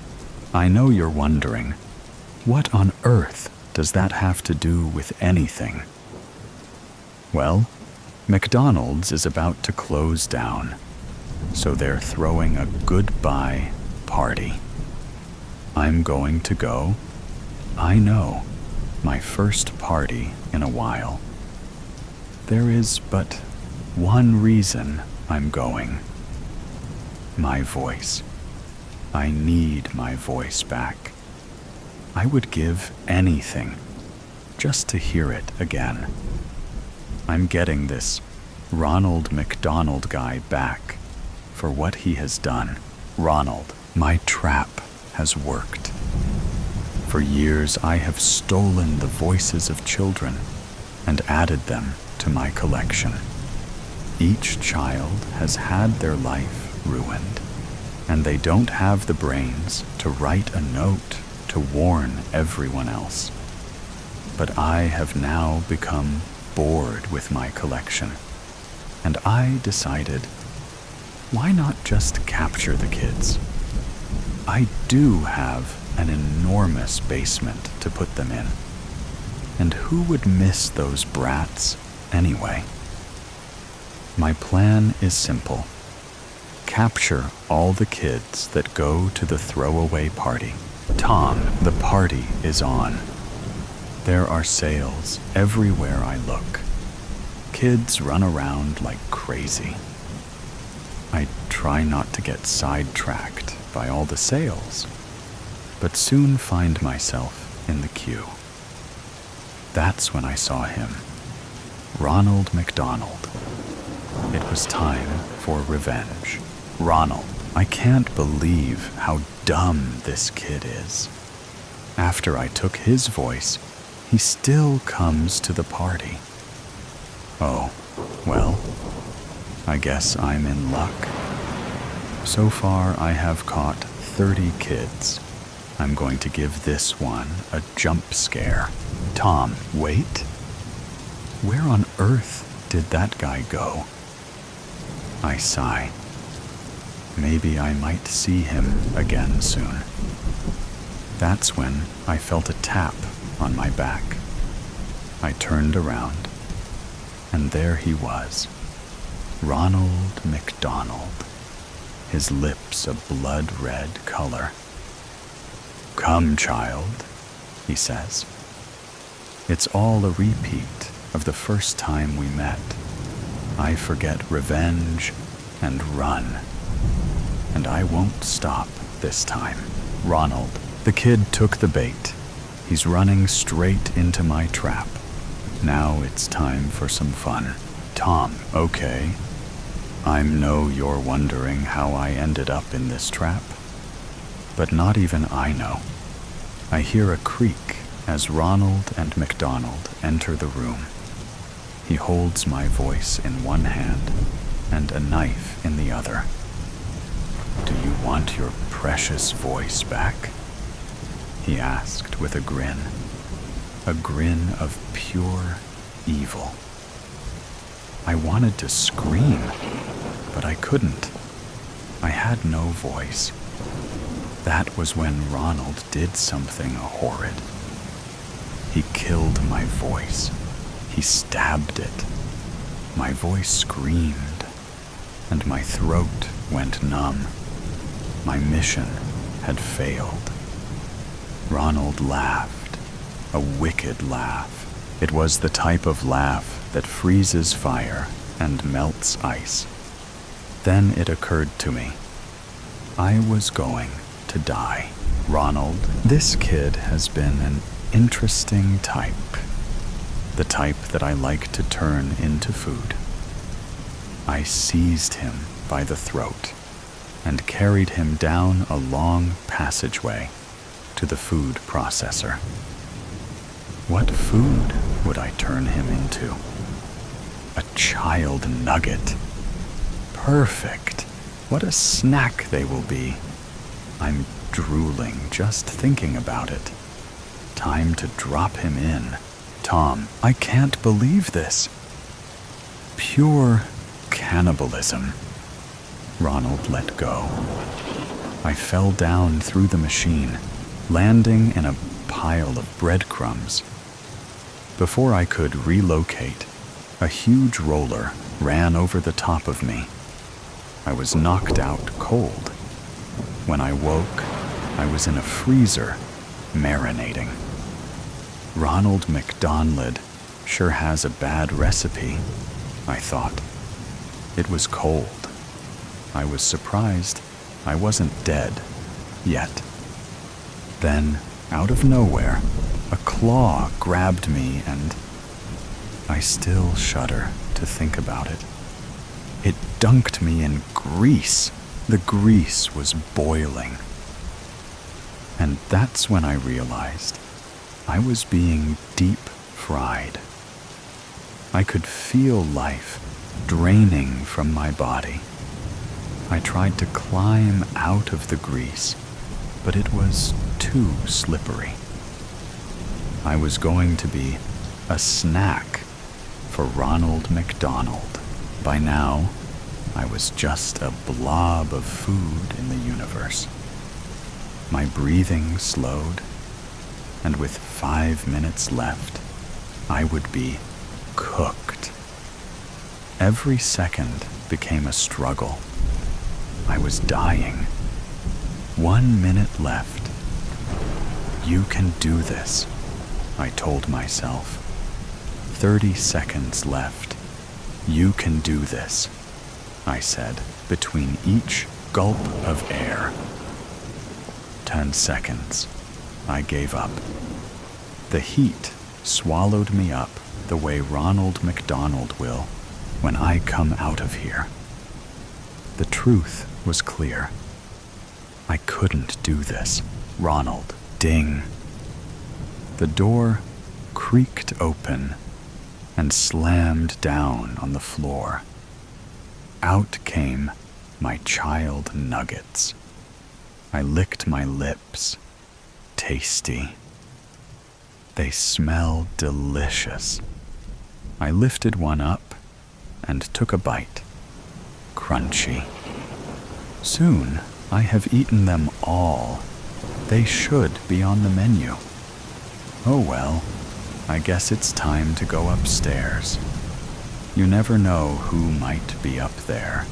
A: I know you're wondering, what on earth does that have to do with anything? Well, McDonald's is about to close down. so they're throwing a goodbye party. I'm going to go. I know, my first party in a while. There is but one reason I'm going. My voice. I need my voice back. I would give anything just to hear it again. I'm getting this Ronald McDonald guy back for what he has done. Ronald, my trap has worked. For years I have stolen the voices of children and added them to my collection. Each child has had their life ruined, and they don't have the brains to write a note to warn everyone else. But I have now become bored with my collection, and I decided, why not just capture the kids? I do have an enormous basement to put them in, and who would miss those brats anyway? My plan is simple. Capture all the kids that go to the throwaway party. Tom, the party is on. There are sales everywhere I look. Kids run around like crazy. I try not to get sidetracked by all the sales, but soon find myself in the queue. That's when I saw him, Ronald McDonald. It was time for revenge. Ronald, I can't believe how dumb this kid is. After I took his voice, he still comes to the party. Oh, well, I guess I'm in luck. So far, I have caught 30 kids. I'm going to give this one a jump scare. Tom, wait. Where on earth did that guy go? I sigh. Maybe I might see him again soon. That's when I felt a tap on my back. I turned around, and there he was, Ronald McDonald, his lips a blood-red color. "Come, child," he says. It's all a repeat of the first time we met. I forget revenge and run, and I won't stop this time. Ronald, the kid took the bait. He's running straight into my trap. Now it's time for some fun. Tom, okay. I know you're wondering how I ended up in this trap, but not even I know. I hear a creak as Ronald and McDonald enter the room. He holds my voice in one hand and a knife in the other. "Do you want your precious voice back?" he asked with a grin of pure evil. I wanted to scream, but I couldn't. I had no voice. That was when Ronald did something horrid. He killed my voice. He stabbed it. My voice screamed, and my throat went numb. My mission had failed. Ronald laughed, a wicked laugh. It was the type of laugh that freezes fire and melts ice. Then it occurred to me. I was going to die. Ronald, this kid has been an interesting type. The type that I like to turn into food. I seized him by the throat and carried him down a long passageway to the food processor. What food would I turn him into? A child nugget. Perfect. What a snack they will be. I'm drooling just thinking about it. Time to drop him in. Tom, I can't believe this. Pure cannibalism. Ronald let go. I fell down through the machine, landing in a pile of breadcrumbs. Before I could relocate, a huge roller ran over the top of me. I was knocked out cold. When I woke, I was in a freezer, marinating. Ronald McDonald sure has a bad recipe, I thought. It was cold. I was surprised I wasn't dead yet. Then, out of nowhere, a claw grabbed me and I still shudder to think about it. It dunked me in grease. The grease was boiling. And that's when I realized I was being deep fried. I could feel life draining from my body. I tried to climb out of the grease, but it was too slippery. I was going to be a snack for Ronald McDonald. By now, I was just a blob of food in the universe. My breathing slowed, and with 5 minutes left, I would be cooked. Every second became a struggle. I was dying. 1 minute left. You can do this, I told myself. 30 seconds left. You can do this, I said, between each gulp of air. 10 seconds. I gave up. The heat swallowed me up the way Ronald McDonald will when I come out of here. The truth was clear. I couldn't do this. Ronald, ding. The door creaked open and slammed down on the floor. Out came my child nuggets. I licked my lips. Tasty. They smell delicious. I lifted one up and took a bite. Crunchy. Soon I have eaten them all. They should be on the menu. Oh well, I guess it's time to go upstairs. You never know who might be up there,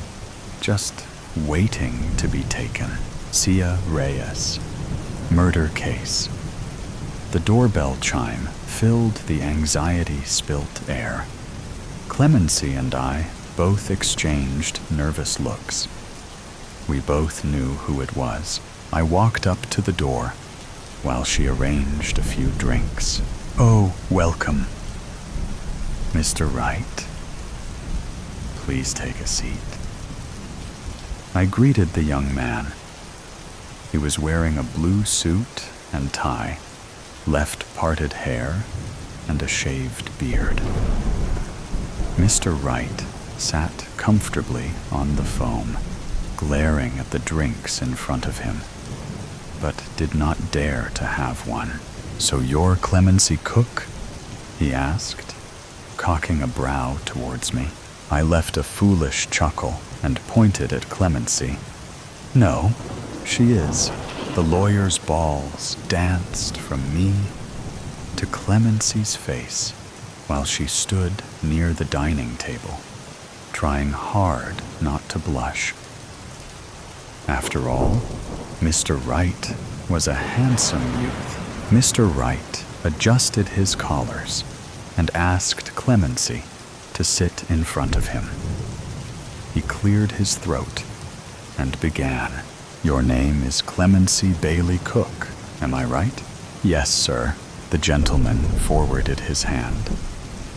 A: just waiting to be taken. Cia Reyes. Murder case. The doorbell chime filled the anxiety-spilt air. Clemency and I both exchanged nervous looks. We both knew who it was. I walked up to the door while she arranged a few drinks. Oh, welcome. Mr. Wright, please take a seat. I greeted the young man. He was wearing a blue suit and tie, left parted hair, and a shaved beard. Mr. Wright sat comfortably on the foam, glaring at the drinks in front of him, but did not dare to have one. So you're Clemency Cook? He asked, cocking a brow towards me. I left a foolish chuckle and pointed at Clemency. No, she is. The lawyer's balls danced from me to Clemency's face while she stood near the dining table, trying hard not to blush. After all, Mr. Wright was a handsome youth. Mr. Wright adjusted his collars and asked Clemency to sit in front of him. He cleared his throat and began. Your name is Clemency Bailey Cook, am I right? Yes, sir. The gentleman forwarded his hand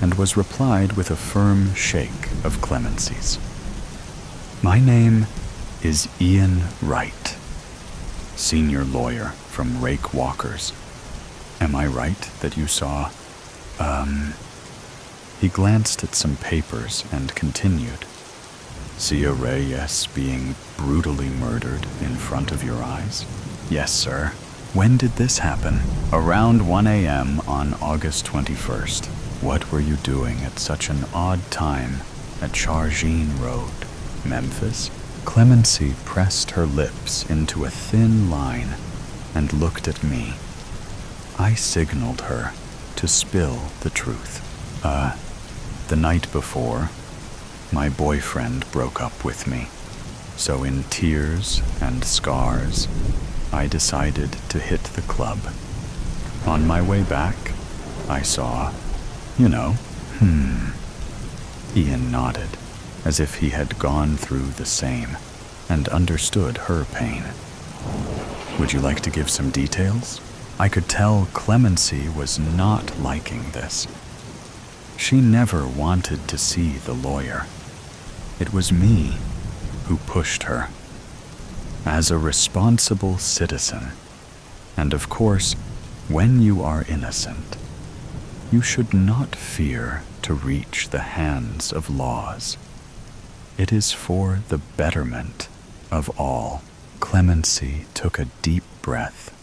A: and was replied with a firm shake of Clemency's. My name is Ian Wright, senior lawyer from Rake Walker's. Am I right that you saw, He glanced at some papers and continued. Cia Reyes being brutally murdered in front of your eyes? Yes, sir. When did this happen? Around 1 a.m. on August 21st. What were you doing at such an odd time at Chargine Road, Memphis? Clemency pressed her lips into a thin line and looked at me. I signaled her to spill the truth. The night before, my boyfriend broke up with me. So in tears and scars, I decided to hit the club. On my way back, I saw, you know, Ian nodded, as if he had gone through the same and understood her pain. Would you like to give some details? I could tell Clemency was not liking this. She never wanted to see the lawyer. It was me who pushed her. As a responsible citizen, and of course, when you are innocent, you should not fear to reach the hands of laws. It is for the betterment of all. Clemency took a deep breath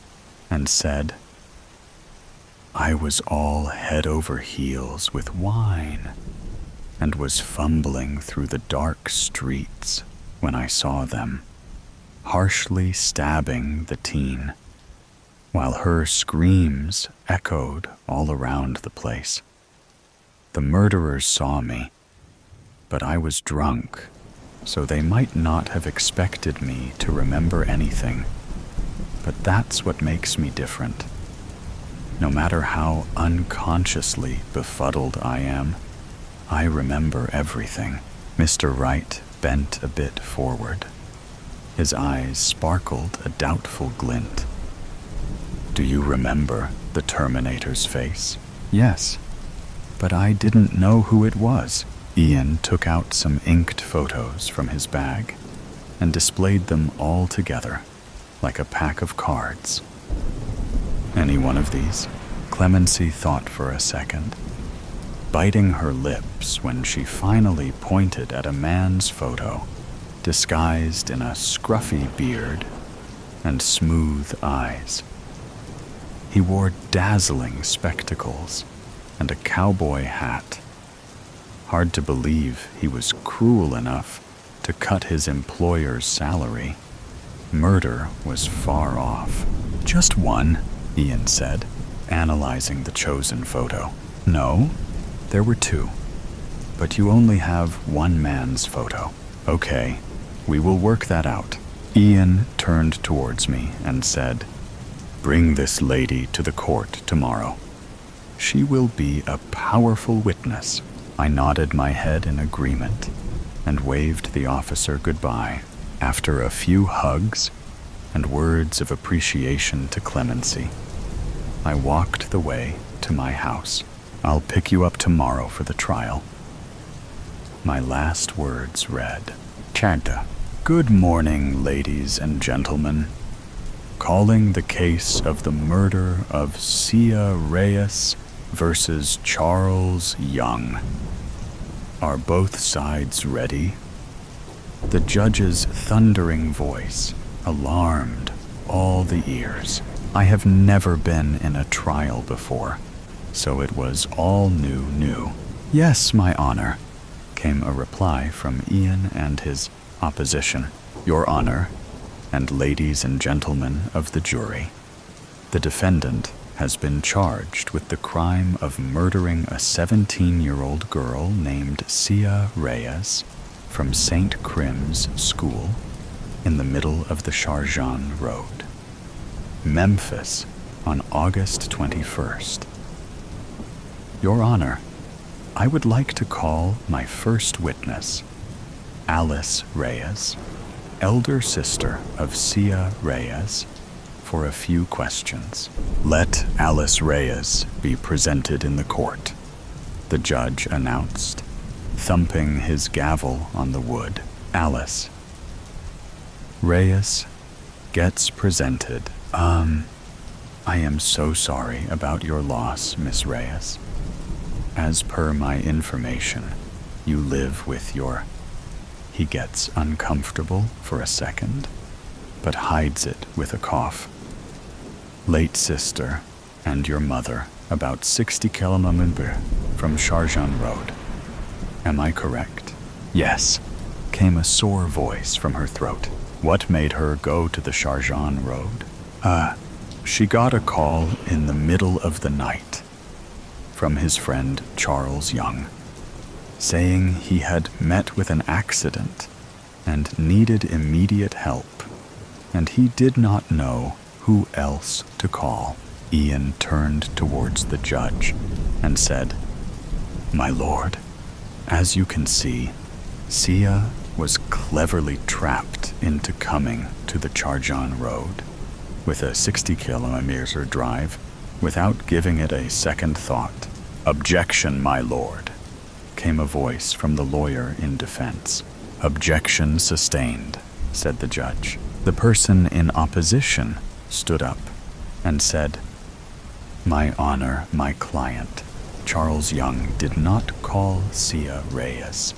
A: and said, I was all head over heels with wine and was fumbling through the dark streets when I saw them, harshly stabbing the teen, while her screams echoed all around the place. The murderers saw me, but I was drunk, so they might not have expected me to remember anything. But that's what makes me different. No matter how unconsciously befuddled I am, I remember everything. Mr. Wright bent a bit forward. His eyes sparkled a doubtful glint. Do you remember the Terminator's face? Yes, but I didn't know who it was. Ian took out some inked photos from his bag and displayed them all together, like a pack of cards. Any one of these? Clemency thought for a second, biting her lips when she finally pointed at a man's photo, disguised in a scruffy beard and smooth eyes. He wore dazzling spectacles and a cowboy hat. Hard to believe he was cruel enough to cut his employer's salary. Murder was far off. Just one, Ian said, analyzing the chosen photo. No, there were two, but you only have one man's photo. Okay, we will work that out. Ian turned towards me and said, Bring this lady to the court tomorrow. She will be a powerful witness. I nodded my head in agreement and waved the officer goodbye. After a few hugs and words of appreciation to Clemency, I walked the way to my house. I'll pick you up tomorrow for the trial. My last words read, Chanta. Good morning, ladies and gentlemen. Calling the case of the murder of Sia Reyes versus Charles Young. Are both sides ready? The judge's thundering voice alarmed all the ears. I have never been in a trial before, so it was all new. Yes, my honor, came a reply from Ian and his opposition. Your honor, and ladies and gentlemen of the jury, the defendant has been charged with the crime of murdering a 17-year-old girl named Sia Reyes from St. Crim's School in the middle of the Sharjah Road, Memphis, on August 21st. Your Honor, I would like to call my first witness, Alice Reyes, elder sister of Sia Reyes, for a few questions. Let Alice Reyes be presented in the court, the judge announced, thumping his gavel on the wood. Alice Reyes gets presented. I am so sorry about your loss, Miss Reyes. As per my information, you live with your... He gets uncomfortable for a second, but hides it with a cough. Late sister and your mother, about 60 kilometers from Sharjah Road. Am I correct? Yes, came a sore voice from her throat. What made her go to the Sharjah Road? She got a call in the middle of the night from his friend Charles Young, saying he had met with an accident and needed immediate help, and he did not know who else to call. Ian turned towards the judge and said, "My lord, as you can see, Sia was cleverly trapped into coming to the Charjan Road with a 60-kilometer drive without giving it a second thought." "Objection, my lord," came a voice from the lawyer in defense. "Objection sustained," said the judge. The person in opposition stood up and said, "My honor, my client, Charles Young, did not call Sia Reyes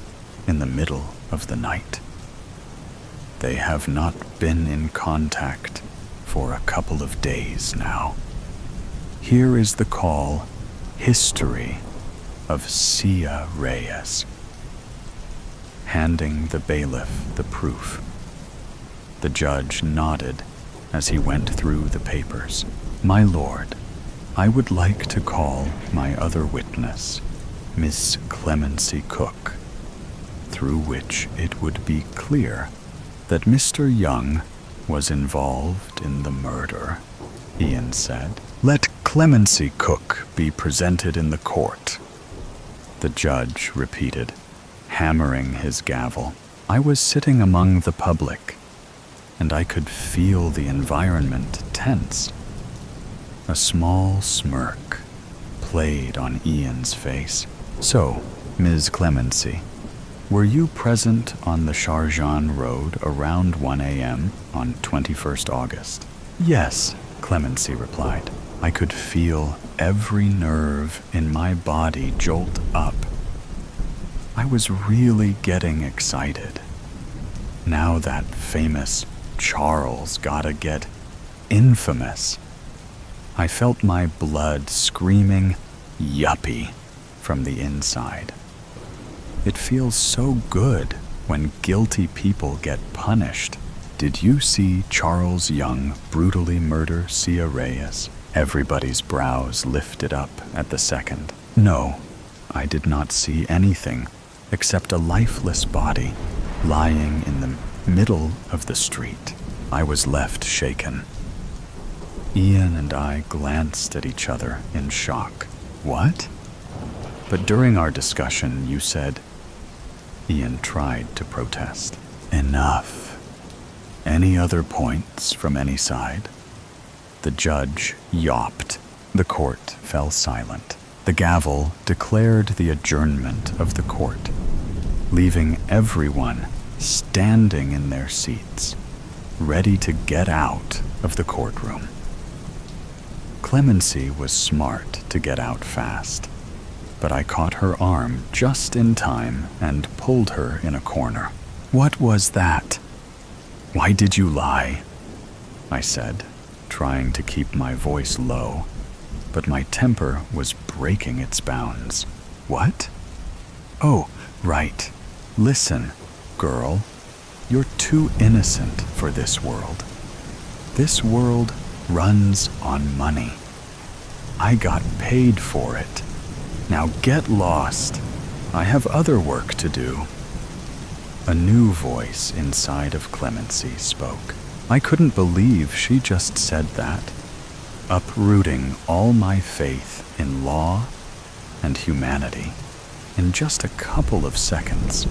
A: in the middle of the night. They have not been in contact for a couple of days now. Here is the call, history of Sia Reyes," handing the bailiff the proof. The judge nodded as he went through the papers. "My lord, I would like to call my other witness, Miss Clemency Cook, through which it would be clear that Mr. Young was involved in the murder," Ian said. "Let Clemency Cook be presented in the court," the judge repeated, hammering his gavel. I was sitting among the public, and I could feel the environment tense. A small smirk played on Ian's face. "So, Ms. Clemency, were you present on the Charjan Road around 1 a.m. on 21st August? "Yes," Clemency replied. I could feel every nerve in my body jolt up. I was really getting excited. Now that famous Charles gotta get infamous. I felt my blood screaming, "Yuppie," from the inside. It feels so good when guilty people get punished. "Did you see Charles Young brutally murder Sia Reyes?" Everybody's brows lifted up at the second. "No, I did not see anything except a lifeless body lying in the middle of the street." I was left shaken. Ian and I glanced at each other in shock. "What?" "But during our discussion, you said..." Ian tried to protest. "Enough. Any other points from any side?" The judge yawped. The court fell silent. The gavel declared the adjournment of the court, leaving everyone standing in their seats, ready to get out of the courtroom. Clemency was smart to get out fast, but I caught her arm just in time and pulled her in a corner. "What was that? Why did you lie?" I said, trying to keep my voice low, but my temper was breaking its bounds. "What? Oh, right. Listen, girl, you're too innocent for this world. This world runs on money. I got paid for it. Now get lost. I have other work to do." A new voice inside of Clemency spoke. I couldn't believe she just said that, uprooting all my faith in law and humanity in just a couple of seconds.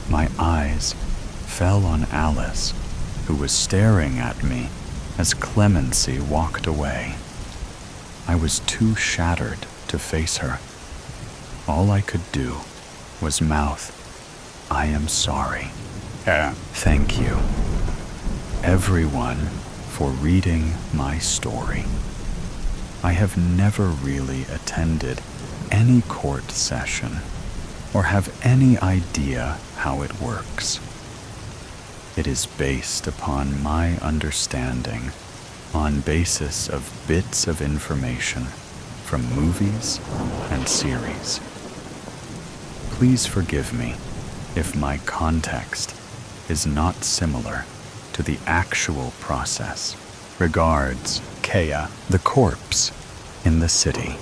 A: My eyes fell on Alice, who was staring at me as Clemency walked away. I was too shattered to face her. All I could do was mouth, "I am sorry. Thank you, everyone, for reading my story. I have never really attended any court session or have any idea how it works. It is based upon my understanding on basis of bits of information from movies and series. Please forgive me if my context is not similar to the actual process. Regards, Kea." The corpse in the city.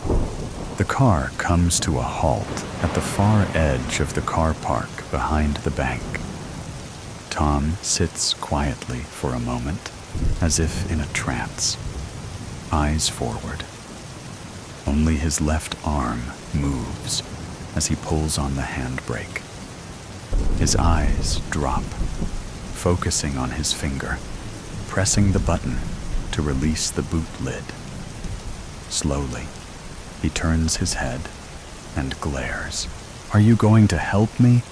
A: The car comes to a halt at the far edge of the car park behind the bank. Tom sits quietly for a moment, as if in a trance, eyes forward. Only his left arm moves as he pulls on the handbrake. His eyes drop, focusing on his finger, pressing the button to release the boot lid. Slowly, he turns his head and glares. Are you going to help me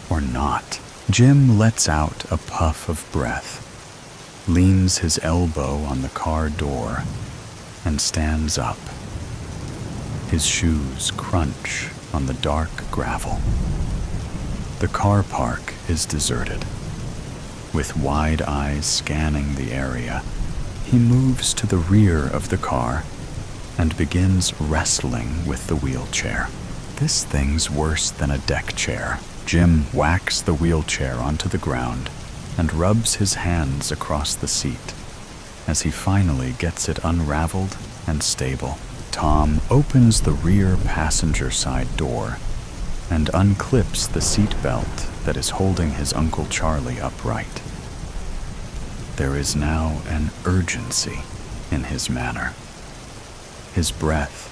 A: or not? Jim lets out a puff of breath, leans his elbow on the car door, and stands up. His shoes crunch on the dark gravel. The car park is deserted. With wide eyes scanning the area, he moves to the rear of the car and begins wrestling with the wheelchair. This thing's worse than a deck chair. Jim whacks the wheelchair onto the ground and rubs his hands across the seat as he finally gets it unraveled and stable. Tom opens the rear passenger side door and unclips the seat belt that is holding his Uncle Charlie upright. There is now an urgency in his manner. His breath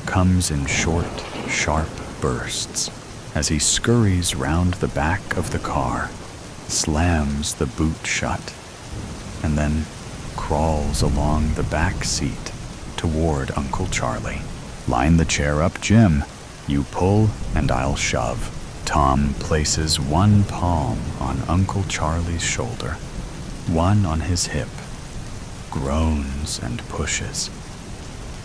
A: comes in short, sharp bursts as he scurries round the back of the car, slams the boot shut, and then crawls along the back seat toward Uncle Charlie. Line the chair up, Jim. You pull and I'll shove. Tom places one palm on Uncle Charlie's shoulder, one on his hip, groans and pushes.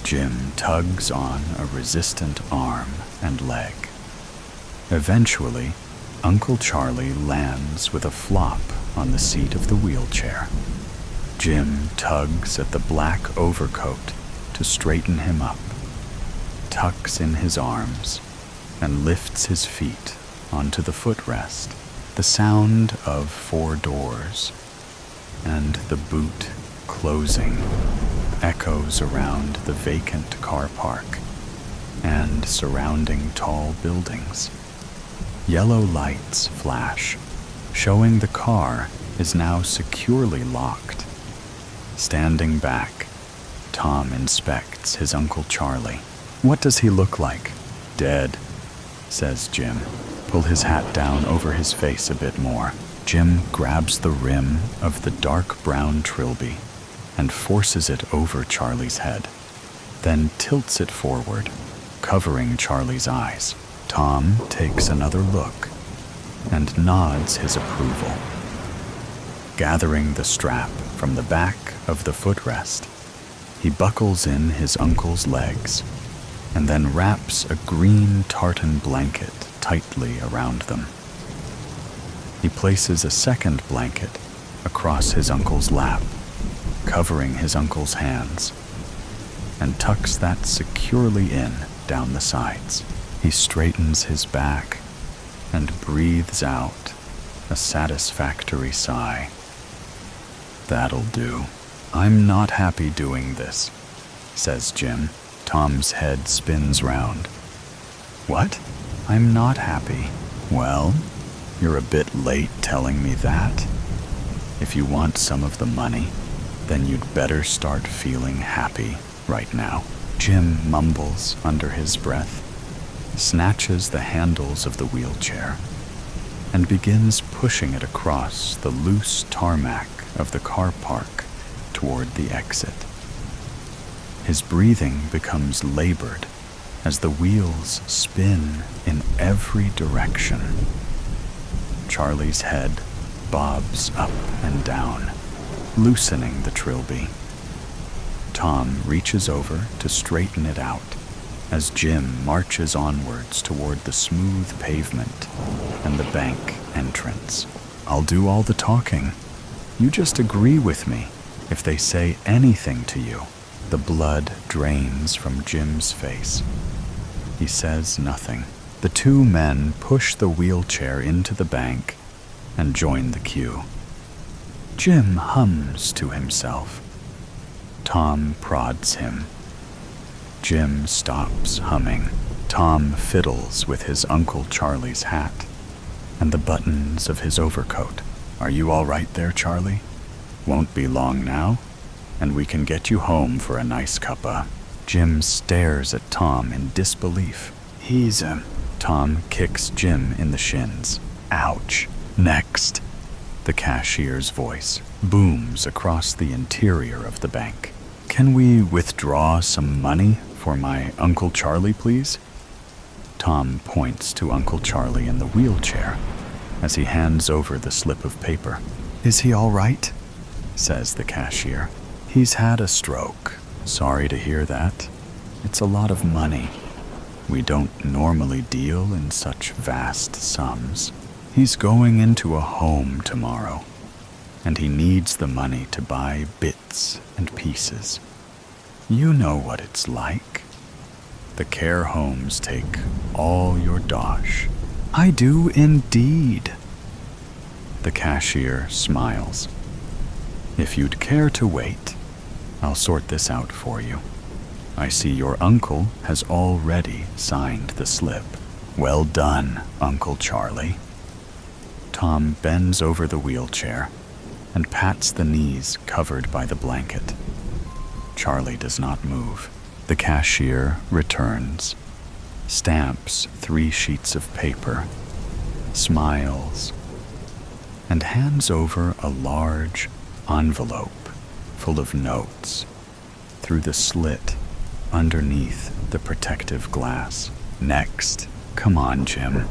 A: Jim tugs on a resistant arm and leg. Eventually, Uncle Charlie lands with a flop on the seat of the wheelchair. Jim tugs at the black overcoat to straighten him up, tucks in his arms, and lifts his feet onto the footrest. The sound of 4 doors and the boot closing echoes around the vacant car park and surrounding tall buildings. Yellow lights flash, showing the car is now securely locked. Standing back, Tom inspects his Uncle Charlie. What does he look like? Dead, says Jim. Pull his hat down over his face a bit more. Jim grabs the rim of the dark brown trilby and forces it over Charlie's head, then tilts it forward, covering Charlie's eyes. Tom takes another look and nods his approval. Gathering the strap from the back of the footrest, he buckles in his uncle's legs and then wraps a green tartan blanket tightly around them. He places a second blanket across his uncle's lap, covering his uncle's hands, and tucks that securely in down the sides. He straightens his back and breathes out a satisfactory sigh. That'll do. I'm not happy doing this, says Jim. Tom's head spins round. What? I'm not happy. Well, you're a bit late telling me that. If you want some of the money, then you'd better start feeling happy right now. Jim mumbles under his breath, snatches the handles of the wheelchair, and begins pushing it across the loose tarmac of the car park toward the exit. His breathing becomes labored as the wheels spin in every direction. Charlie's head bobs up and down, loosening the trilby. Tom reaches over to straighten it out as Jim marches onwards toward the smooth pavement and the bank entrance. I'll do all the talking. You just agree with me if they say anything to you. The blood drains from Jim's face. He says nothing. The 2 men push the wheelchair into the bank and join the queue. Jim hums to himself. Tom prods him. Jim stops humming. Tom fiddles with his Uncle Charlie's hat and the buttons of his overcoat. Are you all right there, Charlie? Won't be long now, and we can get you home for a nice cuppa. Jim stares at Tom in disbelief. Tom kicks Jim in the shins. Ouch. Next. The cashier's voice booms across the interior of the bank. Can we withdraw some money for my Uncle Charlie, please? Tom points to Uncle Charlie in the wheelchair as he hands over the slip of paper. Is he all right? Says the cashier. He's had a stroke. Sorry to hear that. It's a lot of money. We don't normally deal in such vast sums. He's going into a home tomorrow, and he needs the money to buy bits and pieces. You know what it's like. The care homes take all your dosh. I do indeed. The cashier smiles. If you'd care to wait, I'll sort this out for you. I see your uncle has already signed the slip. Well done, Uncle Charlie. Tom bends over the wheelchair and pats the knees covered by the blanket. Charlie does not move. The cashier returns, stamps 3 sheets of paper, smiles, and hands over a large envelope full of notes through the slit underneath the protective glass. Next. Come on, Jim.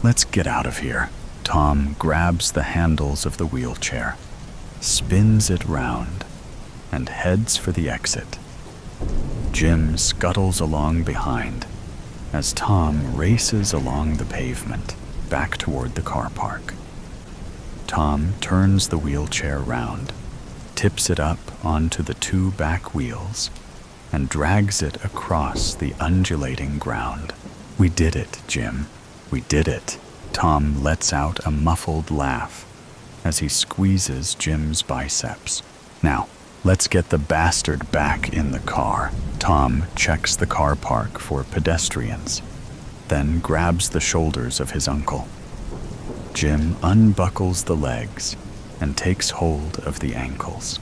A: Let's get out of here. Tom grabs the handles of the wheelchair, spins it round, and heads for the exit. Jim scuttles along behind as Tom races along the pavement back toward the car park. Tom turns the wheelchair round, tips it up onto the 2 back wheels, and drags it across the undulating ground. We did it, Jim. We did it. Tom lets out a muffled laugh as he squeezes Jim's biceps. Now, let's get the bastard back in the car. Tom checks the car park for pedestrians, then grabs the shoulders of his uncle. Jim unbuckles the legs and takes hold of the ankles.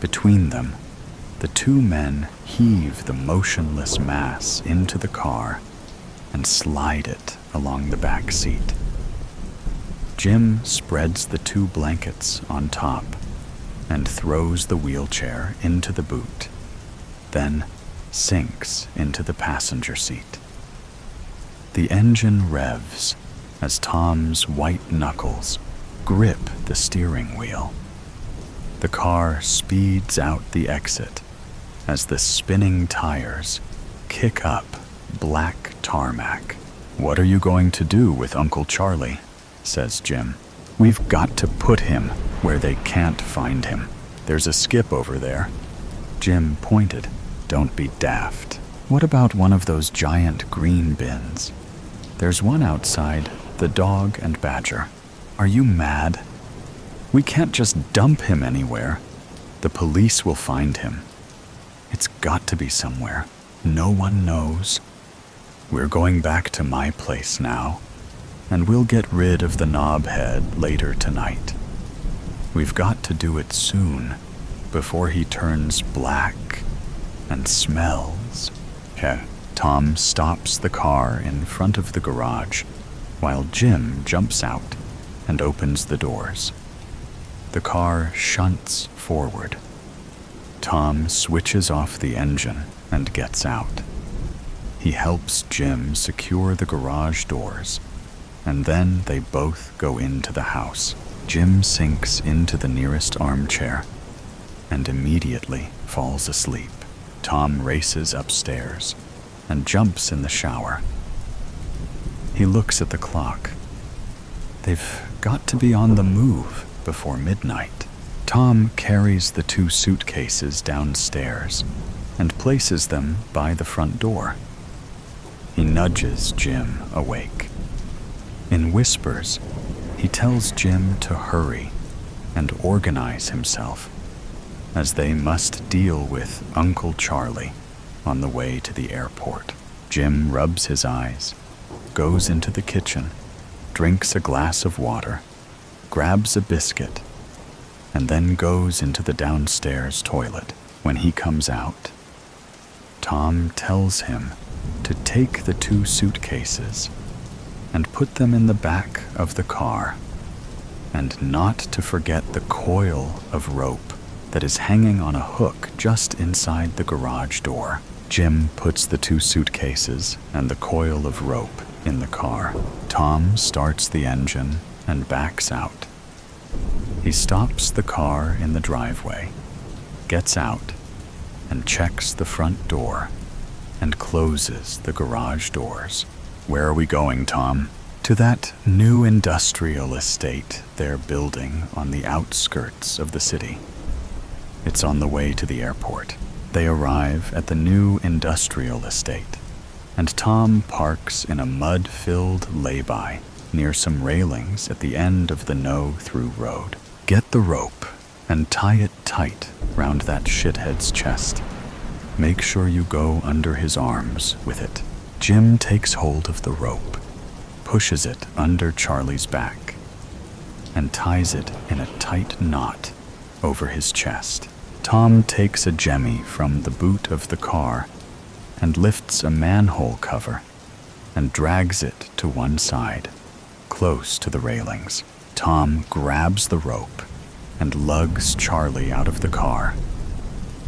A: Between them, the 2 men heave the motionless mass into the car and slide it along the back seat. Jim spreads the 2 blankets on top and throws the wheelchair into the boot, then sinks into the passenger seat. The engine revs as Tom's white knuckles grip the steering wheel. The car speeds out the exit as the spinning tires kick up black tarmac. What are you going to do with Uncle Charlie? Says Jim. We've got to put him where they can't find him. There's a skip over there. Jim pointed. Don't be daft. What about one of those giant green bins? There's one outside the Dog and Badger. Are you mad? We can't just dump him anywhere. The police will find him. It's got to be somewhere. No one knows. We're going back to my place now, and we'll get rid of the knobhead later tonight. We've got to do it soon, before he turns black and smells. Tom stops the car in front of the garage, while Jim jumps out and opens the doors. The car shunts forward. Tom switches off the engine and gets out. He helps Jim secure the garage doors, and then they both go into the house. Jim sinks into the nearest armchair and immediately falls asleep. Tom races upstairs and jumps in the shower. He looks at the clock. They've got to be on the move before midnight. Tom carries the 2 suitcases downstairs and places them by the front door. He nudges Jim awake. In whispers, he tells Jim to hurry and organize himself, as they must deal with Uncle Charlie on the way to the airport. Jim rubs his eyes, goes into the kitchen, drinks a glass of water, grabs a biscuit, and then goes into the downstairs toilet. When he comes out, Tom tells him to take the 2 suitcases and put them in the back of the car, and not to forget the coil of rope that is hanging on a hook just inside the garage door. Jim puts the 2 suitcases and the coil of rope in the car. Tom starts the engine and backs out. He stops the car in the driveway, gets out, and checks the front door and closes the garage doors. Where are we going, Tom? To that new industrial estate they're building on the outskirts of the city. It's on the way to the airport. They arrive at the new industrial estate, and Tom parks in a mud-filled lay-by near some railings at the end of the no-through road. Get the rope and tie it tight round that shithead's chest. Make sure you go under his arms with it. Jim takes hold of the rope, pushes it under Charlie's back, and ties it in a tight knot over his chest. Tom takes a jemmy from the boot of the car and lifts a manhole cover and drags it to one side, close to the railings. Tom grabs the rope and lugs Charlie out of the car.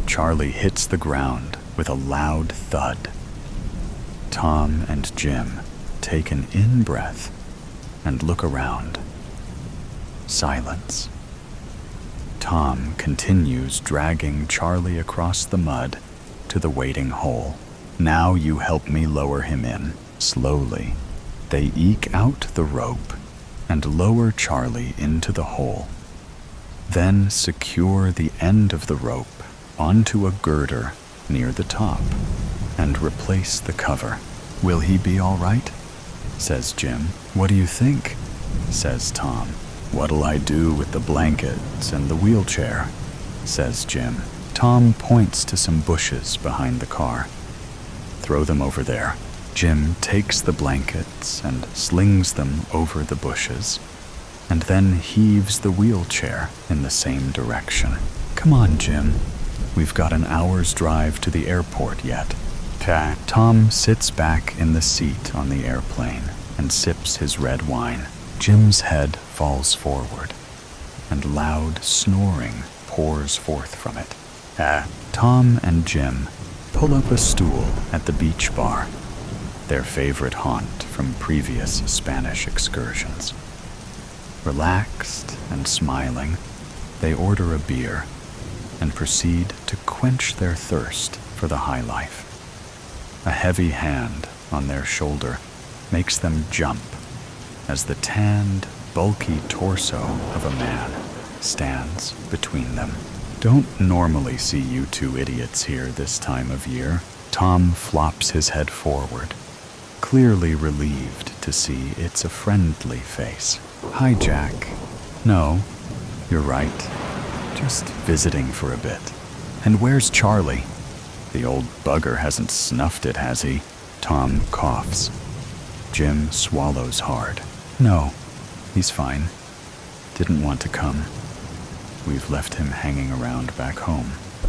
A: Charlie hits the ground with a loud thud. Tom and Jim take an in-breath and look around. Silence. Tom continues dragging Charlie across the mud to the waiting hole. Now you help me lower him in. Slowly, they eke out the rope and lower Charlie into the hole. Then secure the end of the rope onto a girder near the top and replace the cover. Will he be all right? Says Jim. What do you think? Says Tom. What'll I do with the blankets and the wheelchair? Says Jim. Tom points to some bushes behind the car. Throw them over there. Jim takes the blankets and slings them over the bushes, and then heaves the wheelchair in the same direction. Come on, Jim. We've got an hour's drive to the airport yet. Tom sits back in the seat on the airplane and sips his red wine. Jim's head falls forward, and loud snoring pours forth from it. Tom and Jim pull up a stool at the beach bar, their favorite haunt from previous Spanish excursions. Relaxed and smiling, they order a beer and proceed to quench their thirst for the high life. A heavy hand on their shoulder makes them jump as the tanned, bulky torso of a man stands between them. Don't normally see you 2 idiots here this time of year. Tom flops his head forward, clearly relieved to see it's a friendly face. Hi, Jack. No, you're right. Just visiting for a bit. And where's Charlie? The old bugger hasn't snuffed it, has he? Tom coughs. Jim swallows hard. No, he's fine. Didn't want to come. We've left him hanging around back home.